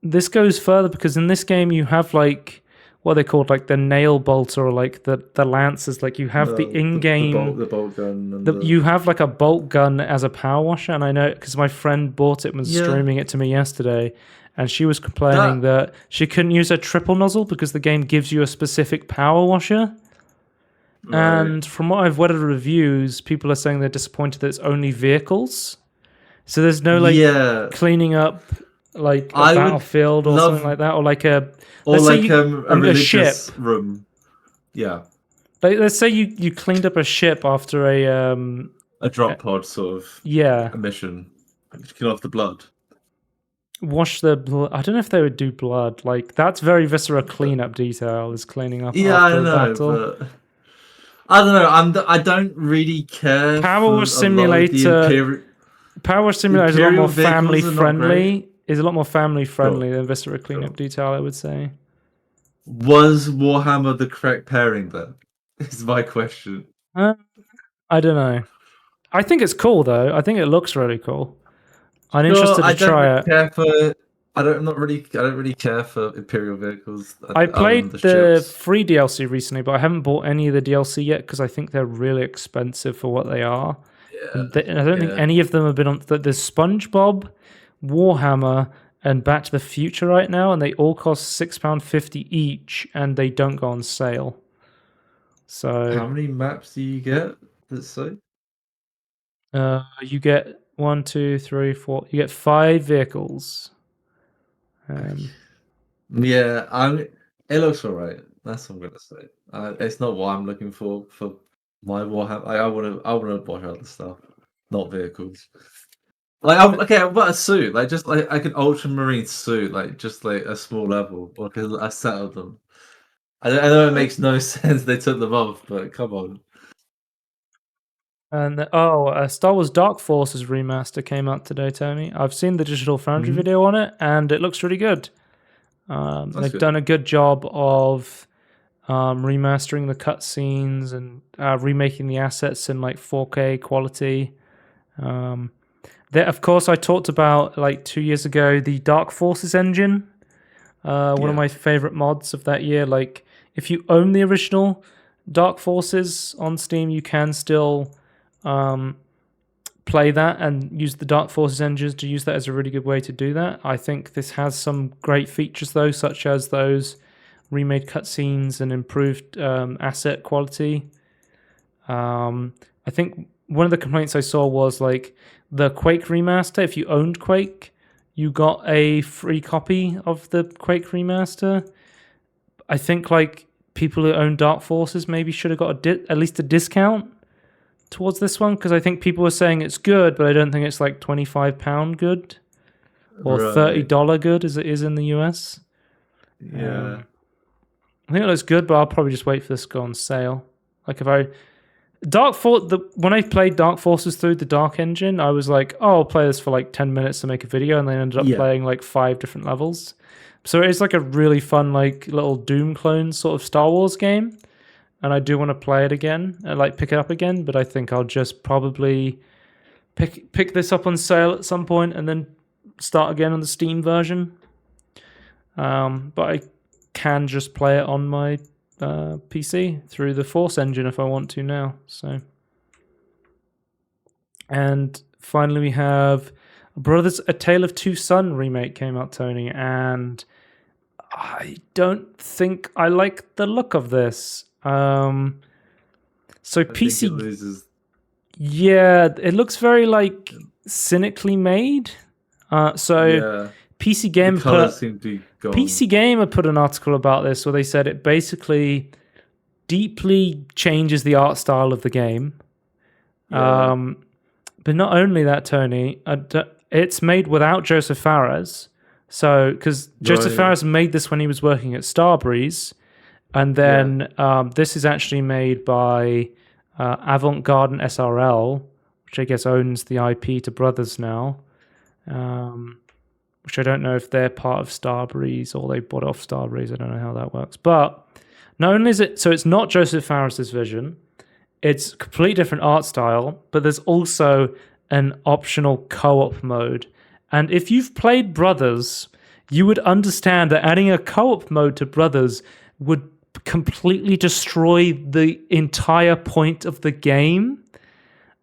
Speaker 1: this goes further because in this game you have like what are they called, like the nail bolter or like the lancers. Like you have the in-game
Speaker 2: the bolt gun. And
Speaker 1: you have like a bolt gun as a power washer, and I know because my friend bought it and was streaming it to me yesterday, and she was complaining that she couldn't use a triple nozzle because the game gives you a specific power washer. Right. And from what I've read of reviews, people are saying they're disappointed that it's only vehicles. So there's no like cleaning up like a battlefield or something like that, or like a religious
Speaker 2: ship room. Yeah.
Speaker 1: Like, let's say you cleaned up a ship after
Speaker 2: a drop pod sort of mission. Kill off the blood.
Speaker 1: wash the blood. I don't know if they would do blood. Like, that's very Viscera cleanup detail, is cleaning up
Speaker 2: Yeah, I
Speaker 1: after a
Speaker 2: know,
Speaker 1: battle.
Speaker 2: but I don't know. I don't really care
Speaker 1: Power
Speaker 2: for a lot of the
Speaker 1: Simulator. Power Simulator is a lot more
Speaker 2: Imperial
Speaker 1: family
Speaker 2: vehicles are not great.
Speaker 1: friendly. Is a lot more family friendly
Speaker 2: Sure,
Speaker 1: than Viscera cleanup
Speaker 2: sure.
Speaker 1: detail, I would say.
Speaker 2: Was Warhammer the correct pairing then? Is my question.
Speaker 1: Uh, I don't know. I think it's cool though. I think it looks really cool. I'm
Speaker 2: Sure,
Speaker 1: interested
Speaker 2: I
Speaker 1: to
Speaker 2: don't
Speaker 1: try
Speaker 2: really
Speaker 1: it.
Speaker 2: care for. I don't really care for Imperial vehicles
Speaker 1: I
Speaker 2: other than the
Speaker 1: played the
Speaker 2: ships.
Speaker 1: free DLC recently, but I haven't bought any of the DLC yet because I think they're really expensive for what they are.
Speaker 2: Yeah,
Speaker 1: And I don't think
Speaker 2: yeah.
Speaker 1: any of them have been on. There's SpongeBob, Warhammer, and Back to the Future right now, and they all cost £6.50 each, and they don't go on sale. So
Speaker 2: How many maps do you get? Let's see.
Speaker 1: you get 1, 2, 3, 4. You get 5 vehicles.
Speaker 2: Yeah, It looks alright. That's what I'm gonna say. It's not what I'm looking for my Warhammer. I want to watch other stuff, not vehicles. Like, I've got a suit, like just like an ultramarine suit, like just like a small level, or a set of them. I know it makes no sense they took them off, but come on.
Speaker 1: And Star Wars Dark Forces remaster came out today, Tony. I've seen the Digital Foundry
Speaker 2: Hmm.
Speaker 1: video on it, and it looks really good.
Speaker 2: That's
Speaker 1: They've
Speaker 2: good.
Speaker 1: done a good job of remastering the cutscenes and remaking the assets in like 4K quality. Of course, I talked about like 2 years ago the Dark Forces engine. One of
Speaker 2: Yeah.
Speaker 1: my favorite mods of that year. Like, if you own the original Dark Forces on Steam, you can still play that and use the Dark Forces engines to use that as a really good way to do that. I think this has some great features though, such as those remade cutscenes and improved asset quality. I think one of the complaints I saw was like the Quake remaster. If you owned Quake, you got a free copy of the Quake remaster. I think like people who own Dark Forces maybe should have got at least a discount towards this one, because I think people were saying it's good, but I don't think it's like £25 good or
Speaker 2: Right.
Speaker 1: $30 good as it is in the US.
Speaker 2: Yeah.
Speaker 1: I think it looks good, but I'll probably just wait for this to go on sale. Like, when I played Dark Forces through the Dark Engine, I was like, oh, I'll play this for like 10 minutes to make a video, and then ended up
Speaker 2: Yeah.
Speaker 1: playing like 5 different levels. So it's like a really fun, like little Doom clone sort of Star Wars game. And I do want to play it again and like pick it up again, but I think I'll just probably pick this up on sale at some point and then start again on the Steam version. But I can just play it on my PC through the Force engine if I want to now. So, and finally we have Brothers: A Tale of Two Sons remake came out, Tony, and I don't think I like the look of this. So
Speaker 2: I think
Speaker 1: PC,
Speaker 2: it loses.
Speaker 1: yeah, it looks very like cynically made.
Speaker 2: Yeah.
Speaker 1: PC
Speaker 2: The
Speaker 1: Gamer
Speaker 2: colors seem to be gone.
Speaker 1: PC Gamer put an article about this where they said it basically deeply changes the art style of the game.
Speaker 2: Yeah.
Speaker 1: But not only that, Tony, it's made without Joseph Fares. So, because Joseph
Speaker 2: Right.
Speaker 1: Fares made this when he was working at Starbreeze, and then this is actually made by Avant Garden SRL, which I guess owns the IP to Brothers now. Which I don't know if they're part of Starbreeze or they bought off Starbreeze. I don't know how that works. But not only is it, so it's not Joseph Fares' vision, it's a completely different art style, but there's also an optional co-op mode. And if you've played Brothers, you would understand that adding a co-op mode to Brothers would completely destroy the entire point of the game.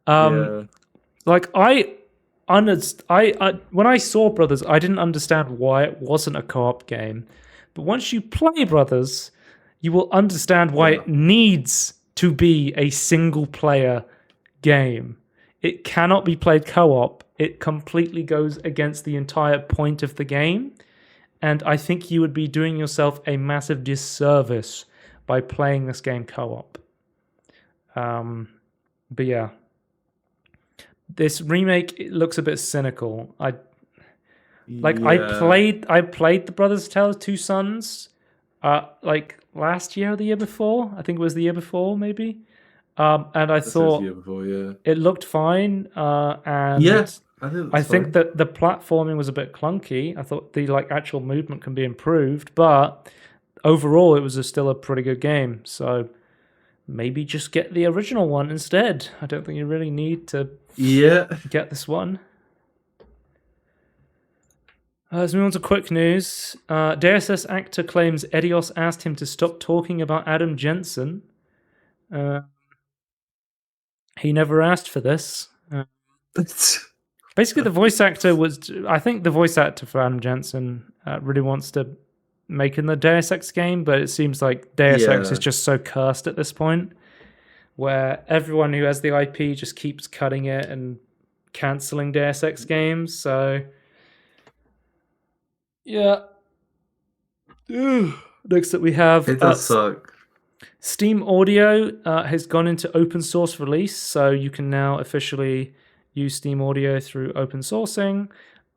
Speaker 2: Yeah.
Speaker 1: Like when I saw Brothers, I didn't understand why it wasn't a co-op game. But once you play Brothers, you will understand why
Speaker 2: Yeah.
Speaker 1: it needs to be a single player game. It cannot be played co-op. It completely goes against the entire point of the game. And I think you would be doing yourself a massive disservice by playing this game co-op. But yeah. This remake, it looks a bit cynical. Like
Speaker 2: Yeah.
Speaker 1: I played the Brothers Tale Two Sons, like last year or the year before. I think it was the year before, maybe. And I
Speaker 2: This was the
Speaker 1: thought
Speaker 2: year before, yeah.
Speaker 1: it looked fine.
Speaker 2: Yeah,
Speaker 1: And
Speaker 2: I think
Speaker 1: I
Speaker 2: that's
Speaker 1: think
Speaker 2: fine.
Speaker 1: that the platforming was a bit clunky. I thought the like actual movement can be improved, but overall it was still a pretty good game. So maybe just get the original one instead. I don't think you really need to
Speaker 2: Yeah.
Speaker 1: get this one. Let's move on to quick news. DSS actor claims Edios asked him to stop talking about Adam Jensen. He never asked for this. Basically, the voice actor was... I think the voice actor for Adam Jensen really wants to make in the Deus Ex game, but it seems like Deus Ex is just so cursed at this point, where everyone who has the IP just keeps cutting it and cancelling Deus Ex games, so... Yeah. Next up we have...
Speaker 2: It does suck.
Speaker 1: Steam Audio has gone into open source release, so you can now officially use Steam Audio through open sourcing.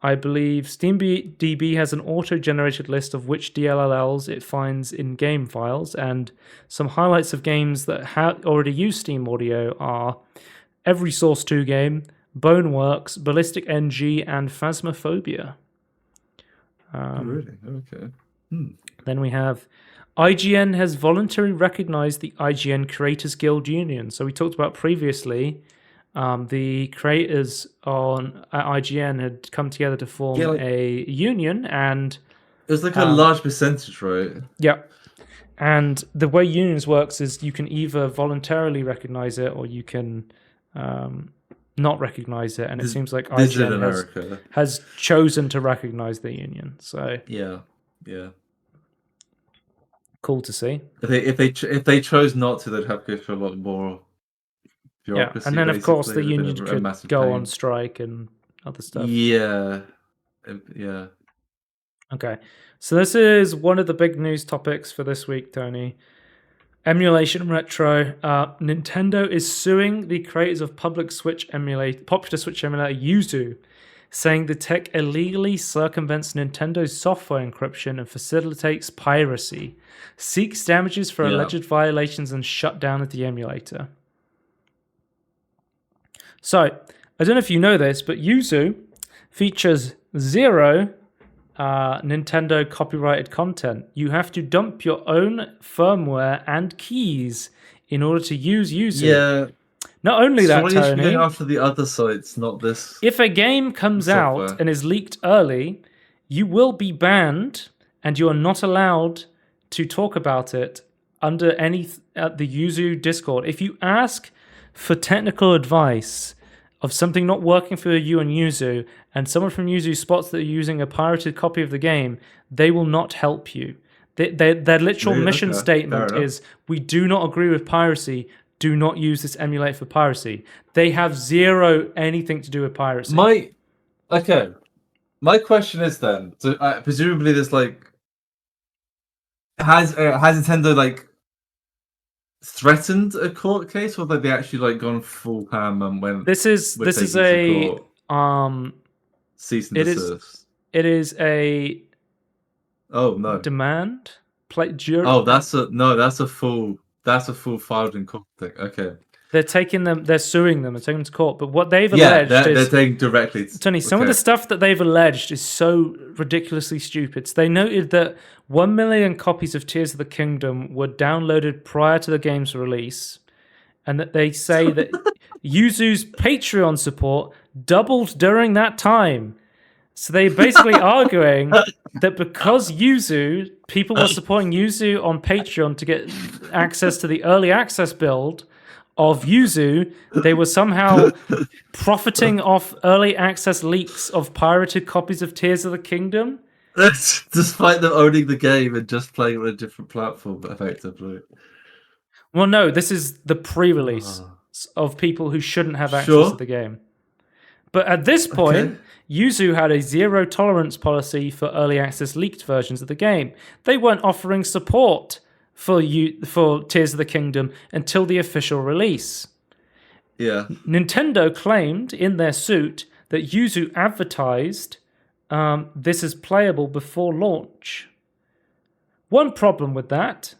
Speaker 1: I believe SteamDB has an auto-generated list of which DLLs it finds in game files, and some highlights of games that already use Steam Audio are Every Source 2 game, Boneworks, Ballistic NG, and Phasmophobia.
Speaker 2: Really? Okay.
Speaker 1: Then we have IGN has voluntarily recognized the IGN Creators Guild Union. So we talked about previously, the creators at IGN had come together to form a union, and
Speaker 2: it was like a large percentage, right?
Speaker 1: Yeah. And the way unions works is you can either voluntarily recognize it or you can not recognize it. And it seems like IGN has chosen to recognize the union. So
Speaker 2: yeah.
Speaker 1: Cool to see.
Speaker 2: If they chose not to, they'd have to go through a lot more bureaucracy.
Speaker 1: Yeah, and then of course the union could go on strike and other stuff.
Speaker 2: Yeah.
Speaker 1: Okay, so this is one of the big news topics for this week, Tony. Emulation Retro. Nintendo is suing the creators of popular Switch emulator Yuzu, saying the tech illegally circumvents Nintendo's software encryption and facilitates piracy, seeks damages for alleged violations, and shut down the emulator. So, I don't know if you know this, but Yuzu features zero Nintendo copyrighted content. You have to dump your own firmware and keys in order to use Yuzu.
Speaker 2: Yeah.
Speaker 1: Not only that, Tony,
Speaker 2: you should be going after the other sites, not this.
Speaker 1: If a game comes out and is leaked early, you will be banned, and you are not allowed to talk about it under the Yuzu Discord. If you ask for technical advice of something not working for you on Yuzu, and someone from Yuzu spots that you're using a pirated copy of the game, they will not help you. Their literal mission statement is, we do not agree with piracy. Do not use this emulator for piracy. They have zero anything to do with piracy.
Speaker 2: My question is then, so presumably there's like, has Nintendo threatened a court case, or have they actually gone full ham and went?
Speaker 1: This is a
Speaker 2: cease and desist.
Speaker 1: It is a
Speaker 2: demand. That's a full filed in court thing. Okay.
Speaker 1: They're suing them and taking them to court. But what they've alleged
Speaker 2: they're taking directly.
Speaker 1: Tony, some of the stuff that they've alleged is so ridiculously stupid. So they noted that 1 million copies of Tears of the Kingdom were downloaded prior to the game's release, and that they say that Yuzu's Patreon support doubled during that time. So they're basically arguing that because people were supporting Yuzu on Patreon to get access to the early access build of Yuzu, they were somehow profiting off early access leaks of pirated copies of Tears of the Kingdom.
Speaker 2: Despite them owning the game and just playing on a different platform, effectively.
Speaker 1: Well, no, this is the pre-release of people who shouldn't have access to the game. But at this point, Yuzu had a zero tolerance policy for early access leaked versions of the game. They weren't offering support for Tears of the Kingdom until the official release.
Speaker 2: Yeah.
Speaker 1: Nintendo claimed in their suit that Yuzu advertised this is playable before launch. One problem with that,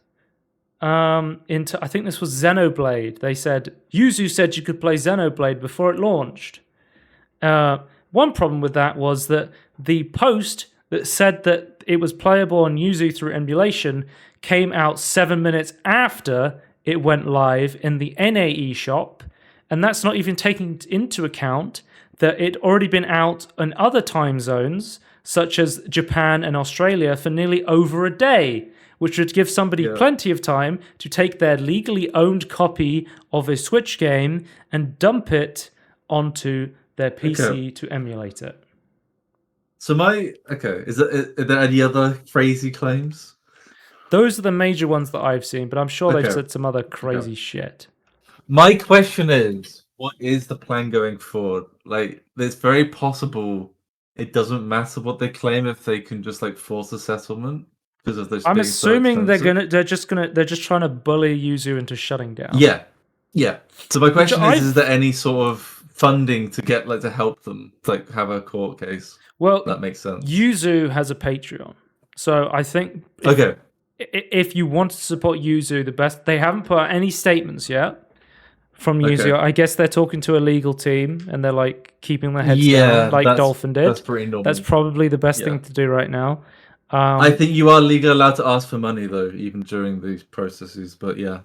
Speaker 1: I think this was Xenoblade. They said, Yuzu said you could play Xenoblade before it launched. One problem with that was that the post that said that it was playable on Yuzu through emulation came out 7 minutes after it went live in the NAE shop, and that's not even taking into account that it'd already been out in other time zones, such as Japan and Australia, for nearly over a day, which would give somebody plenty of time to take their legally owned copy of a Switch game and dump it onto their PC to emulate it.
Speaker 2: So are there any other crazy claims?
Speaker 1: Those are the major ones that I've seen, but I'm sure they've said some other crazy shit.
Speaker 2: My question is, what is the plan going forward? Like, it's very possible it doesn't matter what they claim if they can just like force a settlement because of this.
Speaker 1: I'm assuming they're just trying to bully Yuzu into shutting down.
Speaker 2: Yeah. So my question is there any sort of funding to get to help them have a court case?
Speaker 1: Well,
Speaker 2: that makes sense.
Speaker 1: Yuzu has a Patreon, so I think if you want to support Yuzu, they haven't put out any statements yet from Yuzu. I guess they're talking to a legal team and they're like keeping their heads down, like Dolphin did.
Speaker 2: That's pretty normal.
Speaker 1: That's probably the best thing to do right now.
Speaker 2: I think you are legally allowed to ask for money though, even during these processes. But yeah,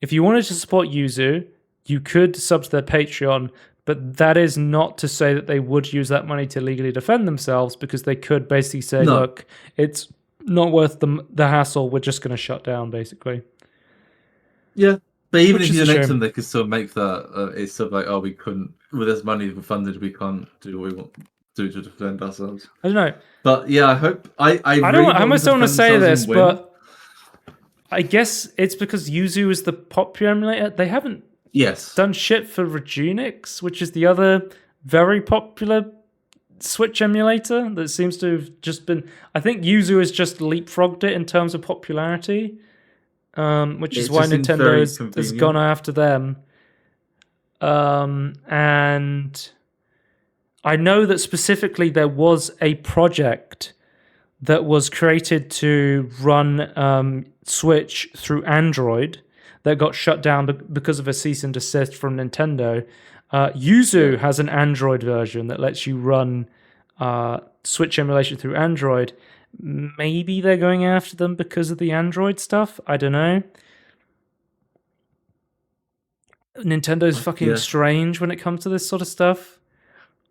Speaker 1: if you wanted to support Yuzu, you could sub to their Patreon. But that is not to say that they would use that money to legally defend themselves, because they could basically say, look, it's not worth the hassle. We're just going to shut down, basically.
Speaker 2: Yeah. But even if you donate them, they could still make that. It's still like, we couldn't, with this money funded, we can't do what we want to do to defend ourselves.
Speaker 1: I don't know.
Speaker 2: But yeah, I hope. I
Speaker 1: almost don't want to say this, but I guess it's because Yuzu is the popular emulator. They haven't done shit for Reginix, which is the other very popular Switch emulator that seems to have just been. I think Yuzu has just leapfrogged it in terms of popularity, which is why Nintendo has gone after them. And I know that specifically there was a project that was created to run Switch through Android that got shut down because of a cease and desist from Nintendo. Yuzu has an Android version that lets you run Switch emulation through Android. Maybe they're going after them because of the Android stuff. I don't know. Nintendo's fucking strange when it comes to this sort of stuff.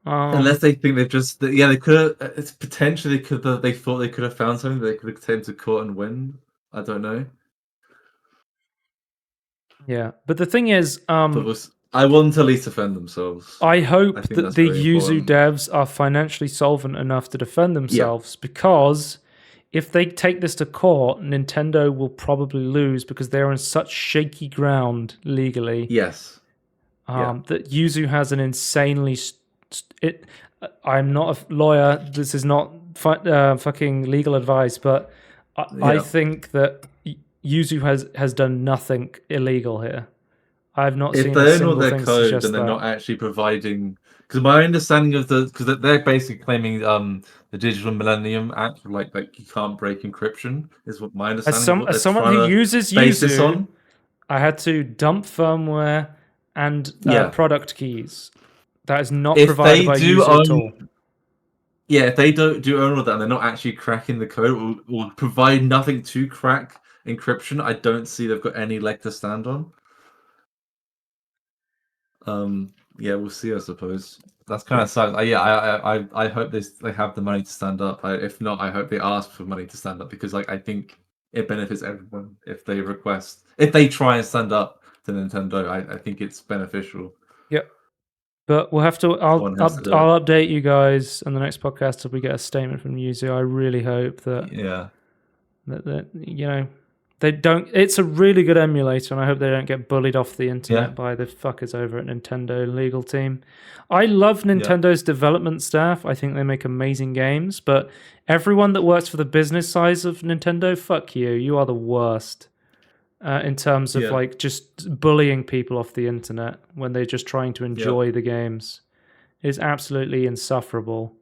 Speaker 2: Unless they think they've just... they could have... It's potentially they thought they could have found something that they could have taken to court and win. I don't know.
Speaker 1: Yeah, but the thing is,
Speaker 2: I want them to at least defend themselves.
Speaker 1: I hope that the Yuzu devs are financially solvent enough to defend themselves, because if they take this to court, Nintendo will probably lose because they're on such shaky ground legally.
Speaker 2: Yes.
Speaker 1: That Yuzu has an insanely... I'm not a lawyer. This is not fucking legal advice, but I think that Yuzu has done nothing illegal here. I've not seen a single thing suggest that. If they own all their code and they're not actually providing... Because my understanding of because they're basically claiming the Digital Millennium Act, like you can't break encryption, is what my understanding. As someone who uses Yuzu, I had to dump firmware and product keys. That is not provided by Yuzu at all.
Speaker 2: Yeah, if they do own all that and they're not actually cracking the code or provide nothing to crack encryption, I don't see they've got any leg to stand on. We'll see, I suppose. That's kind of sucks. I hope they have the money to stand up. If not, I hope they ask for money to stand up, because I think it benefits everyone if they try and stand up to Nintendo. I think it's beneficial.
Speaker 1: Yep. But we'll have to. I'll update you guys on the next podcast if we get a statement from Yuzu. I really hope that that they don't. It's a really good emulator, and I hope they don't get bullied off the internet by the fuckers over at Nintendo legal team. I love Nintendo's development staff. I think they make amazing games, but everyone that works for the business side of Nintendo, fuck you. You are the worst in terms of just bullying people off the internet when they're just trying to enjoy the games. It's absolutely insufferable.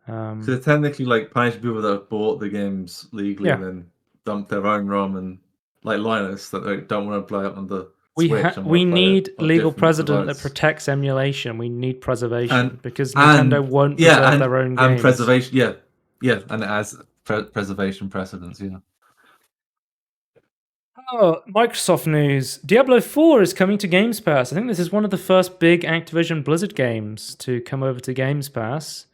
Speaker 2: So they're technically like punishing people that have bought the games legally
Speaker 1: Yeah.
Speaker 2: and then dumped their own ROM, and like Linus that they don't want to play it on the
Speaker 1: We
Speaker 2: Switch and want
Speaker 1: we
Speaker 2: to play
Speaker 1: need
Speaker 2: it on a
Speaker 1: legal
Speaker 2: different
Speaker 1: precedent that
Speaker 2: device.
Speaker 1: protects emulation. We need preservation
Speaker 2: And
Speaker 1: because Nintendo won't preserve their own games.
Speaker 2: Preservation, and it has preservation precedents, yeah.
Speaker 1: Oh, Microsoft news. Diablo 4 is coming to Games Pass. I think this is one of the first big Activision Blizzard games to come over to Games Pass.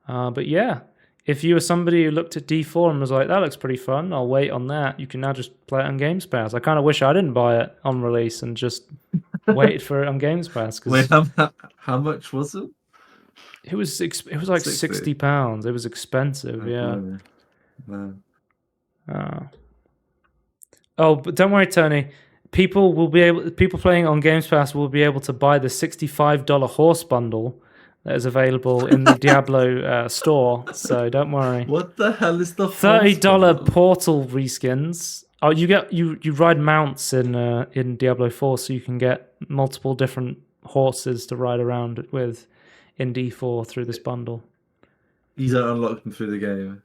Speaker 1: But yeah, if you were somebody who looked at D4 and was like, that looks pretty fun, I'll wait on that, you can now just play it on Games Pass. I kind of wish I didn't buy it on release and just waited for it on Games Pass.
Speaker 2: Wait, how much was it?
Speaker 1: It was like £60. It was expensive, yeah.
Speaker 2: No.
Speaker 1: Oh, but don't worry, Tony. People playing on Games Pass will be able to buy the $65 horse bundle that is available in the Diablo store. So don't worry.
Speaker 2: What the hell is the
Speaker 1: $30 Portal reskins? Oh, you ride mounts in Diablo 4, so you can get multiple different horses to ride around with in D4 through this bundle.
Speaker 2: You don't unlock them through the game.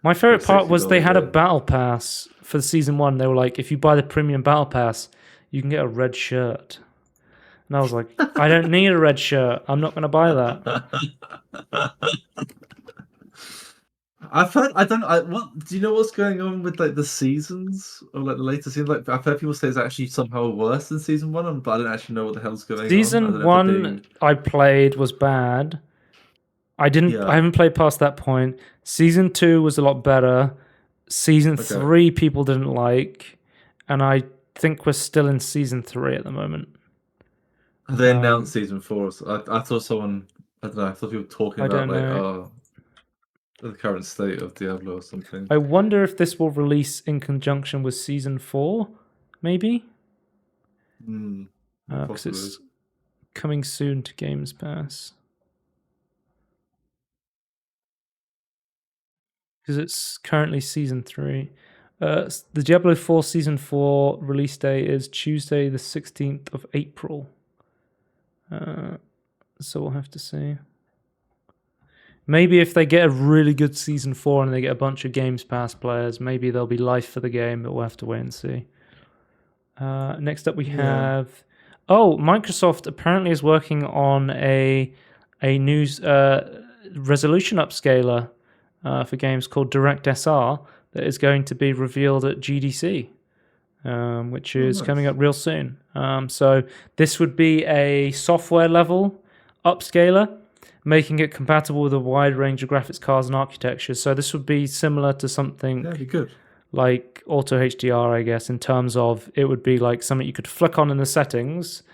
Speaker 1: My favorite part was they had a battle pass for season 1. They were like, if you buy the premium battle pass, you can get a red shirt. And I was like, I don't need a red shirt. I'm not going to buy that.
Speaker 2: I've heard. What do you know? What's going on with like the seasons or like the later seasons? Like I've heard people say it's actually somehow worse than season 1, but I don't actually know what the hell's going on.
Speaker 1: Season 1 I played was bad. I haven't played past that point. Season 2 was a lot better. Season 3 people didn't like, and I think we're still in season 3 at the moment.
Speaker 2: They announced season 4. So I thought someone. I don't know. I thought people were talking about the current state of Diablo or something.
Speaker 1: I wonder if this will release in conjunction with season 4, maybe. Because it's coming soon to Games Pass. Because it's currently season 3. The Diablo 4 season 4 release day is Tuesday the 16th of April. So we'll have to see. Maybe if they get a really good season 4 and they get a bunch of Games Pass players, maybe there'll be life for the game, but we'll have to wait and see. Next up we have... Oh, Microsoft apparently is working on a new resolution upscaler for games called DirectSR that is going to be revealed at GDC, which is coming up real soon. So this would be a software level upscaler, making it compatible with a wide range of graphics cards and architectures. So this would be similar to something like Auto HDR, I guess, in terms of it would be like something you could flick on in the settings,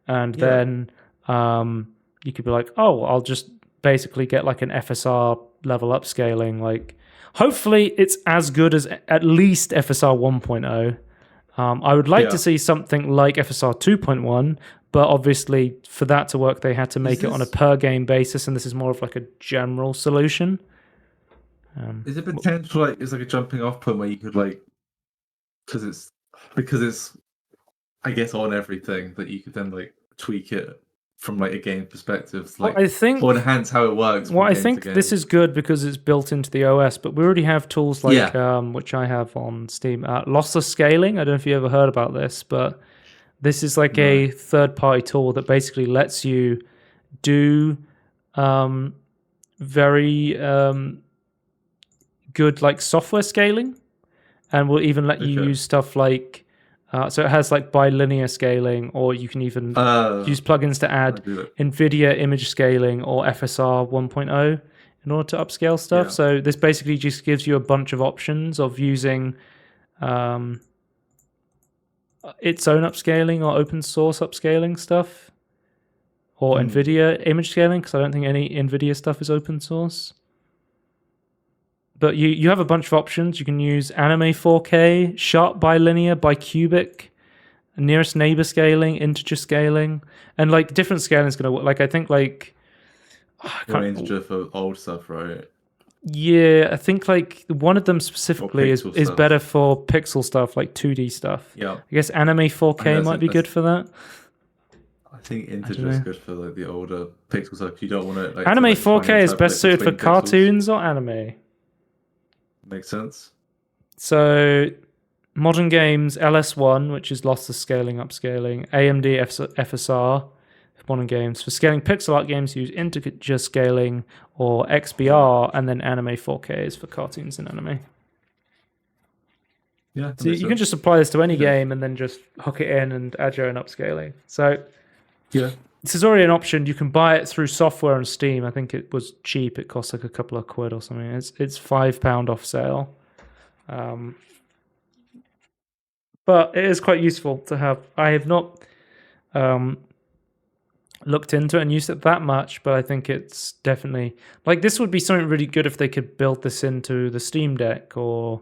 Speaker 1: and then you could be like, oh, I'll just basically get like an FSR level upscaling. Like, hopefully it's as good as at least FSR 1.0. I would like to see something like FSR 2.1, but obviously for that to work, they had to make it on a per game basis, and this is more of like a general solution.
Speaker 2: Is it potential like it's like a jumping off point where you could like, because it's I guess on everything, that you could then like tweak it from like a game perspective, like or enhance how it works.
Speaker 1: Well, I think this is good because it's built into the OS, but we already have tools like which I have on Steam, lossless scaling. I don't know if you ever heard about this, but this is like a third-party tool that basically lets you do very good like software scaling, and will even let you use stuff like so it has like bilinear scaling, or you can even use plugins to add Nvidia image scaling or FSR 1.0 in order to upscale stuff. So this basically just gives you a bunch of options of using its own upscaling or open source upscaling stuff, or Nvidia image scaling, because I don't think any Nvidia stuff is open source. But you have a bunch of options. You can use anime 4K, sharp bilinear, bicubic, nearest neighbor scaling, integer scaling, and like different scaling is going to work. Like I think like
Speaker 2: integer for old stuff, right?
Speaker 1: Yeah, I think like one of them specifically is better for pixel stuff, like 2D stuff.
Speaker 2: Yeah,
Speaker 1: I guess anime 4K might be good for that.
Speaker 2: I think integer is good for like the older pixels. Like you don't want it. Like,
Speaker 1: Anime
Speaker 2: to, like,
Speaker 1: 4K is best suited for cartoons or anime.
Speaker 2: Makes sense.
Speaker 1: So, modern games, LS1, which is lossless scaling, upscaling, AMD FSR for modern games. For scaling pixel art games, use integer scaling or XBR, and then anime 4K is for cartoons and anime.
Speaker 2: Yeah.
Speaker 1: So you can just apply this to any game and then just hook it in and add your own upscaling. So
Speaker 2: yeah,
Speaker 1: this is already an option. You can buy it through software on Steam. I think it was cheap. It cost like a couple of quid or something. It's £5 off sale. But it is quite useful to have. I have not looked into it and used it that much, but I think it's definitely like this would be something really good if they could build this into the Steam Deck, or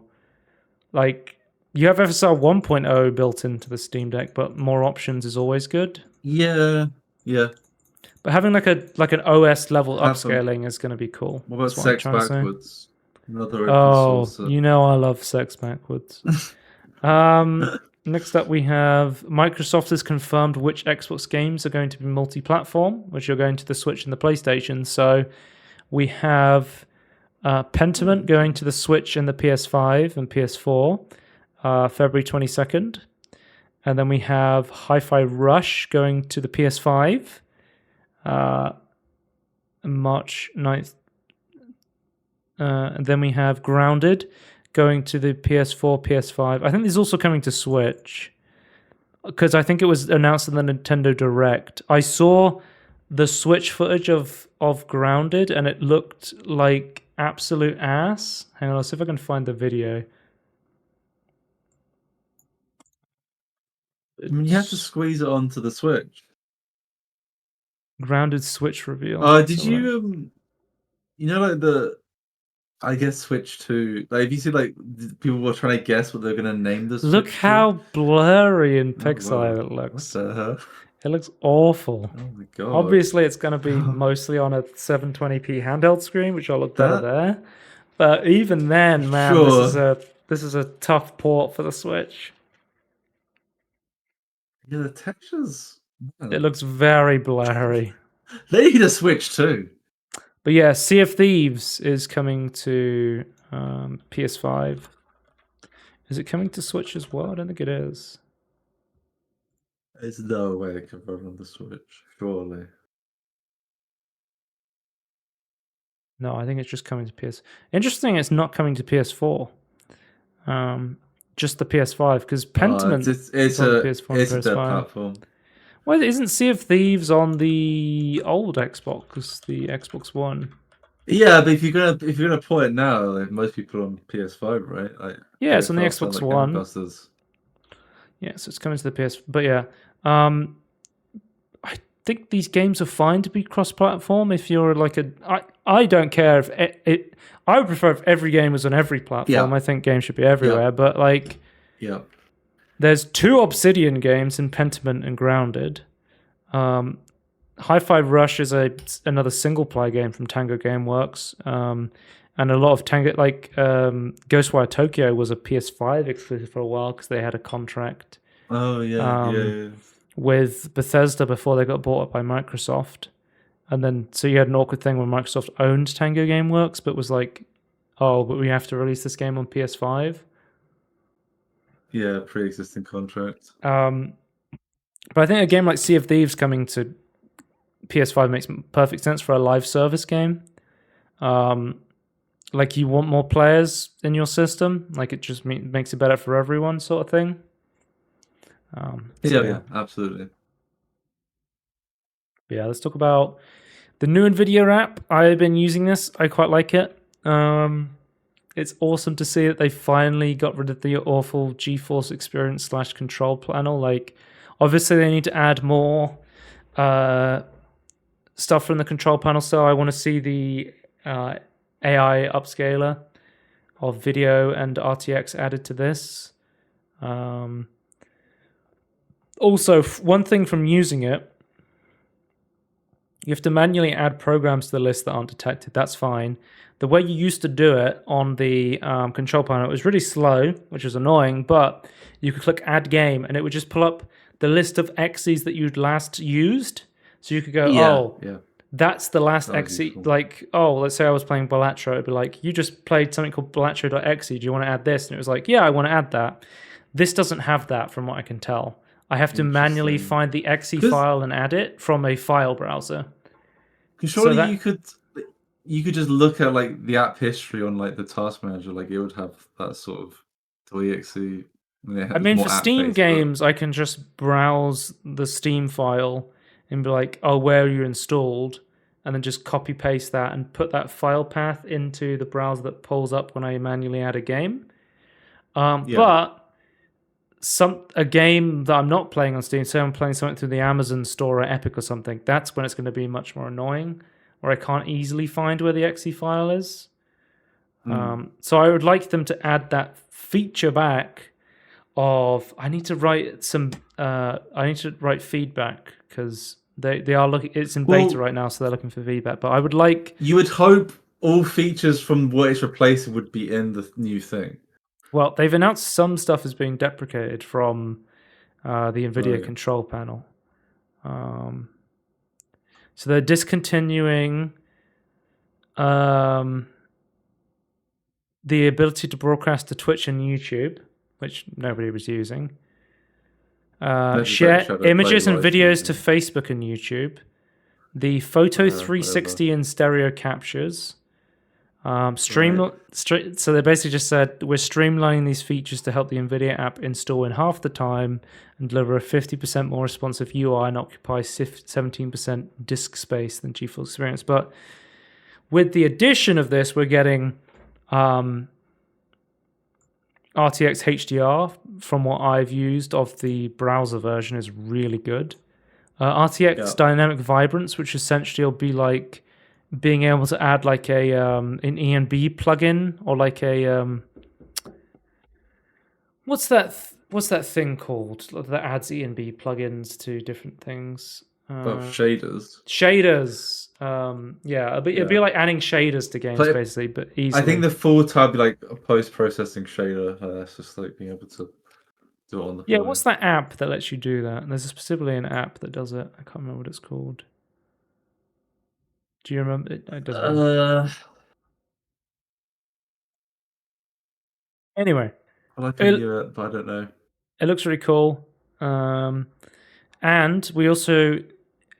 Speaker 1: like you have FSR 1.0 built into the Steam Deck, but more options is always good.
Speaker 2: Yeah.
Speaker 1: But having like an OS level upscaling is going to be cool.
Speaker 2: What about Sex Backwards? Another open source.
Speaker 1: You know I love Sex Backwards. Next up, we have Microsoft has confirmed which Xbox games are going to be multi-platform, which are going to the Switch and the PlayStation. So we have Pentiment going to the Switch and the PS5 and PS4, February 22nd. And then we have Hi-Fi Rush going to the PS5, March 9th. And then we have Grounded going to the PS4, PS5. I think this is also coming to Switch, because I think it was announced in the Nintendo Direct. I saw the Switch footage of Grounded, and it looked like absolute ass. Hang on, let's see if I can find the video.
Speaker 2: You have to squeeze it onto the Switch.
Speaker 1: Grounded Switch reveal.
Speaker 2: Did you you know, like I guess Switch 2, like if you see like people were trying to guess what they're gonna name the Switch.
Speaker 1: Look how blurry and pixelated it looks.
Speaker 2: What the hell?
Speaker 1: It looks awful.
Speaker 2: Oh my god.
Speaker 1: Obviously it's gonna be mostly on a 720p handheld screen, which will look better there. But even then, man, this is a tough port for the Switch.
Speaker 2: Yeah, the textures.
Speaker 1: Man. It looks very blurry.
Speaker 2: They need a Switch too.
Speaker 1: But yeah, Sea of Thieves is coming to PS5. Is it coming to Switch as well? I don't think it is.
Speaker 2: There's no way it can run on the Switch, surely.
Speaker 1: No, I think it's just coming to PS. Interesting, it's not coming to PS4. Just the PS5, because Pentiment
Speaker 2: it's
Speaker 1: on
Speaker 2: a
Speaker 1: PS4
Speaker 2: it's
Speaker 1: and
Speaker 2: a
Speaker 1: PS5.
Speaker 2: dead platform.
Speaker 1: Well, isn't Sea of Thieves on the old Xbox, the Xbox One?
Speaker 2: Yeah, but if you're gonna port it now, like most people on PS5, right? Like,
Speaker 1: yeah, it's on the Xbox One. Yeah, so it's coming to the PS. But yeah, I think these games are fine to be cross-platform. If you're like I don't care if I would prefer if every game was on every platform. Yeah. I think games should be everywhere. Yeah. But like, there's 2 Obsidian games in Pentiment and Grounded. Hi-Fi Rush is another single-player game from Tango Gameworks, and a lot of Tango, like Ghostwire Tokyo, was a PS5 exclusive for a while because they had a contract.
Speaker 2: Oh yeah,
Speaker 1: with Bethesda before they got bought up by Microsoft, and then so you had an awkward thing when Microsoft owned Tango Gameworks, but was like, oh, but we have to release this game on PS5.
Speaker 2: Yeah, pre-existing contract.
Speaker 1: But I think a game like Sea of Thieves coming to PS5 makes perfect sense for a live service game. Like you want more players in your system, like it just makes it better for everyone, sort of thing.
Speaker 2: Yeah, absolutely.
Speaker 1: Yeah, let's talk about the new Nvidia app. I've been using this. I quite like it. It's awesome to see that they finally got rid of the awful GeForce Experience / control panel. Like, obviously they need to add more stuff from the control panel. So I want to see the AI upscaler of video and RTX added to this. Also, one thing from using it, You have to manually add programs to the list that aren't detected. That's fine. The way you used to do it on the control panel, it was really slow, which was annoying, but you could click Add Game, and it would just pull up the list of exes that you'd last used. So you could go, that's the last exe. Like, let's say I was playing Balatro. It'd be like, you just played something called Balatro.exe. Do you want to add this? And it was like, yeah, I want to add that. This doesn't have that from what I can tell. I have to manually find the exe file and add it from a file browser.
Speaker 2: Surely you could just look at like the app history on like the task manager, like it would have that sort of .exe.
Speaker 1: I mean, for Steam games, I can just browse the Steam file and be like, where are you installed? And then just copy paste that and put that file path into the browser that pulls up when I manually add a game. But a game that I'm not playing on Steam, say I'm playing something through the Amazon store or Epic or something, that's when it's going to be much more annoying, or I can't easily find where the exe file is. So I would like them to add that feature back of I need to write feedback, because they are looking. It's in beta right now, so they're looking for feedback. But I would like.
Speaker 2: You would hope all features from what it's replacing would be in the new thing.
Speaker 1: Well, they've announced some stuff is being deprecated from the Nvidia control panel. So they're discontinuing the ability to broadcast to Twitch and YouTube, which nobody was using. Share images and videos to Facebook and YouTube. The Photo 360 and stereo captures. So they basically just said, we're streamlining these features to help the Nvidia app install in half the time and deliver a 50% more responsive UI and occupy 17% disk space than GeForce Experience. But with the addition of this, we're getting RTX HDR, from what I've used of the browser version, is really good. RTX Dynamic Vibrance, which essentially will be like being able to add like an ENB plugin, or like a what's that thing called that adds ENB plugins to different things?
Speaker 2: Shaders.
Speaker 1: It'd be like adding shaders to games, basically, but easily.
Speaker 2: I think the full tab would be like a post-processing shader. It's just like being able to do it on the fly.
Speaker 1: What's that app that lets you do that? There's specifically an app that does it. I can't remember what it's called. Do you remember? It doesn't. Anyway,
Speaker 2: I can do it, but I don't know.
Speaker 1: It looks really cool. And we also,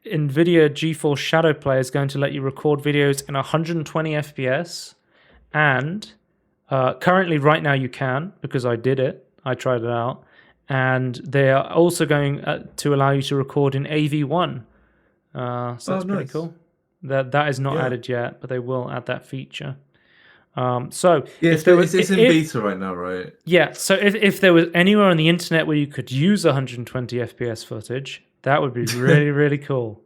Speaker 1: Nvidia GeForce Shadow Play is going to let you record videos in 120 FPS. And currently, right now, you can, because I did it. I tried it out. And they are also going to allow you to record in AV1. So that's pretty cool. That is not added yet, but they will add that feature. So
Speaker 2: it's in beta right now, right?
Speaker 1: Yeah. So if there was anywhere on the internet where you could use 120 FPS footage, that would be really really cool.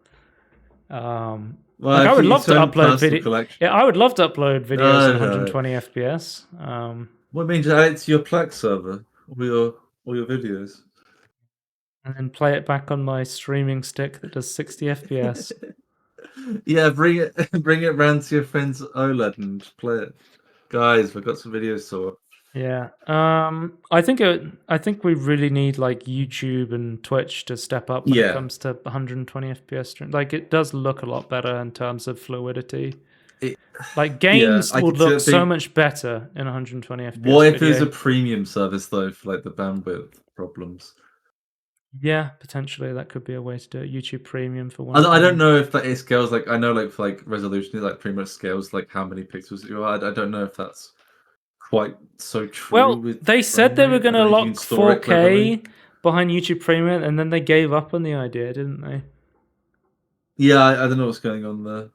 Speaker 1: I would love to upload video. Yeah, I would love to upload videos at 120 FPS.
Speaker 2: What means add it to your Plex server, all your videos,
Speaker 1: and then play it back on my streaming stick that does 60 FPS.
Speaker 2: Yeah, bring it round to your friend's OLED and play it. Guys, we've got some videos to watch.
Speaker 1: Yeah. I think we really need like YouTube and Twitch to step up when it comes to 120 FPS stream. Like, it does look a lot better in terms of fluidity. Like, games would look so much better in 120 FPS.
Speaker 2: What if it was a premium service though, for like the bandwidth problems?
Speaker 1: Yeah, potentially that could be a way to do it. YouTube Premium for one.
Speaker 2: I don't know if that it scales like, I know like for like resolution, it like pretty much scales like how many pixels you are. I don't know if that's quite so true.
Speaker 1: Well, they said they were going to lock 4K behind YouTube Premium, and then they gave up on the idea, didn't they?
Speaker 2: Yeah, I don't know what's going on there.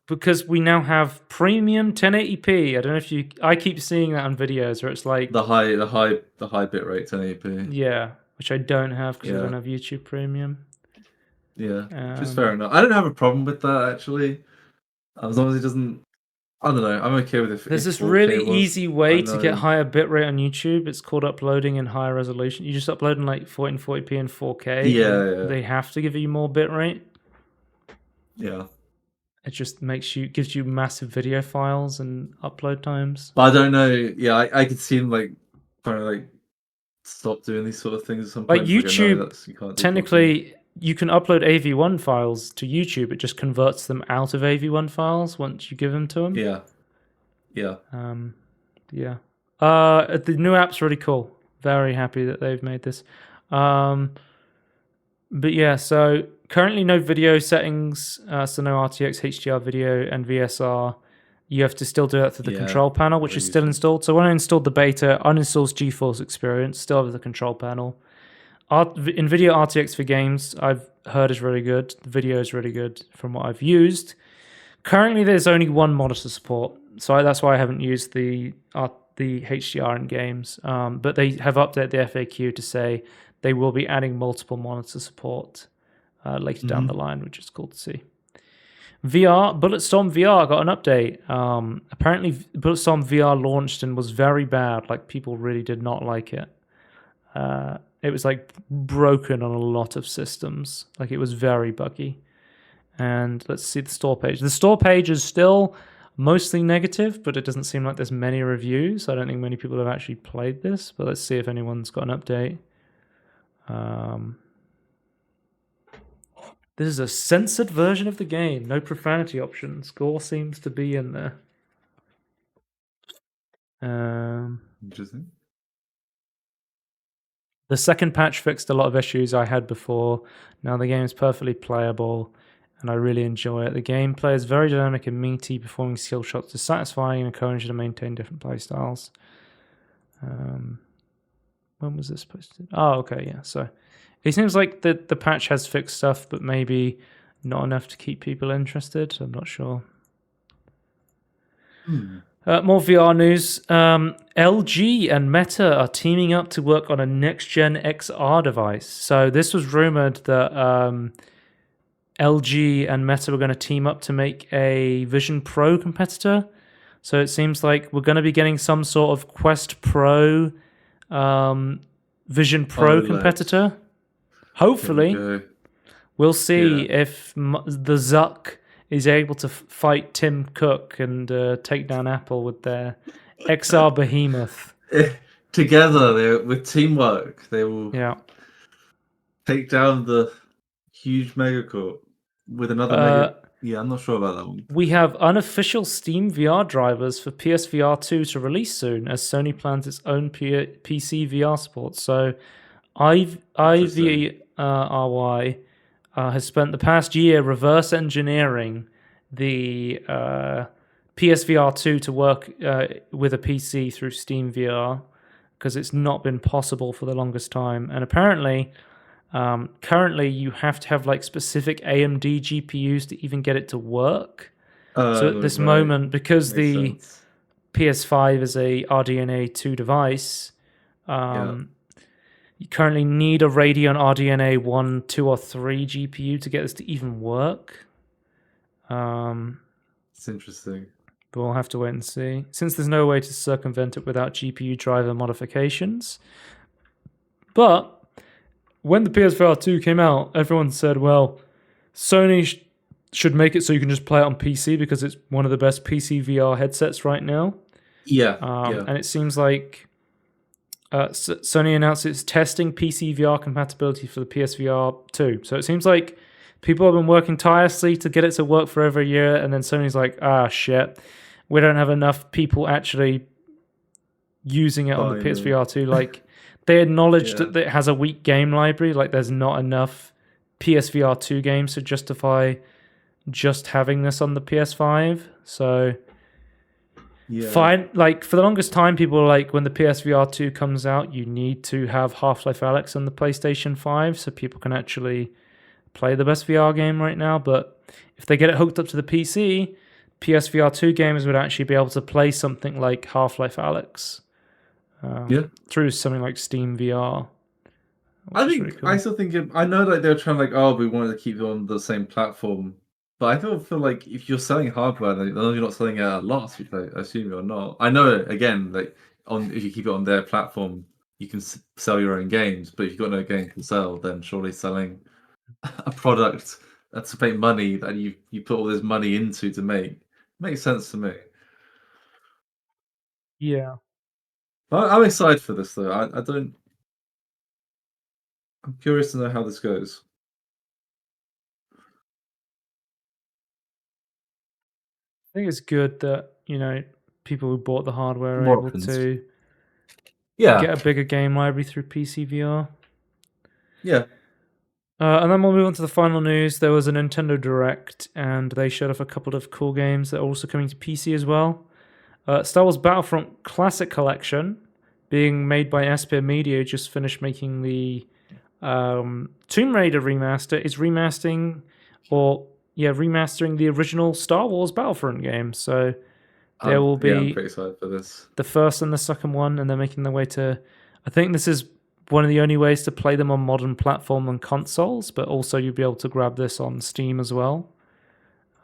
Speaker 1: Because we now have Premium 1080p. I don't know if you. I keep seeing that on videos where it's like
Speaker 2: the high bitrate 1080p.
Speaker 1: Yeah. Which I don't have because I don't have YouTube Premium.
Speaker 2: Yeah, which is fair enough. I don't have a problem with that, actually. As long as it doesn't... I don't know. I'm okay with it.
Speaker 1: There's this really easy way to get higher bitrate on YouTube. It's called uploading in higher resolution. You just upload in like 1440p and 4K.
Speaker 2: Yeah.
Speaker 1: They have to give you more bitrate.
Speaker 2: Yeah.
Speaker 1: It just gives you massive video files and upload times.
Speaker 2: But I don't know. Yeah, I could see him like trying to like stop doing these sort of things at some
Speaker 1: Like
Speaker 2: point. Like, no,
Speaker 1: YouTube,
Speaker 2: that's you can't do 4K.
Speaker 1: technically, you can upload AV1 files to YouTube. It just converts them out of AV1 files once you give them to them.
Speaker 2: Yeah, yeah.
Speaker 1: Yeah. The new app's really cool. Very happy that they've made this. But yeah, so currently no video settings, so no RTX HDR video and VSR. You have to still do that through the control panel, which is still installed. So when I installed the beta, uninstalls GeForce Experience, still have the control panel. Nvidia RTX for games, I've heard is really good. The video is really good from what I've used. Currently, there's only one monitor support, so that's why I haven't used the HDR in games. But they have updated the FAQ to say they will be adding multiple monitor support later down the line, which is cool to see. VR, Bulletstorm VR got an update. Apparently, Bulletstorm VR launched and was very bad. Like, people really did not like it. It was like broken on a lot of systems. Like, it was very buggy. And let's see the store page. The store page is still mostly negative, but it doesn't seem like there's many reviews. I don't think many people have actually played this, but let's see if anyone's got an update. This is a censored version of the game. No profanity options. Gore seems to be in there.
Speaker 2: Interesting.
Speaker 1: The second patch fixed a lot of issues I had before. Now the game is perfectly playable, and I really enjoy it. The gameplay is very dynamic and meaty. Performing skill shots is satisfying and encouraging to maintain different playstyles. When was this posted? Oh, okay, yeah. So it seems like the patch has fixed stuff, but maybe not enough to keep people interested. I'm not sure. More VR news. LG and Meta are teaming up to work on a next-gen XR device. So this was rumored that LG and Meta were going to team up to make a Vision Pro competitor. So it seems like we're going to be getting some sort of Quest Pro, Vision Pro competitor. Hopefully, we'll see if the Zuck is able to fight Tim Cook and take down Apple with their XR behemoth.
Speaker 2: Together, with teamwork, they will take down the huge megacorp with another mega. Yeah, I'm not sure about that one.
Speaker 1: We have unofficial Steam VR drivers for PSVR 2 to release soon, as Sony plans its own PC VR support. So, IVRY has spent the past year reverse engineering the PSVR 2 to work with a PC through Steam VR, because it's not been possible for the longest time. And apparently, currently you have to have like specific AMD GPUs to even get it to work. So at this moment, because the PS5 is a RDNA 2 device, you currently need a Radeon RDNA 1, 2, or 3 GPU to get this to even work.
Speaker 2: It's interesting.
Speaker 1: But we'll have to wait and see. Since there's no way to circumvent it without GPU driver modifications. But when the PSVR 2 came out, everyone said, well, Sony should make it so you can just play it on PC because it's one of the best PC VR headsets right now. And it seems like Sony announced it's testing PC VR compatibility for the PSVR 2. So it seems like people have been working tirelessly to get it to work for over a year, and then Sony's like, shit, we don't have enough people actually using it on the PSVR 2. Like, they acknowledged that it has a weak game library. Like, there's not enough PSVR 2 games to justify just having this on the PS5. So, fine. Like, for the longest time, people were like, when the PSVR 2 comes out, you need to have Half-Life Alyx on the PlayStation 5 so people can actually play the best VR game right now. But if they get it hooked up to the PC, PSVR 2 gamers would actually be able to play something like Half-Life Alyx through something like Steam VR.
Speaker 2: I think really cool. I still think I know that they're trying we wanted to keep it on the same platform, but I don't feel like if you're selling hardware, then you're not selling it at loss, which I assume you're not. I know again, if you keep it on their platform, you can sell your own games, but if you've got no game to sell, then surely selling a product to make money that you put all this money into to make. Makes sense to me.
Speaker 1: Yeah.
Speaker 2: I'm excited for this though. I don't. I'm curious to know how this goes.
Speaker 1: I think it's good that, people who bought the hardware are
Speaker 2: More
Speaker 1: able
Speaker 2: options.
Speaker 1: to
Speaker 2: Yeah.
Speaker 1: get a bigger game library through PC VR.
Speaker 2: Yeah.
Speaker 1: And then we'll move on to the final news. There was a Nintendo Direct, and they showed off a couple of cool games that are also coming to PC as well. Star Wars Battlefront Classic Collection, being made by Aspyr Media, just finished making the Tomb Raider remaster, is remastering the original Star Wars Battlefront game. So there will
Speaker 2: I'm
Speaker 1: be
Speaker 2: pretty excited for this.
Speaker 1: the first and the second one, and they're making their way to. I think this is one of the only ways to play them on modern platform and consoles, but also you'll be able to grab this on Steam as well.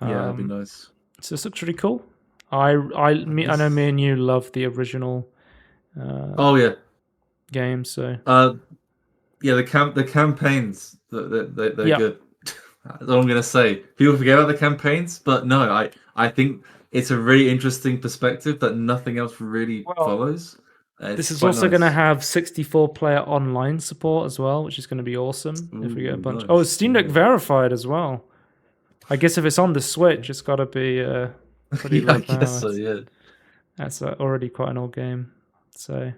Speaker 2: Yeah, that'd be nice.
Speaker 1: So this looks really cool. I know me and you love the original.
Speaker 2: Oh yeah,
Speaker 1: game. So
Speaker 2: yeah, the campaigns they're
Speaker 1: yeah.
Speaker 2: good. That's all I'm gonna say. People forget about the campaigns, but no, I think it's a really interesting perspective that nothing else really follows.
Speaker 1: This is also going to have 64-player online support as well, which is going to be awesome. If we get a bunch.
Speaker 2: Nice.
Speaker 1: Oh, it's Steam Deck verified as well. I guess if it's on the Switch, it's got to be pretty low power.
Speaker 2: I guess so, yeah.
Speaker 1: That's already quite an old game. So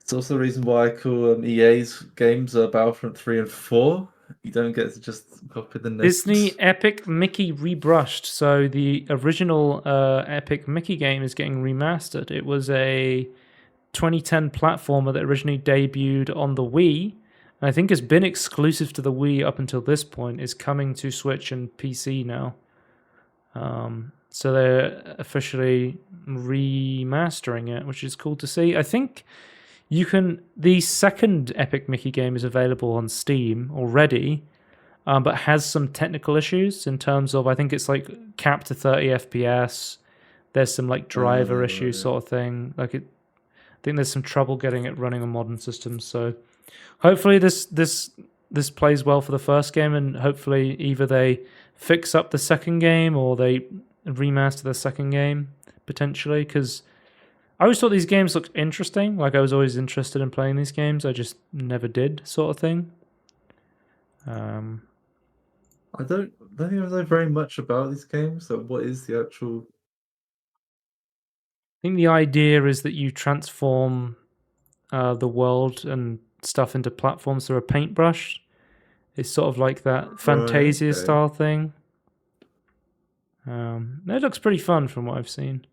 Speaker 2: it's also the reason why I call EA's games Battlefront 3 and 4. You don't get to just copy the names.
Speaker 1: Disney Epic Mickey rebrushed. So the original Epic Mickey game is getting remastered. It was a 2010 platformer that originally debuted on the Wii, and I think has been exclusive to the Wii up until this point, is coming to Switch and PC now. So they're officially remastering it, which is cool to see. I think the second Epic Mickey game is available on Steam already, but has some technical issues in terms of, I think it's like capped to 30 FPS. There's some like driver issues sort of thing. I think there's some trouble getting it running on modern systems. So hopefully this plays well for the first game, and hopefully either they fix up the second game or they remaster the second game potentially, because I always thought these games looked interesting. Like I was always interested in playing these games. I just never did, sort of thing.
Speaker 2: I don't think I know very much about these games. So what is the actual?
Speaker 1: I think the idea is that you transform the world and stuff into platforms through a paintbrush. It's sort of like that Fantasia style thing. It looks pretty fun from what I've seen.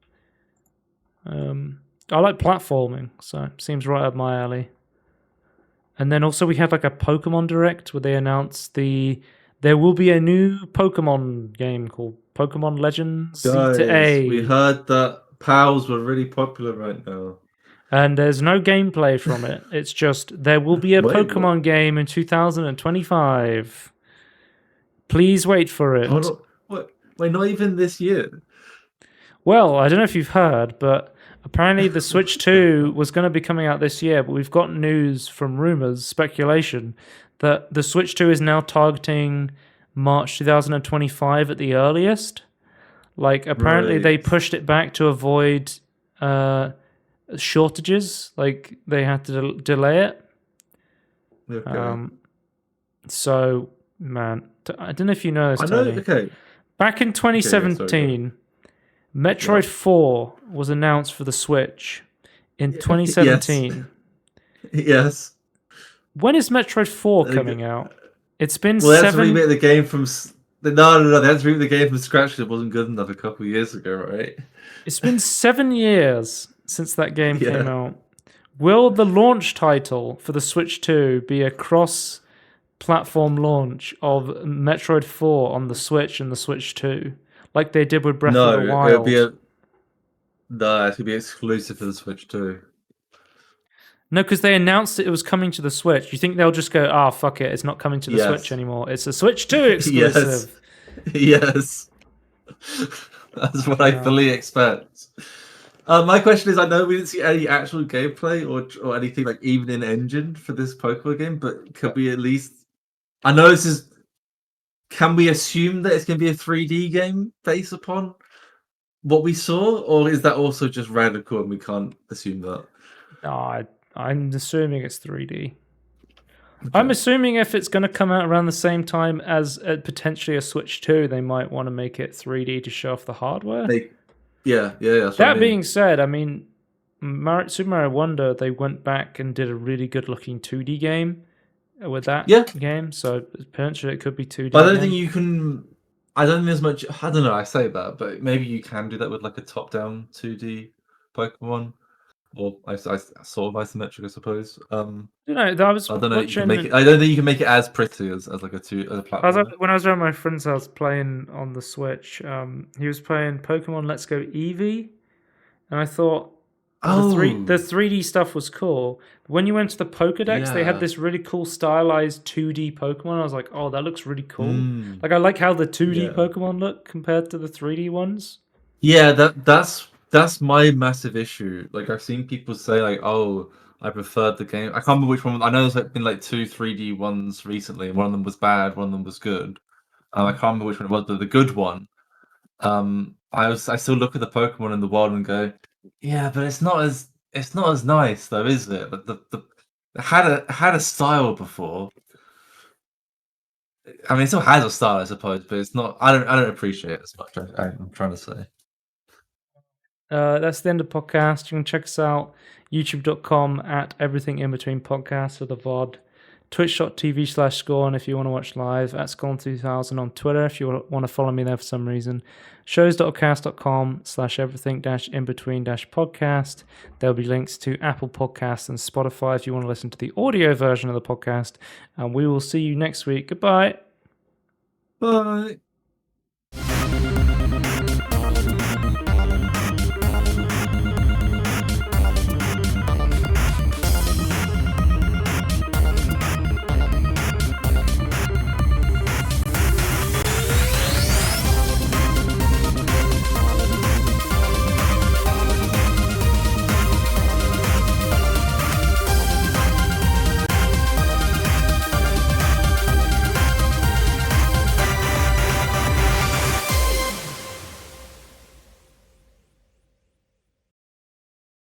Speaker 1: I like platforming, so it seems right up my alley. And then also we have like a Pokemon Direct where they announced there will be a new Pokemon game called Pokemon Legends Z-A.
Speaker 2: We heard that PALs were really popular right now.
Speaker 1: And there's no gameplay from it. It's just there will be a Pokemon game in 2025. Please wait for it.
Speaker 2: Wait, not even this year?
Speaker 1: Well, I don't know if you've heard, but apparently the Switch 2 was going to be coming out this year, but we've got news from rumors, speculation, that the Switch 2 is now targeting March 2025 at the earliest. Like, apparently they pushed it back to avoid shortages. Like, they had to delay it.
Speaker 2: Okay.
Speaker 1: So, man, I don't know if you know this, Tony.
Speaker 2: Okay.
Speaker 1: Back in 2017... Metroid 4 was announced for the Switch in 2017.
Speaker 2: Yes.
Speaker 1: When is Metroid 4 coming out? It's been
Speaker 2: Well, they had to remake the game from... No. They had to remake the game from scratch because it wasn't good enough a couple of years ago, right?
Speaker 1: It's been 7 years since that game came out. Will the launch title for the Switch 2 be a cross-platform launch of Metroid 4 on the Switch and the Switch 2? Like they did with Breath of the Wild.
Speaker 2: It would be exclusive to the Switch too.
Speaker 1: No, because they announced it was coming to the Switch. You think they'll just go, fuck it, it's not coming to the Switch anymore. It's a Switch 2 exclusive.
Speaker 2: Yes. That's what I fully expect. My question is, I know we didn't see any actual gameplay or anything like even in engine for this Pokemon game, but could we at least... I know this is can we assume that it's going to be a 3D game based upon what we saw, or is that also just radical and we can't assume that?
Speaker 1: No, I'm assuming it's 3D.
Speaker 2: Okay.
Speaker 1: I'm assuming if it's going to come out around the same time as potentially a Switch 2, they might want to make it 3D to show off the hardware.
Speaker 2: Yeah. That's
Speaker 1: that being said, I mean, Super Mario Wonder, they went back and did a really good looking 2D game with that game, so potentially it could be 2D.
Speaker 2: But I don't think you can. I don't think there's much. I don't know. I say that, but maybe you can do that with like a top-down 2D Pokemon, or I sort of isometric, I suppose.
Speaker 1: You know, I was
Speaker 2: I don't know. You can
Speaker 1: watching.
Speaker 2: make it. I don't think you can make it as pretty as like a platform.
Speaker 1: When I was around my friend's house playing on the Switch, he was playing Pokemon Let's Go Eevee, and I thought the 3D stuff was cool. But when you went to the Pokedex, they had this really cool stylized 2D Pokemon. I was like, oh, that looks really cool. Like, I like how the 2D Pokemon look compared to the 3D ones.
Speaker 2: Yeah, that's my massive issue. Like, I've seen people say like, oh, I preferred the game. I can't remember which one. I know there's like been like 2 3D ones recently, and one of them was bad, one of them was good. I can't remember which one it was, but the good one. I still look at the Pokemon in the wild and go, yeah, but it's not as nice though, is it? The it had a style before. I mean, it still has a style, I suppose, but it's not. I don't appreciate it as much. I'm trying to say.
Speaker 1: That's the end of the podcast. You can check us out youtube.com at Everything In Between Podcast for the VOD, twitch.tv/Scorn if you want to watch live, at Scorn2000 on Twitter if you want to follow me there for some reason, shows.cast.com/everything-in-between-podcast. There'll be links to Apple Podcasts and Spotify if you want to listen to the audio version of the podcast, and we will see you next week. Goodbye.
Speaker 2: Bye.